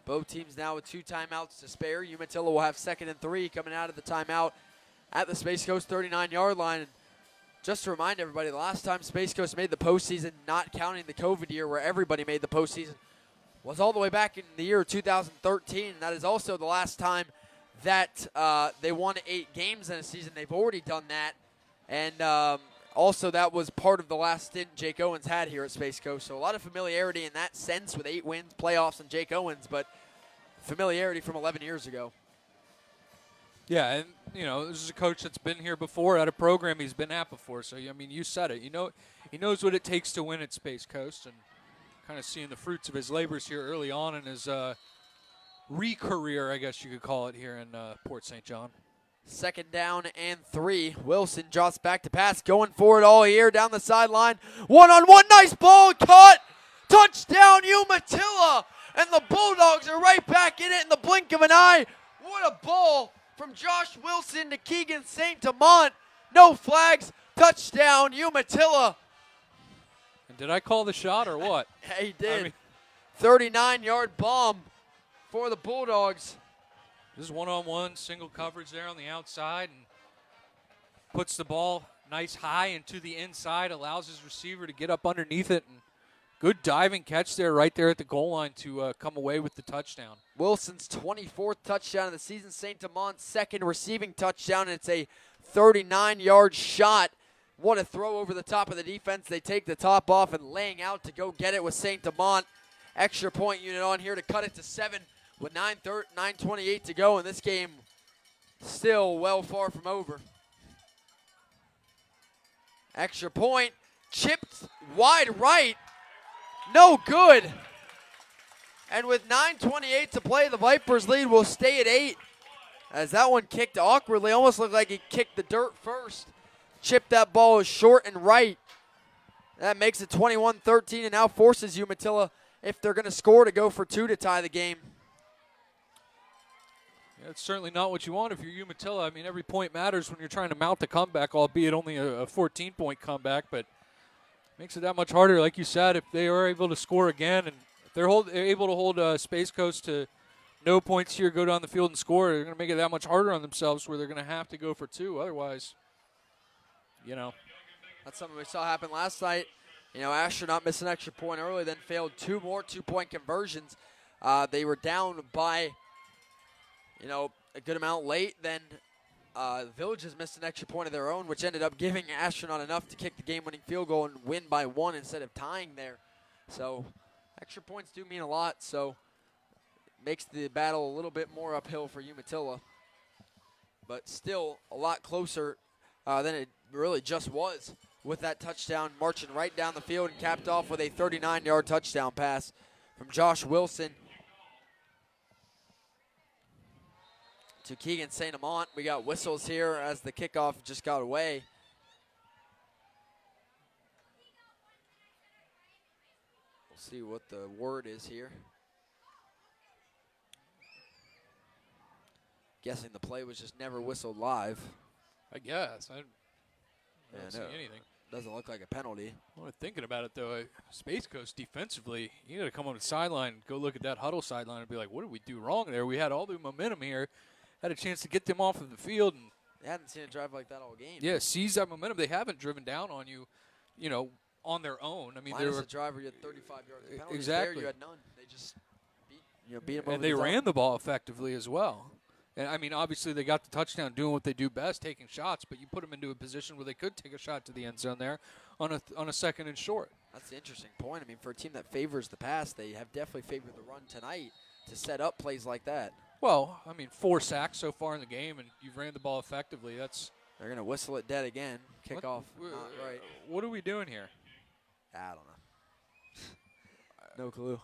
Both teams now with 2 timeouts to spare. Umatilla will have second and 3 coming out of the timeout at the Space Coast 39-yard line. And just to remind everybody, the last time Space Coast made the postseason, not counting the COVID year where everybody made the postseason, was all the way back in the year 2013. And that is also the last time that they won 8 games in a season. They've already done that. And also that was part of the last stint Jake Owens had here at Space Coast. So a lot of familiarity in that sense with 8 wins, playoffs, and Jake Owens, but familiarity from 11 years ago. Yeah, and, this is a coach that's been here before at a program he's been at before. So, I mean, you said it. He knows what it takes to win at Space Coast, and kind of seeing the fruits of his labors here early on in his re-career, I guess you could call it, here in Port St. John. Second down and 3. Wilson drops back to pass, going for it all here down the sideline. One-on-one, nice ball, caught. Touchdown, Umatilla. And the Bulldogs are right back in it in the blink of an eye. What a ball from Josh Wilson to Keegan St. Amant. No flags. Touchdown, Umatilla. And did I call the shot or what? Yeah, he did. 39-yard bomb for the Bulldogs. This is one-on-one, single coverage there on the outside, and puts the ball nice high into the inside, allows his receiver to get up underneath it and Good diving catch there, right there at the goal line to come away with the touchdown. Wilson's 24th touchdown of the season. St. Amant's second receiving touchdown, and it's a 39-yard shot. What a throw over the top of the defense. They take the top off and laying out to go get it with St. Amant. Extra point unit on here to cut it to 7 with 9:28 to go, and this game still well far from over. Extra point, chipped wide right, no good. And with 9:28 to play, the Vipers lead will stay at 8. As that one kicked awkwardly, almost looked like he kicked the dirt first. Chipped that ball short and right. That makes it 21-13 and now forces Umatilla, if they're going to score, to go for 2 to tie the game. Yeah, it's certainly not what you want if you're Umatilla. I mean, every point matters when you're trying to mount the comeback, albeit only a 14-point comeback, but makes it that much harder. Like you said, if they are able to score again, and if they're able to hold Space Coast to no points here, go down the field and score, they're going to make it that much harder on themselves where they're going to have to go for 2. Otherwise, That's something we saw happen last night. Astronaut missed an extra point early, then failed 2 more 2-point conversions. They were down by, a good amount late. Then Villages missed an extra point of their own, which ended up giving Astronaut enough to kick the game-winning field goal and win by 1 instead of tying there. So extra points do mean a lot, so it makes the battle a little bit more uphill for Umatilla. But still a lot closer than it really just was, with that touchdown marching right down the field and capped off with a 39-yard touchdown pass from Josh Wilson to Keegan St. Amant. We got whistles here as the kickoff just got away. We'll see what the word is here. Guessing the play was just never whistled live. I guess. I don't see anything. Doesn't look like a penalty. Well, thinking about it, though, Space Coast defensively, you got to come on the sideline, go look at that huddle sideline and be like, what did we do wrong there? We had all the momentum here, had a chance to get them off of the field. And they hadn't seen a drive like that all game. Yeah, seize that momentum. They haven't driven down on you, on their own. I mean, minus a driver, you had 35 yards of penalties. Exactly. There, you had none. They just beat them over and they ran the ball effectively as well. And, I mean, obviously they got the touchdown doing what they do best, taking shots, but you put them into a position where they could take a shot to the end zone there on a second and short. That's the interesting point. I mean, for a team that favors the pass, they have definitely favored the run tonight to set up plays like that. Well, I mean, 4 sacks so far in the game, and you've ran the ball effectively. They're going to whistle it dead again. Kickoff, not right. What are we doing here? I don't know. No clue.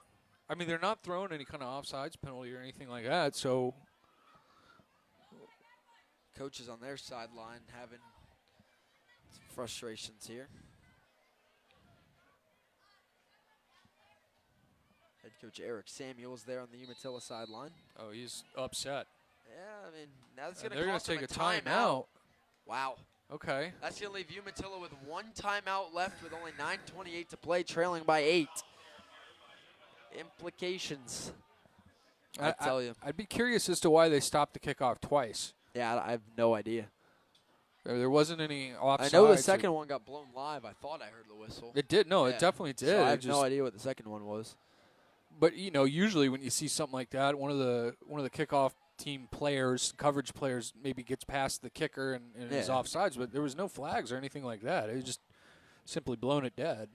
I mean, they're not throwing any kind of offsides penalty or anything like that, so coaches on their sideline having some frustrations here. Head coach Eric Samuels there on the Umatilla sideline. Oh, he's upset. Yeah, I mean, now that's going to cost take them a timeout. Wow. Okay. That's going to leave Umatilla with 1 timeout left with only 9:28 to play, trailing by 8. Implications, I tell you. I'd be curious as to why they stopped the kickoff twice. Yeah, I have no idea. There wasn't any offsides. I know the second one got blown live. I thought I heard the whistle. It did. No, it definitely did. So I have no idea what the second one was. But usually when you see something like that, one of the kickoff team players, coverage players, maybe gets past the kicker and is offsides. But there was no flags or anything like that. It was just simply blown it dead.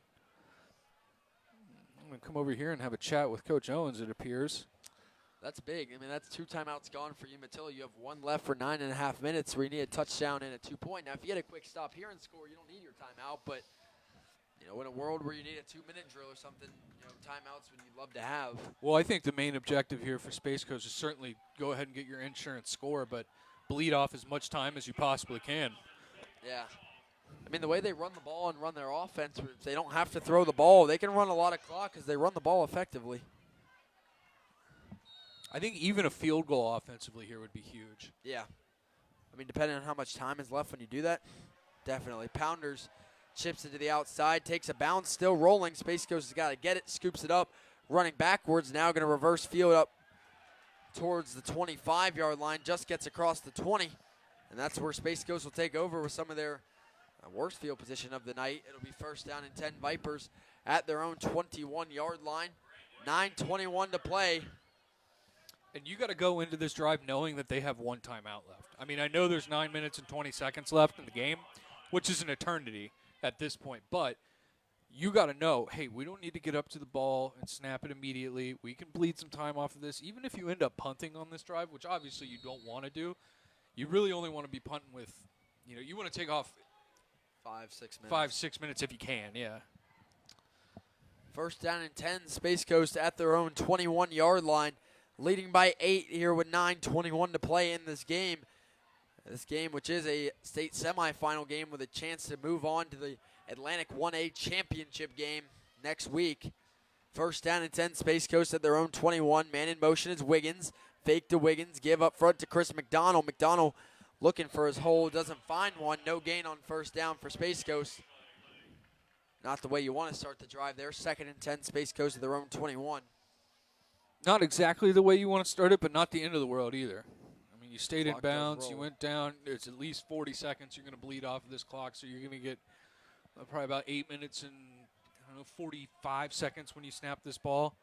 I'm gonna come over here and have a chat with Coach Owens. It appears. That's big. I mean, that's 2 timeouts gone for Umatilla. You have 1 left for 9.5 minutes where you need a touchdown and a 2-point. Now, if you get a quick stop here and score, you don't need your timeout. But, in a world where you need a 2-minute drill or something, timeouts would you'd love to have. Well, I think the main objective here for Space Coast is certainly go ahead and get your insurance score, but bleed off as much time as you possibly can. Yeah. I mean, the way they run the ball and run their offense, if they don't have to throw the ball, they can run a lot of clock because they run the ball effectively. I think even a field goal offensively here would be huge. Yeah. I mean, depending on how much time is left when you do that, definitely. Pounders chips it to the outside, takes a bounce, still rolling. Space Coast has got to get it, scoops it up, running backwards. Now going to reverse field up towards the 25-yard line, just gets across the 20. And that's where Space Coast will take over with some of their worst field position of the night. It'll be first down and 10 Vipers at their own 21-yard line. 9:21 to play. And you got to go into this drive knowing that they have one timeout left. I mean, I know there's 9 minutes and 20 seconds left in the game, which is an eternity at this point. But you got to know, hey, we don't need to get up to the ball and snap it immediately. We can bleed some time off of this. Even if you end up punting on this drive, which obviously you don't want to do, you really only want to be punting with, you want to take off 5-6 minutes. 5-6 minutes if you can, yeah. First down and 10, Space Coast at their own 21-yard line, leading by 8 here with 9:21 to play in this game. This game, which is a state semifinal game with a chance to move on to the Atlantic 1A championship game next week. First down and 10, Space Coast at their own 21. Man in motion is Wiggins. Fake to Wiggins. Give up front to Chris McDonald. McDonald looking for his hole. Doesn't find one. No gain on first down for Space Coast. Not the way you want to start the drive there. Second and 10, Space Coast at their own 21. Not exactly the way you want to start it, but not the end of the world either. I mean, you stayed in Clock does bounds. You roll. went down. It's at least 40 seconds. You're going to bleed off of this clock, so you're going to get probably about 8 minutes and 45 seconds when you snap this ball.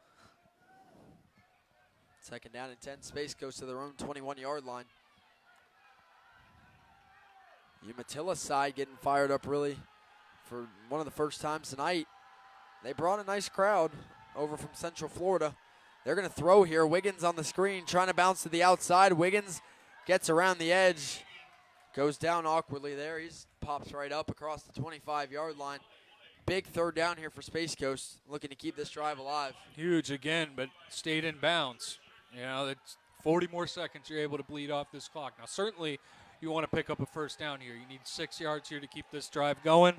Second down and 10, Space Coast to their own 21-yard line. Umatilla side getting fired up really for one of the first times tonight. They brought a nice crowd over from Central Florida. They're going to throw here. Wiggins on the screen trying to bounce to the outside. Wiggins gets around the edge. Goes down awkwardly there. He pops right up across the 25-yard line. Big third down here for Space Coast, looking to keep this drive alive. Huge again, but stayed in bounds. That's 40 more seconds you're able to bleed off this clock. Now, certainly you want to pick up a first down here. You need 6 yards here to keep this drive going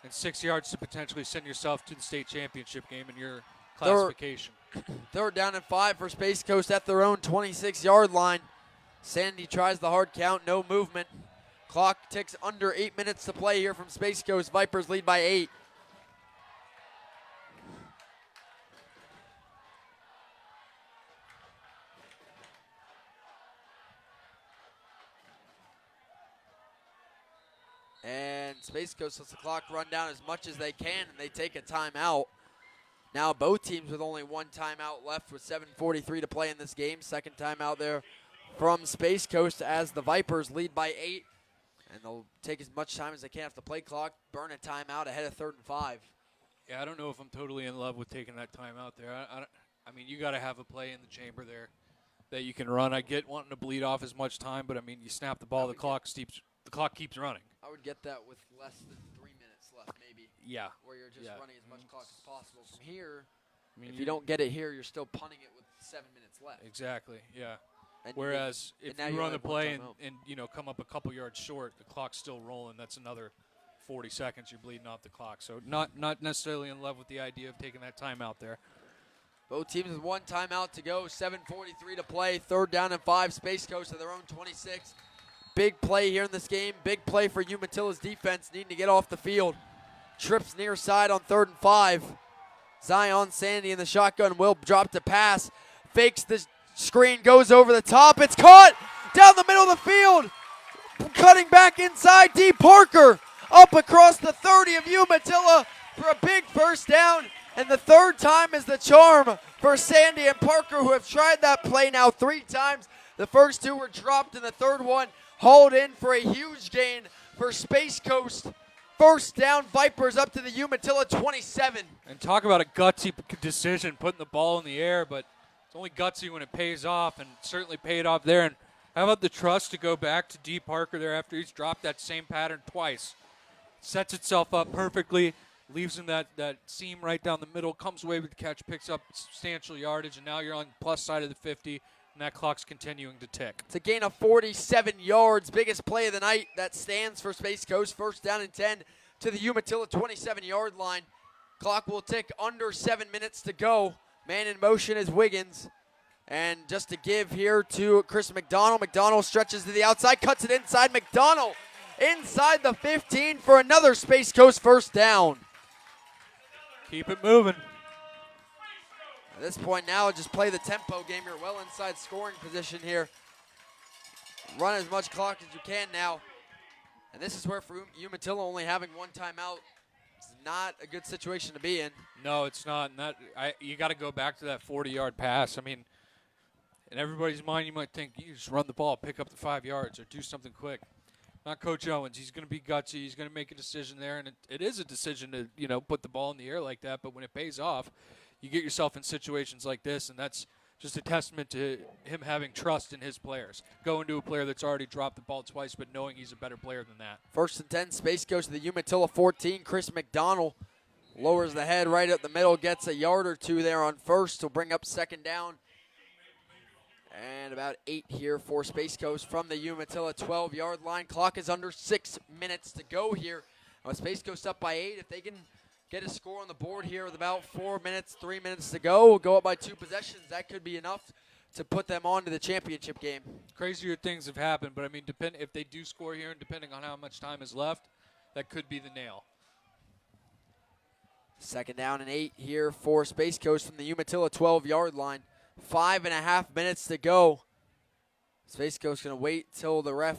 and 6 yards to potentially send yourself to the state championship game in your classification. Third down and 5 for Space Coast at their own 26-yard line. Sandy tries the hard count, no movement. Clock ticks under 8 minutes to play here from Space Coast. Vipers lead by 8. And Space Coast lets the clock run down as much as they can, and they take a timeout. Now both teams with only one timeout left with 7:43 to play in this game. Second timeout there from Space Coast as the Vipers lead by 8. And they'll take as much time as they can off the play clock, burn a timeout ahead of 3rd and 5. Yeah, I don't know if I'm totally in love with taking that timeout there. I mean, you got to have a play in the chamber there that you can run. I get wanting to bleed off as much time, but, I mean, you snap the ball, the clock keeps running. I would get that with less than 3 minutes left maybe. Yeah. Where you're just running as much clock as possible. From here, I mean, if you don't get it here, you're still punting it with 7 minutes left. Exactly, yeah. And Whereas if now you you run only the have one play timeout. and come up a couple yards short, the clock's still rolling. That's another 40 seconds you're bleeding off the clock. So not necessarily in love with the idea of taking that timeout there. Both teams with one timeout to go. 7:43 to play. Third down and 5. Space Coast at their own 26. Big play here in this game. Big play for Umatilla's defense needing to get off the field. Trips near side on 3rd and 5. Zion Sandy in the shotgun will drop to pass. Fakes the screen, goes over the top. It's caught down the middle of the field. Cutting back inside, D. Parker up across the 30 of Umatilla for a big first down. And the third time is the charm for Sandy and Parker, who have tried that play now 3 times. The first 2 were dropped, and the third one hauled in for a huge gain for Space Coast. First down, Vipers up to the Umatilla 27. And talk about a gutsy decision, putting the ball in the air, but it's only gutsy when it pays off, and certainly paid off there. And how about the trust to go back to D. Parker there after he's dropped that same pattern twice? Sets itself up perfectly, leaves him that seam right down the middle, comes away with the catch, picks up substantial yardage, and now you're on the plus side of the 50, and that clock's continuing to tick. It's a gain of 47 yards. Biggest play of the night. That stands for Space Coast. First down and 10 to the Umatilla 27-yard line. Clock will tick under 7 minutes to go. Man in motion is Wiggins. And just to give here to Chris McDonald. McDonald stretches to the outside, cuts it inside. McDonald inside the 15 for another Space Coast first down. Keep it moving. At this point now, just play the tempo game. You're well inside scoring position here. Run as much clock as you can now. And this is where for Umatilla only having one timeout is not a good situation to be in. No, it's not. And you got to go back to that 40-yard pass. I mean, in everybody's mind, you might think you just run the ball, pick up the 5 yards, or do something quick. Not Coach Owens. He's going to be gutsy. He's going to make a decision there, and it is a decision to put the ball in the air like that. But when it pays off, you get yourself in situations like this, and that's just a testament to him having trust in his players. Going to a player that's already dropped the ball twice, but knowing he's a better player than that. 1st and 10, Space goes to the Umatilla 14. Chris McDonald lowers the head right up the middle, gets a yard or two there on first. Will bring up 2nd down. And about 8 here for Space Coast from the Umatilla 12-yard line. Clock is under 6 minutes to go here. Space Coast up by 8. If they can get a score on the board here with about 4 minutes, 3 minutes to go, we'll go up by 2 possessions. That could be enough to put them on to the championship game. Crazier things have happened, but I mean, if they do score here, and depending on how much time is left, that could be the nail. 2nd down and 8 here for Space Coast from the Umatilla 12-yard line. 5.5 minutes to go. Space Coast going to wait till the ref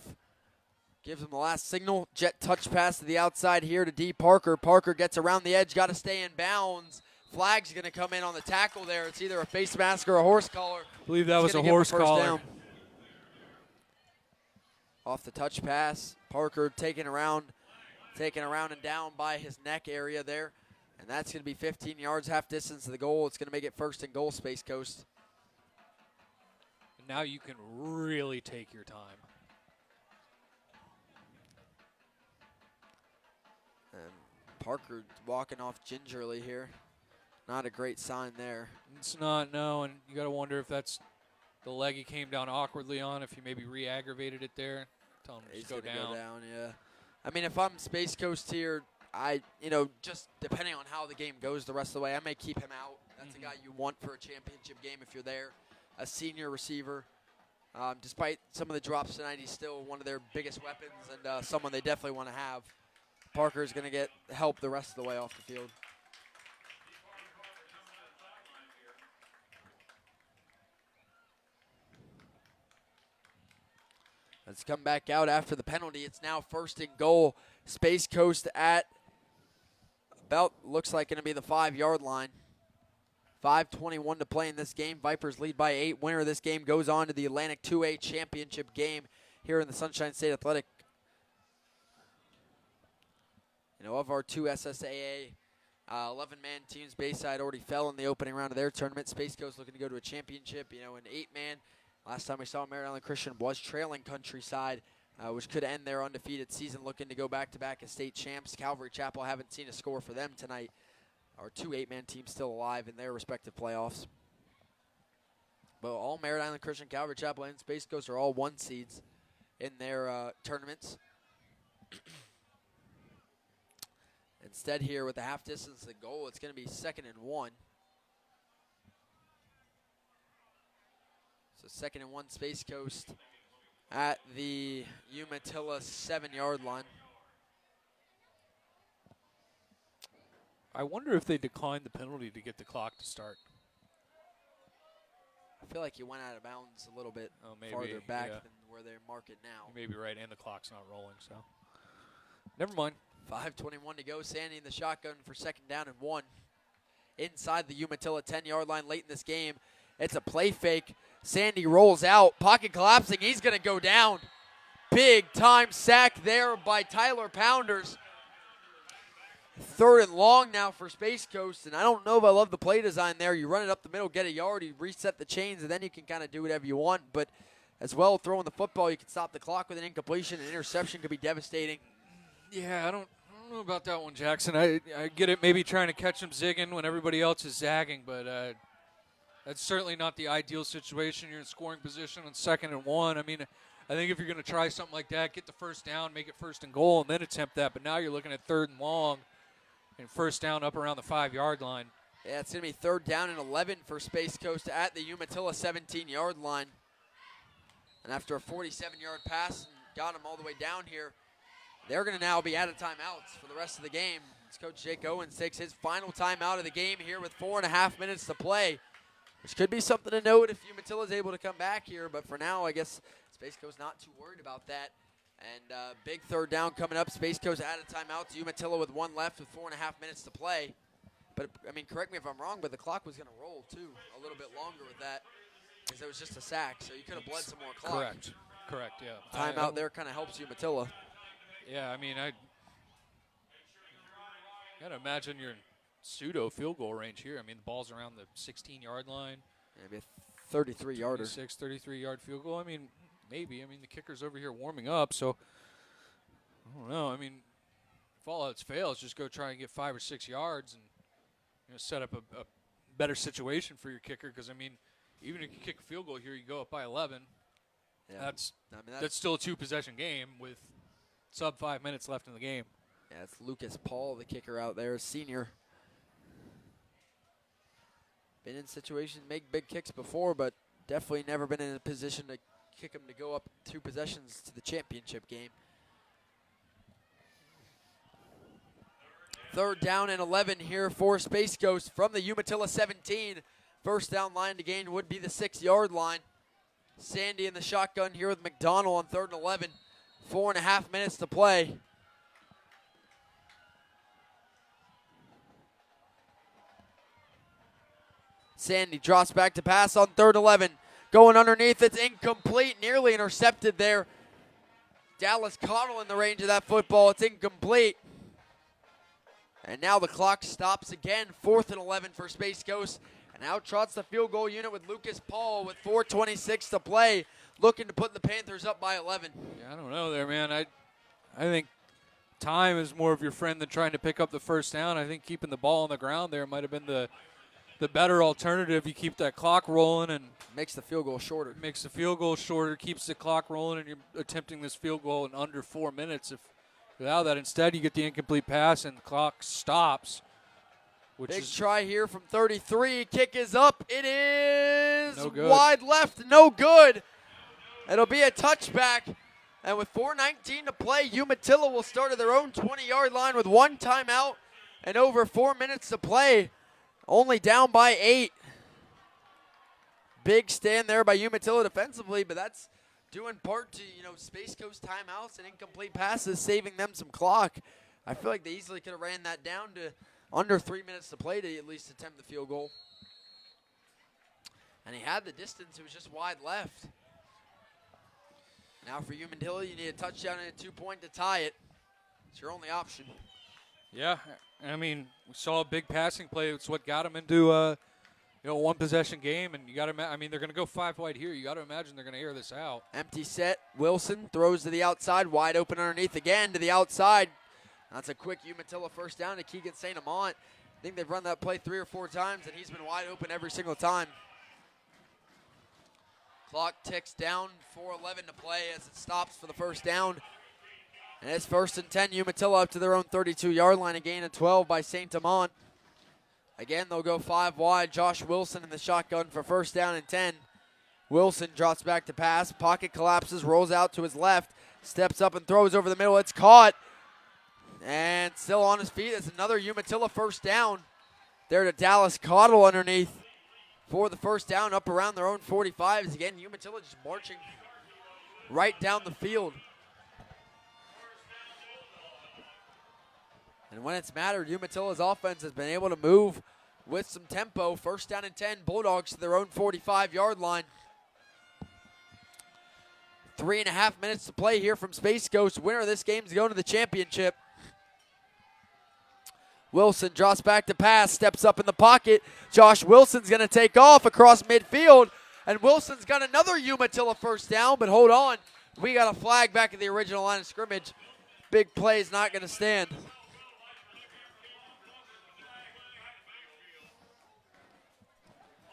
gives him the last signal. Jet touch pass to the outside here to D. Parker. Parker gets around the edge, got to stay in bounds. Flag's going to come in on the tackle there. It's either a face mask or a horse collar. I believe that was a horse collar. Down. Off the touch pass, Parker taken around and down by his neck area there. And that's going to be 15 yards, half distance to the goal. It's going to make it 1st and goal, Space Coast. Now you can really take your time. And Parker walking off gingerly here. Not a great sign there. It's not, no, and you got to wonder if that's the leg he came down awkwardly on, if he maybe re-aggravated it there. Tell him to just go down. Go down, yeah. I mean, if I'm Space Coast here, just depending on how the game goes the rest of the way, I may keep him out. That's a guy you want for a championship game if you're there. A senior receiver. Despite some of the drops tonight, he's still one of their biggest weapons and someone they definitely want to have. Parker's going to get help the rest of the way off the field. Let's come back out after the penalty. It's now 1st and goal. Space Coast at about, looks like going to be the 5-yard line. 5:21 to play in this game. Vipers lead by 8. Winner of this game goes on to the Atlantic 2A championship game here in the Sunshine State Athletic. Of our 2 SSAA 11-man teams, Bayside already fell in the opening round of their tournament. Space Coast looking to go to a championship. An 8-man. Last time we saw Merritt Island Christian was trailing Countryside, which could end their undefeated season, looking to go back-to-back as state champs. Calvary Chapel, haven't seen a score for them tonight. Our 2 8-man teams still alive in their respective playoffs. But all Merritt Island Christian, Calvary Chapel, and Space Coast are all 1 seeds in their tournaments. Instead here with the half distance to the goal, it's going to be 2nd and 1. So 2nd and 1, Space Coast at the Umatilla 7-yard line. I wonder if they declined the penalty to get the clock to start. I feel like you went out of bounds a little bit farther back than where they mark it now. You may be right, and the clock's not rolling, so never mind. 5:21 to go. Sandy in the shotgun for 2nd down and 1. Inside the Umatilla 10-yard line late in this game. It's a play fake. Sandy rolls out. Pocket collapsing. He's going to go down. Big time sack there by Tyler Pounders. 3rd and long now for Space Coast, and I don't know if I love the play design there. You run it up the middle, get a yard, you reset the chains, and then you can kind of do whatever you want. But as well, throwing the football, you can stop the clock with an incompletion. An interception could be devastating. Yeah, I don't know about that one, Jackson. I get it, maybe trying to catch him zigging when everybody else is zagging, but that's certainly not the ideal situation. You're in scoring position on 2nd and 1. I mean, I think if you're going to try something like that, get the 1st down, make it 1st and goal, and then attempt that. But now you're looking at 3rd and long. And 1st down up around the 5-yard line. Yeah, it's going to be 3rd down and 11 for Space Coast at the Umatilla 17-yard line. And after a 47-yard pass and got him all the way down here, they're going to now be out of timeouts for the rest of the game. As Coach Jake Owens takes his final timeout of the game here with 4.5 minutes to play, which could be something to note if Umatilla is able to come back here. But for now, I guess Space Coast not too worried about that, And big third down coming up. Space Coast out of timeout to Umatilla with 1 left with 4.5 minutes to play. But, I mean, correct me if I'm wrong, but the clock was going to roll, too, a little bit longer with that because it was just a sack. So you could have bled some more clock. Correct, yeah. Timeout there kind of helps Umatilla. Yeah, I mean, I got to imagine you're in pseudo field goal range here. I mean, the ball's around the 16-yard line. Maybe a 33-yarder. 33-yard field goal. I mean, maybe. I mean, the kicker's over here warming up, so I don't know. I mean, if all else fails, just go try and get 5 or 6 yards and set up a better situation for your kicker. Because I mean, even if you kick a field goal here, you go up by 11. Yeah. That's still a 2-possession game with sub 5 minutes left in the game. Yeah, it's Lucas Paul, the kicker out there, senior. Been in situations, make big kicks before, but definitely never been in a position to kick him to go up 2 possessions to the championship game. 3rd down and 11 here for Space Coast from the Umatilla 17. First down line to gain would be the 6-yard line. Sandy in the shotgun here with McDonald on 3rd and 11. 4.5 minutes to play. Sandy drops back to pass on 3rd and 11. Going underneath, it's incomplete, nearly intercepted there. Dallas Cottle in the range of that football, it's incomplete. And now the clock stops again, 4th and 11 for Space Coast. And out trots the field goal unit with Lucas Paul with 4:26 to play, looking to put the Panthers up by 11. Yeah, I don't know there, man. I think time is more of your friend than trying to pick up the first down. I think keeping the ball on the ground there might have been the better alternative. You keep that clock rolling and makes the field goal shorter. Makes the field goal shorter, keeps the clock rolling, and you're attempting this field goal in under 4 minutes. If without that, instead you get the incomplete pass and the clock stops. Big try here from 33. Kick is up. It is no good. Wide left. No good. It'll be a touchback. And with 4:19 to play, Umatilla will start at their own 20-yard line with 1 timeout and over 4 minutes to play. Only down by 8. Big stand there by Umatilla defensively, but that's due in part to, Space Coast timeouts and incomplete passes, saving them some clock. I feel like they easily could have ran that down to under 3 minutes to play to at least attempt the field goal. And he had the distance. It was just wide left. Now for Umatilla, you need a touchdown and a 2-point to tie it. It's your only option. Yeah, I mean, we saw a big passing play. It's what got them into a 1-possession game, and you got to. I mean, they're going to go 5 wide here. You got to imagine they're going to air this out. Empty set. Wilson throws to the outside, wide open underneath again to the outside. That's a quick Umatilla first down to Keegan St. Amant. I think they've run that play 3 or 4 times, and he's been wide open every single time. Clock ticks down, 4:11 to play as it stops for the first down. And it's 1st and 10, Umatilla up to their own 32-yard line, a gain of 12 by St. Amant. Again, they'll go 5 wide. Josh Wilson in the shotgun for first down and 10. Wilson drops back to pass. Pocket collapses, rolls out to his left, steps up and throws over the middle. It's caught. And still on his feet. It's another Umatilla first down. There to Dallas Cottle underneath for the first down up around their own 45s. Again, Umatilla just marching right down the field. And when it's mattered, Umatilla's offense has been able to move with some tempo. First down and 10, Bulldogs to their own 45-yard line. 3.5 minutes to play here from Space Coast. Winner of this game is going to the championship. Wilson drops back to pass, steps up in the pocket. Josh Wilson's going to take off across midfield. And Wilson's got another Umatilla first down, but hold on. We got a flag back at the original line of scrimmage. Big play is not going to stand.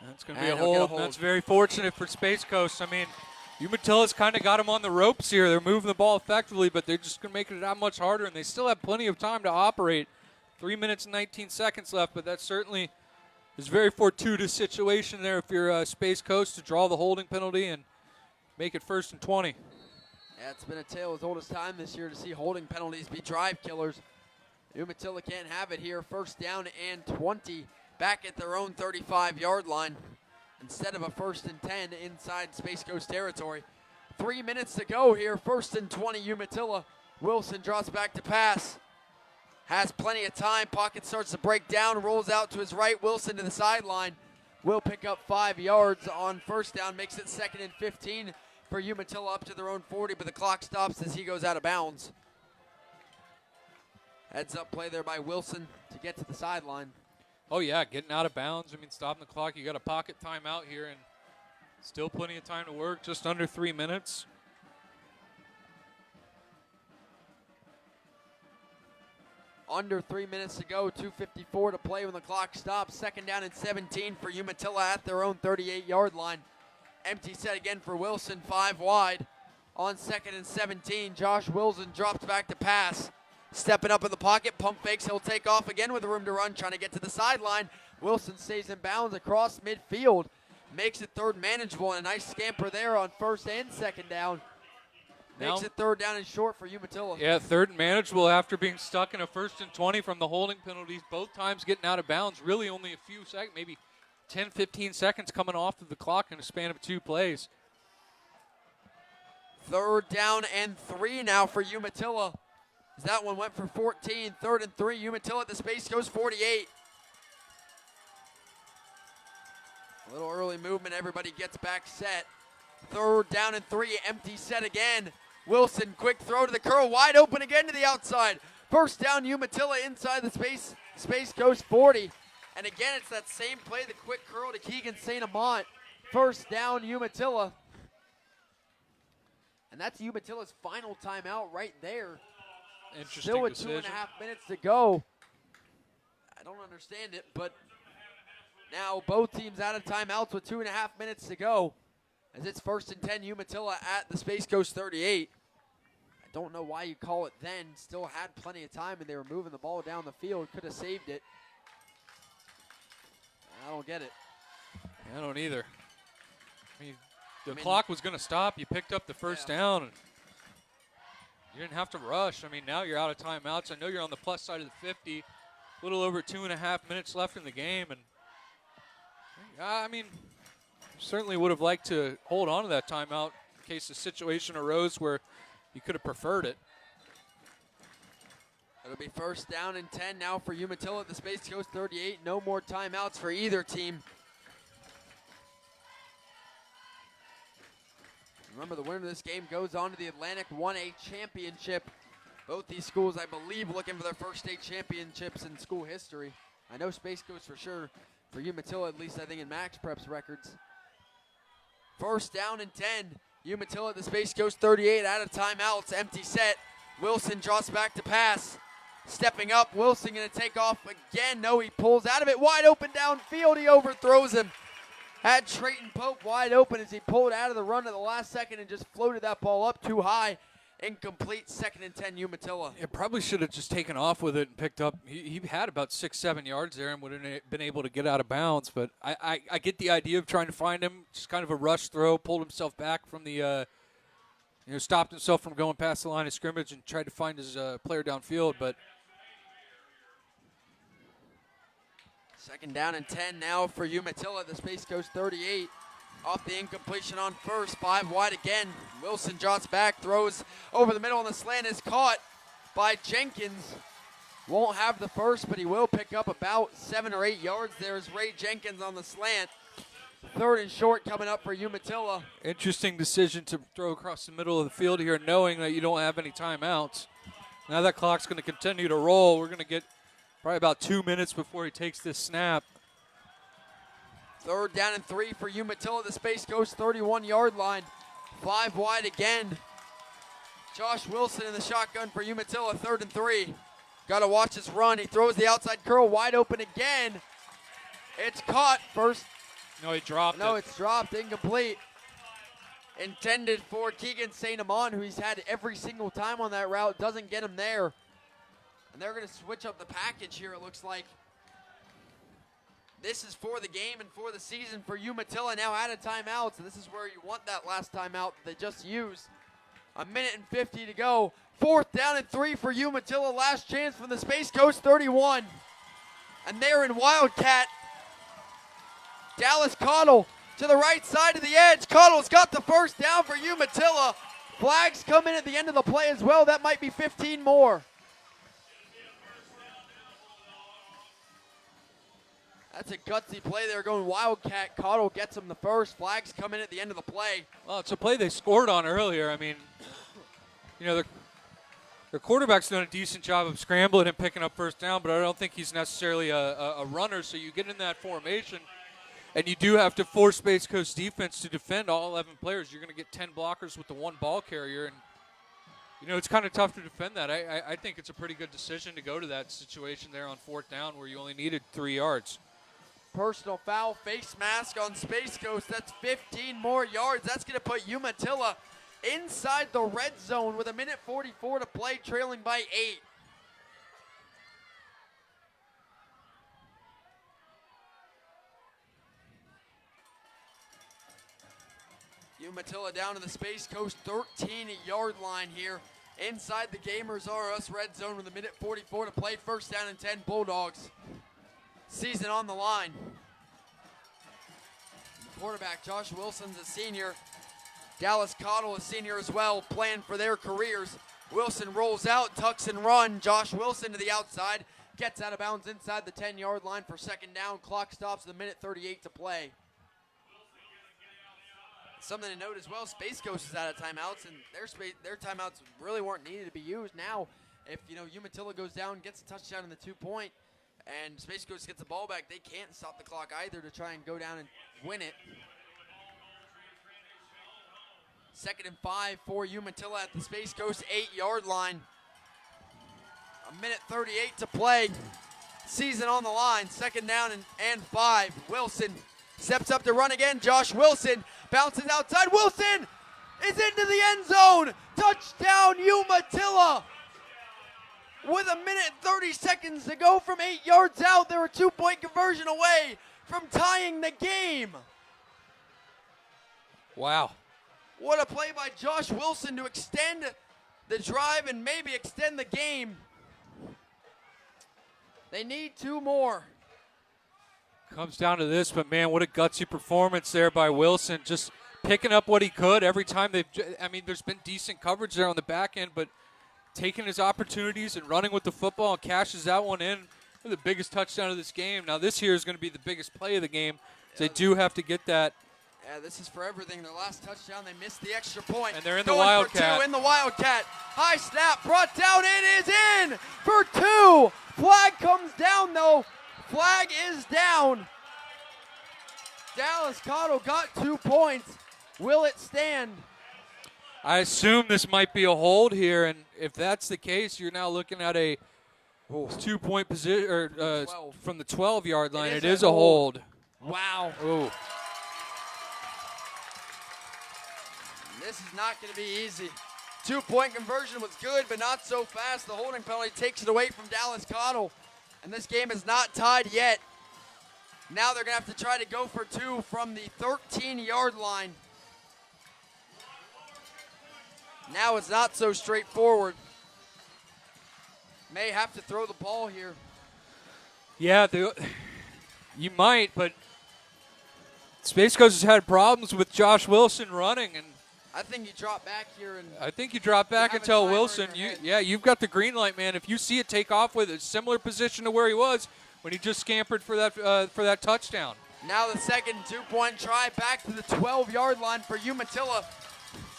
That's going to be a hold. That's very fortunate for Space Coast. I mean, Umatilla's kind of got them on the ropes here. They're moving the ball effectively, but they're just going to make it that much harder, and they still have plenty of time to operate. 3 minutes and 19 seconds left, but that certainly is a very fortuitous situation there if you're Space Coast to draw the holding penalty and make it 1st and 20. Yeah, it's been a tale as old as time this year to see holding penalties be drive killers. Umatilla can't have it here. First down and 20 back at their own 35-yard line instead of a 1st and 10 inside Space Coast territory. 3 minutes to go here. 1st and 20, Umatilla. Wilson drops back to pass. Has plenty of time. Pocket starts to break down. Rolls out to his right. Wilson to the sideline. Will pick up 5 yards on 1st down. Makes it 2nd and 15 for Umatilla up to their own 40, but the clock stops as he goes out of bounds. Heads up play there by Wilson to get to the sideline. Oh, yeah, getting out of bounds. I mean, stopping the clock. You got a pocket timeout here, and still plenty of time to work. Just under 3 minutes. Under 3 minutes to go. 2:54 to play when the clock stops. 2nd down and 17 for Umatilla at their own 38-yard line. Empty set again for Wilson, 5 wide. On 2nd and 17, Josh Wilson drops back to pass. Stepping up in the pocket, pump fakes, he'll take off again with room to run, trying to get to the sideline. Wilson stays in bounds across midfield. Makes it 3rd manageable, and a nice scamper there on 1st and 2nd down. Makes it 3rd down and short for Umatilla. Yeah, 3rd and manageable after being stuck in a 1st and 20 from the holding penalties. Both times getting out of bounds, really only a few seconds, maybe 10, 15 seconds coming off of the clock in a span of 2 plays. 3rd down and 3 now for Umatilla. As that one went for 14. 3rd and 3. Umatilla at the Space Coast 48. A little early movement. Everybody gets back set. 3rd down and 3. Empty set again. Wilson, quick throw to the curl. Wide open again to the outside. 1st down, Umatilla inside the Space Coast 40. And again, it's that same play, the quick curl to Keegan St. Amant. 1st down, Umatilla. And that's Umatilla's final timeout right there. Interesting Still with decision. 2.5 minutes to go. I don't understand it, but now both teams out of timeouts with 2.5 minutes to go. As it's 1st and 10, Umatilla at the Space Coast 38. I don't know why you call it then. Still had plenty of time, and they were moving the ball down the field. Could have saved it. I don't get it. I don't either. I mean, the clock was going to stop. You picked up the 1st down. And you didn't have to rush. I mean, now you're out of timeouts. I know you're on the plus side of the 50. A little over 2.5 minutes left in the game. And I mean, certainly would have liked to hold on to that timeout in case the situation arose where you could have preferred it. It'll be 1st down and 10 now for Umatilla at the Space Coast 38. No more timeouts for either team. Remember, the winner of this game goes on to the Atlantic 1A Championship. Both these schools, I believe, looking for their first state championships in school history. I know Space Coast for sure. For Umatilla, at least I think in Max Prep's records. 1st down and 10. Umatilla at the Space Coast 38 out of timeouts. Empty set. Wilson drops back to pass. Stepping up, Wilson going to take off again. No, he pulls out of it. Wide open downfield. He overthrows him. Had Trayton Pope wide open as he pulled out of the run at the last second and just floated that ball up too high. Incomplete. 2nd and 10, Umatilla. It probably should have just taken off with it and picked up. He had about 6-7 yards there and would have been able to get out of bounds. But I get the idea of trying to find him. Just kind of a rush throw. Pulled himself back from the, stopped himself from going past the line of scrimmage and tried to find his player downfield. But 2nd down and 10 now for Umatilla at the Space Coast 38. Off the incompletion on 1st, 5 wide again. Wilson drops back, throws over the middle, and the slant is caught by Jenkins. Won't have the 1st, but he will pick up about 7 or 8 yards. There's Ray Jenkins on the slant. 3rd and short coming up for Umatilla. Interesting decision to throw across the middle of the field here, knowing that you don't have any timeouts. Now that clock's going to continue to roll. We're going to get probably about 2 minutes before he takes this snap. 3rd down and 3 for Umatilla, the Space Coast 31-yard line. 5 wide again. Josh Wilson in the shotgun for Umatilla, 3rd and 3. Got to watch this run. He throws the outside curl wide open again. It's caught. First. No, he dropped it. No, it's dropped. Incomplete. Intended for Keegan St. Amant, who he's had every single time on that route. Doesn't get him there. And they're going to switch up the package here, it looks like. This is for the game and for the season for Umatilla, now out of timeouts. This is where you want that last timeout that they just used. 1:50 to go. 4th down and 3 for Umatilla. Last chance from the Space Coast 31. And they're in Wildcat. Dallas Cottle to the right side of the edge. Cuddle's got the first down for Umatilla. Flags come in at the end of the play as well. That might be 15 more. That's a gutsy play there going Wildcat. Cottle gets him the first. Flags come in at the end of the play. Well, it's a play they scored on earlier. I mean, you know, their quarterback's done a decent job of scrambling and picking up first down, but I don't think he's necessarily a runner. So you get in that formation, and you do have to force Space Coast defense to defend all 11 players. You're going to get 10 blockers with the one ball carrier, and you know, it's kind of tough to defend that. I think it's a pretty good decision to go to that situation there on fourth down where you only needed 3 yards. Personal foul, face mask on Space Coast. That's 15 more yards. That's going to put Umatilla inside the red zone with 1:44 to play, trailing by 8. Umatilla down to the Space Coast 13-yard line here. Inside the Gamers R Us red zone with 1:44 to play. First down and 10 Bulldogs. Season on the line. Quarterback Josh Wilson's a senior. Dallas Cottle a senior as well, playing for their careers. Wilson rolls out, tucks and run. Josh Wilson to the outside, gets out of bounds inside the 10-yard line for second down. Clock stops with 1:38 to play. Something to note as well, Space Coast is out of timeouts, and their timeouts really weren't needed to be used. Now, if Umatilla goes down, gets a touchdown in the 2-point, and Space Coast gets the ball back, they can't stop the clock either to try and go down and win it. 2nd and 5 for Umatilla at the Space Coast 8-yard line. 1:38 to play. Season on the line. 2nd down and 5. Wilson steps up to run again. Josh Wilson bounces outside. Wilson is into the end zone. Touchdown Umatilla. With 1:30 seconds to go from 8 yards out, they were 2-point conversion away from tying the game. Wow. What a play by Josh Wilson to extend the drive and maybe extend the game. They need 2 more. Comes down to this, but man, what a gutsy performance there by Wilson. Just picking up what he could every time there's been decent coverage there on the back end, but taking his opportunities and running with the football and cashes that one in for the biggest touchdown of this game. Now this here is going to be the biggest play of the game. So they do have to get that. Yeah, this is for everything. Their last touchdown, they missed the extra point. And they're in the Going Wildcat. For 2 in the Wildcat. High snap, brought down, it is in for 2. Flag comes down though. Flag is down. Dallas Cottle got 2 points. Will it stand? I assume this might be a hold here, and if that's the case, you're now looking at a 2-point position from the 12-yard line. It is a hold. Wow. Ooh. This is not going to be easy. 2-point conversion was good, but not so fast. The holding penalty takes it away from Dallas Cottle, and this game is not tied yet. Now they're going to have to try to go for 2 from the 13-yard line. Now it's not so straightforward. May have to throw the ball here. Yeah, you might, but Space Coast has had problems with Josh Wilson running, and I think you drop back here. And I think you drop back and tell Wilson, you've got the green light, man. If you see it take off with a similar position to where he was when he just scampered for that touchdown. Now the second 2-point try back to the 12-yard line for Umatilla.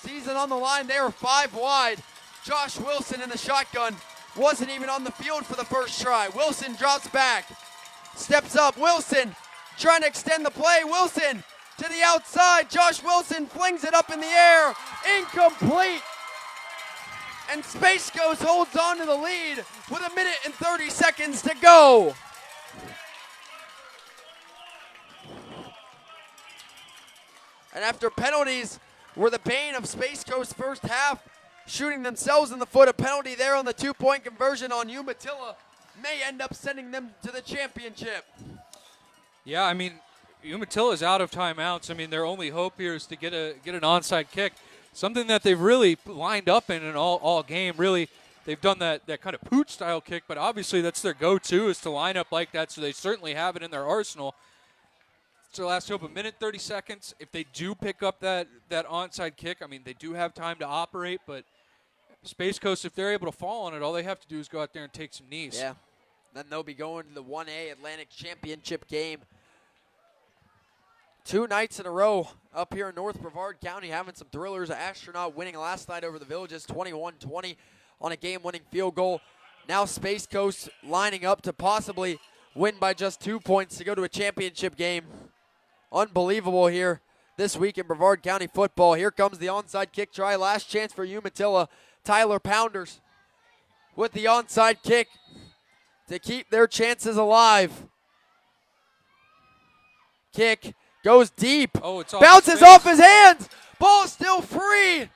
Season on the line, they are 5 wide. Josh Wilson in the shotgun wasn't even on the field for the first try. Wilson drops back, steps up. Wilson trying to extend the play. Wilson to the outside. Josh Wilson flings it up in the air. Incomplete. And Space Coast holds on to the lead with 1:30 seconds to go. And after penalties were the bane of Space Coast first half, shooting themselves in the foot, a penalty there on the 2-point conversion on Umatilla may end up sending them to the championship. Yeah, I mean, Umatilla is out of timeouts. I mean, their only hope here is to get an onside kick, something that they've really lined up in all game. Really, they've done that kind of pooch-style kick, but obviously that's their go-to is to line up like that, so they certainly have it in their arsenal. It's their last hope. A minute 30 seconds. If they do pick up that onside kick, I mean, they do have time to operate, but Space Coast, if they're able to fall on it, all they have to do is go out there and take some knees. Yeah. Then they'll be going to the 1A Atlantic Championship game 2 nights in a row up here in North Brevard County, having some thrillers. Astronaut winning last night over the Villages 21-20 on a game-winning field goal. Now Space Coast lining up to possibly win by just 2 points to go to a championship game. Unbelievable here this week in Brevard County football. Here comes the onside kick try. Last chance for Umatilla. Tyler Pounders with the onside kick to keep their chances alive. Kick goes deep. Oh, it's off bounces off his hands. Ball still free.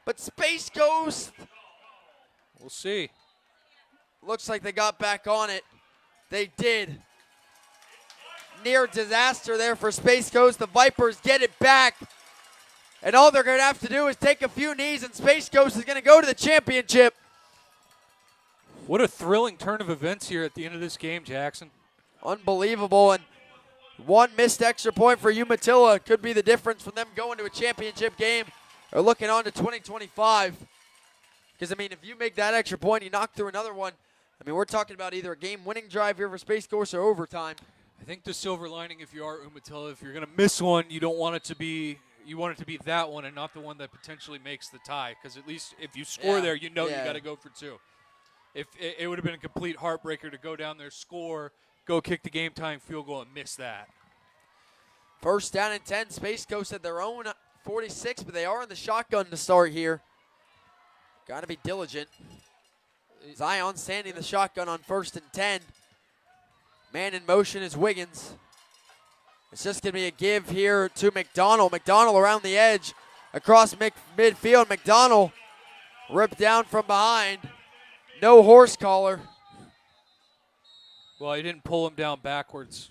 But Space Coast. We'll see. Looks like they got back on it. They did. Near disaster there for Space Coast. The Vipers get it back. And all they're going to have to do is take a few knees, and Space Coast is going to go to the championship. What a thrilling turn of events here at the end of this game, Jackson. Unbelievable. And one missed extra point for Umatilla could be the difference from them going to a championship game or looking on to 2025. Because, I mean, if you make that extra point, you knock through another one. I mean, we're talking about either a game-winning drive here for Space Coast or overtime. I think the silver lining, if you are Umatilla, if you're going to miss one, you don't want it to be. You want it to be that one and not the one that potentially makes the tie. Because at least if you score there, you know you got to go for 2. If it would have been a complete heartbreaker to go down there, score, go kick the game-tying field goal, and miss that. First down and 10. Space Coast at their own 46, but they are in the shotgun to start here. Got to be diligent. Zion standing the shotgun on 1st and 10. Man in motion is Wiggins. It's just going to be a give here to McDonald. McDonald around the edge across midfield. McDonald ripped down from behind. No horse collar. Well, he didn't pull him down backwards.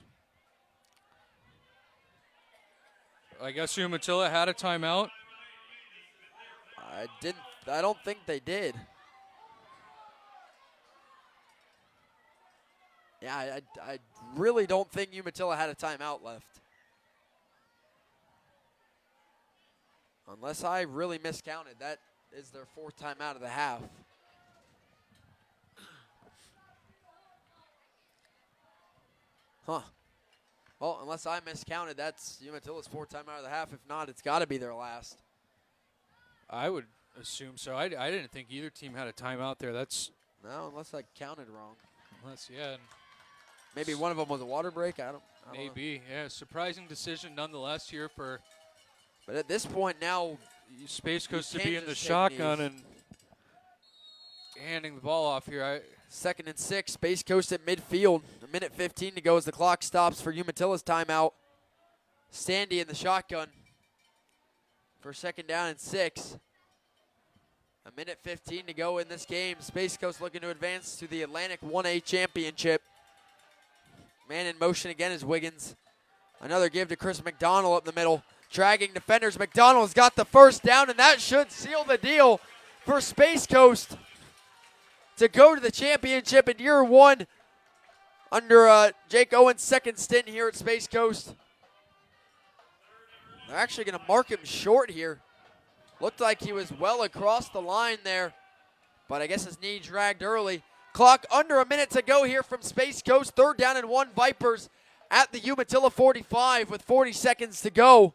I guess Umatilla had a timeout. I don't think they did. Yeah, I really don't think Umatilla had a timeout left. Unless I really miscounted. That is their 4th timeout of the half. Huh. Well, unless I miscounted, that's Umatilla's 4th timeout of the half. If not, it's got to be their last. I would assume so. I didn't think either team had a timeout there. No, unless I counted wrong. Yeah. Maybe one of them was a water break. I don't Maybe, know. yeah. Surprising decision nonetheless here for. But at this point now, Space Coast to can't be in the just take shotgun knees. and handing the ball off here. 2nd and 6. Space Coast at midfield. 1:15 to go as the clock stops for Umatilla's timeout. Sandy in the shotgun for 2nd down and 6. 1:15 to go in this game. Space Coast looking to advance to the Atlantic 1A Championship. Man in motion again is Wiggins. Another give to Chris McDonald up the middle. Dragging defenders. McDonald's got the 1st down, and that should seal the deal for Space Coast to go to the championship in year 1 under Jake Owens' 2nd stint here at Space Coast. They're actually going to mark him short here. Looked like he was well across the line there, but I guess his knee dragged early. Clock under a minute to go here from Space Coast. 3rd down and 1 Vipers at the Umatilla 45 with 40 seconds to go.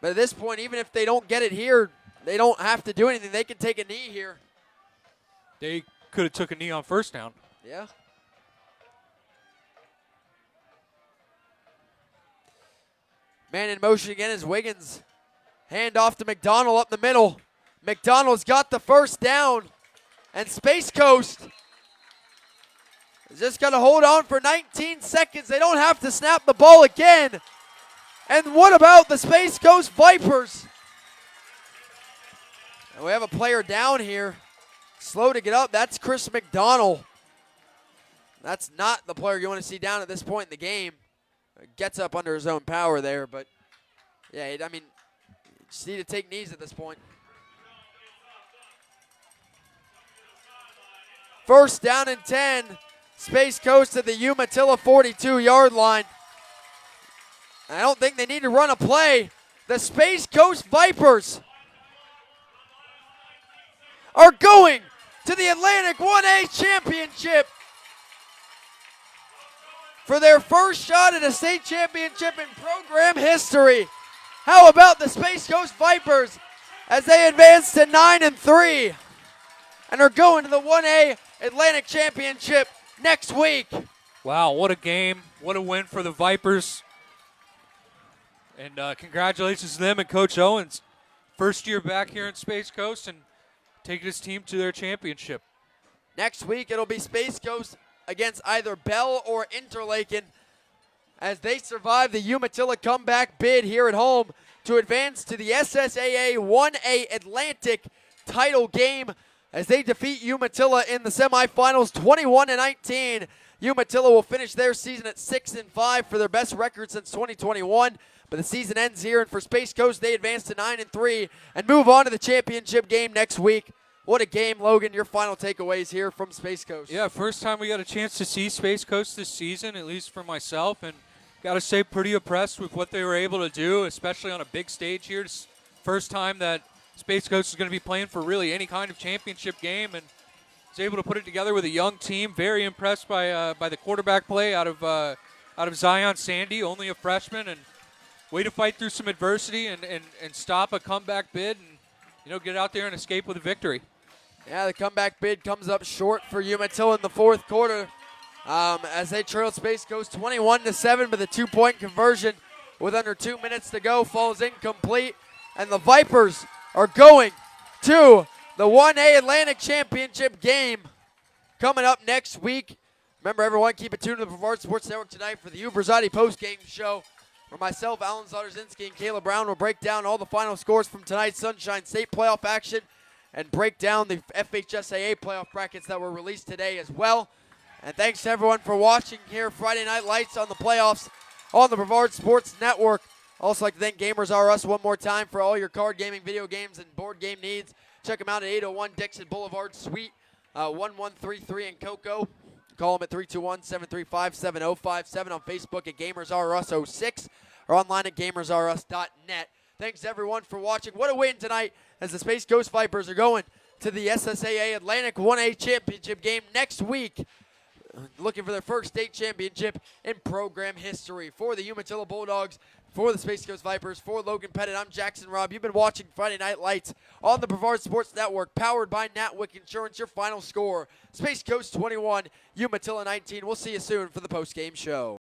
But at this point, even if they don't get it here, they don't have to do anything. They can take a knee here. They could have took a knee on 1st down. Yeah. Man in motion again is Wiggins. Hand off to McDonald up the middle. McDonald's got the 1st down. And Space Coast is just going to hold on for 19 seconds. They don't have to snap the ball again. And what about the Space Coast Vipers? And we have a player down here. Slow to get up. That's Chris McDonald. That's not the player you want to see down at this point in the game. Gets up under his own power there. But, yeah, I mean, you just need to take knees at this point. 1st down and 10. Space Coast at the Umatilla 42-yard line. I don't think they need to run a play. The Space Coast Vipers are going to the Atlantic 1A Championship for their first shot at a state championship in program history. How about the Space Coast Vipers as they advance to 9-3 and are going to the 1A Atlantic Championship next week? Wow, what a game. What a win for the Vipers. And congratulations to them and Coach Owens. First year back here in Space Coast and taking his team to their championship. Next week it'll be Space Coast against either Bell or Interlaken as they survive the Umatilla comeback bid here at home to advance to the SSAA 1A Atlantic title game as they defeat Umatilla in the semifinals 21-19. Umatilla will finish their season at 6-5 for their best record since 2021. But the season ends here, and for Space Coast, they advance to 9-3 and move on to the championship game next week. What a game, Logan. Your final takeaways here from Space Coast. Yeah, first time we got a chance to see Space Coast this season, at least for myself, and got to say pretty impressed with what they were able to do, especially on a big stage here. It's first time that Space Coast is going to be playing for really any kind of championship game, and was able to put it together with a young team. Very impressed by the quarterback play out of Zion Sandy, only a freshman, and way to fight through some adversity and stop a comeback bid and, get out there and escape with a victory. Yeah, the comeback bid comes up short for Umatilla in the fourth quarter as they trailed Space Coast 21-7, but the two-point conversion with under 2 minutes to go falls incomplete, and the Vipers are going to the 1A Atlantic Championship game coming up next week. Remember, everyone, keep it tuned to the Brevard Sports Network tonight for the Uberzati post-game show, where myself, Alan Zdarzinski, and Kayla Brown will break down all the final scores from tonight's Sunshine State playoff action and break down the FHSAA playoff brackets that were released today as well. And thanks to everyone for watching here Friday Night Lights on the playoffs on the Brevard Sports Network. Also like to thank Gamers R Us one more time for all your card gaming, video games, and board game needs. Check them out at 801 Dixon Boulevard, Suite 1133 in Cocoa. Call them at 321-735-7057 on Facebook at GamersRUs06 or online at GamersRUs.net. Thanks everyone for watching. What a win tonight as the Space Coast Vipers are going to the SSAA Atlantic 1A Championship game next week, looking for their first state championship in program history. For the Umatilla Bulldogs, for the Space Coast Vipers, for Logan Pettit, I'm Jackson Robb. You've been watching Friday Night Lights on the Brevard Sports Network, powered by Natwick Insurance. Your final score, Space Coast 21, Umatilla 19. We'll see you soon for the post-game show.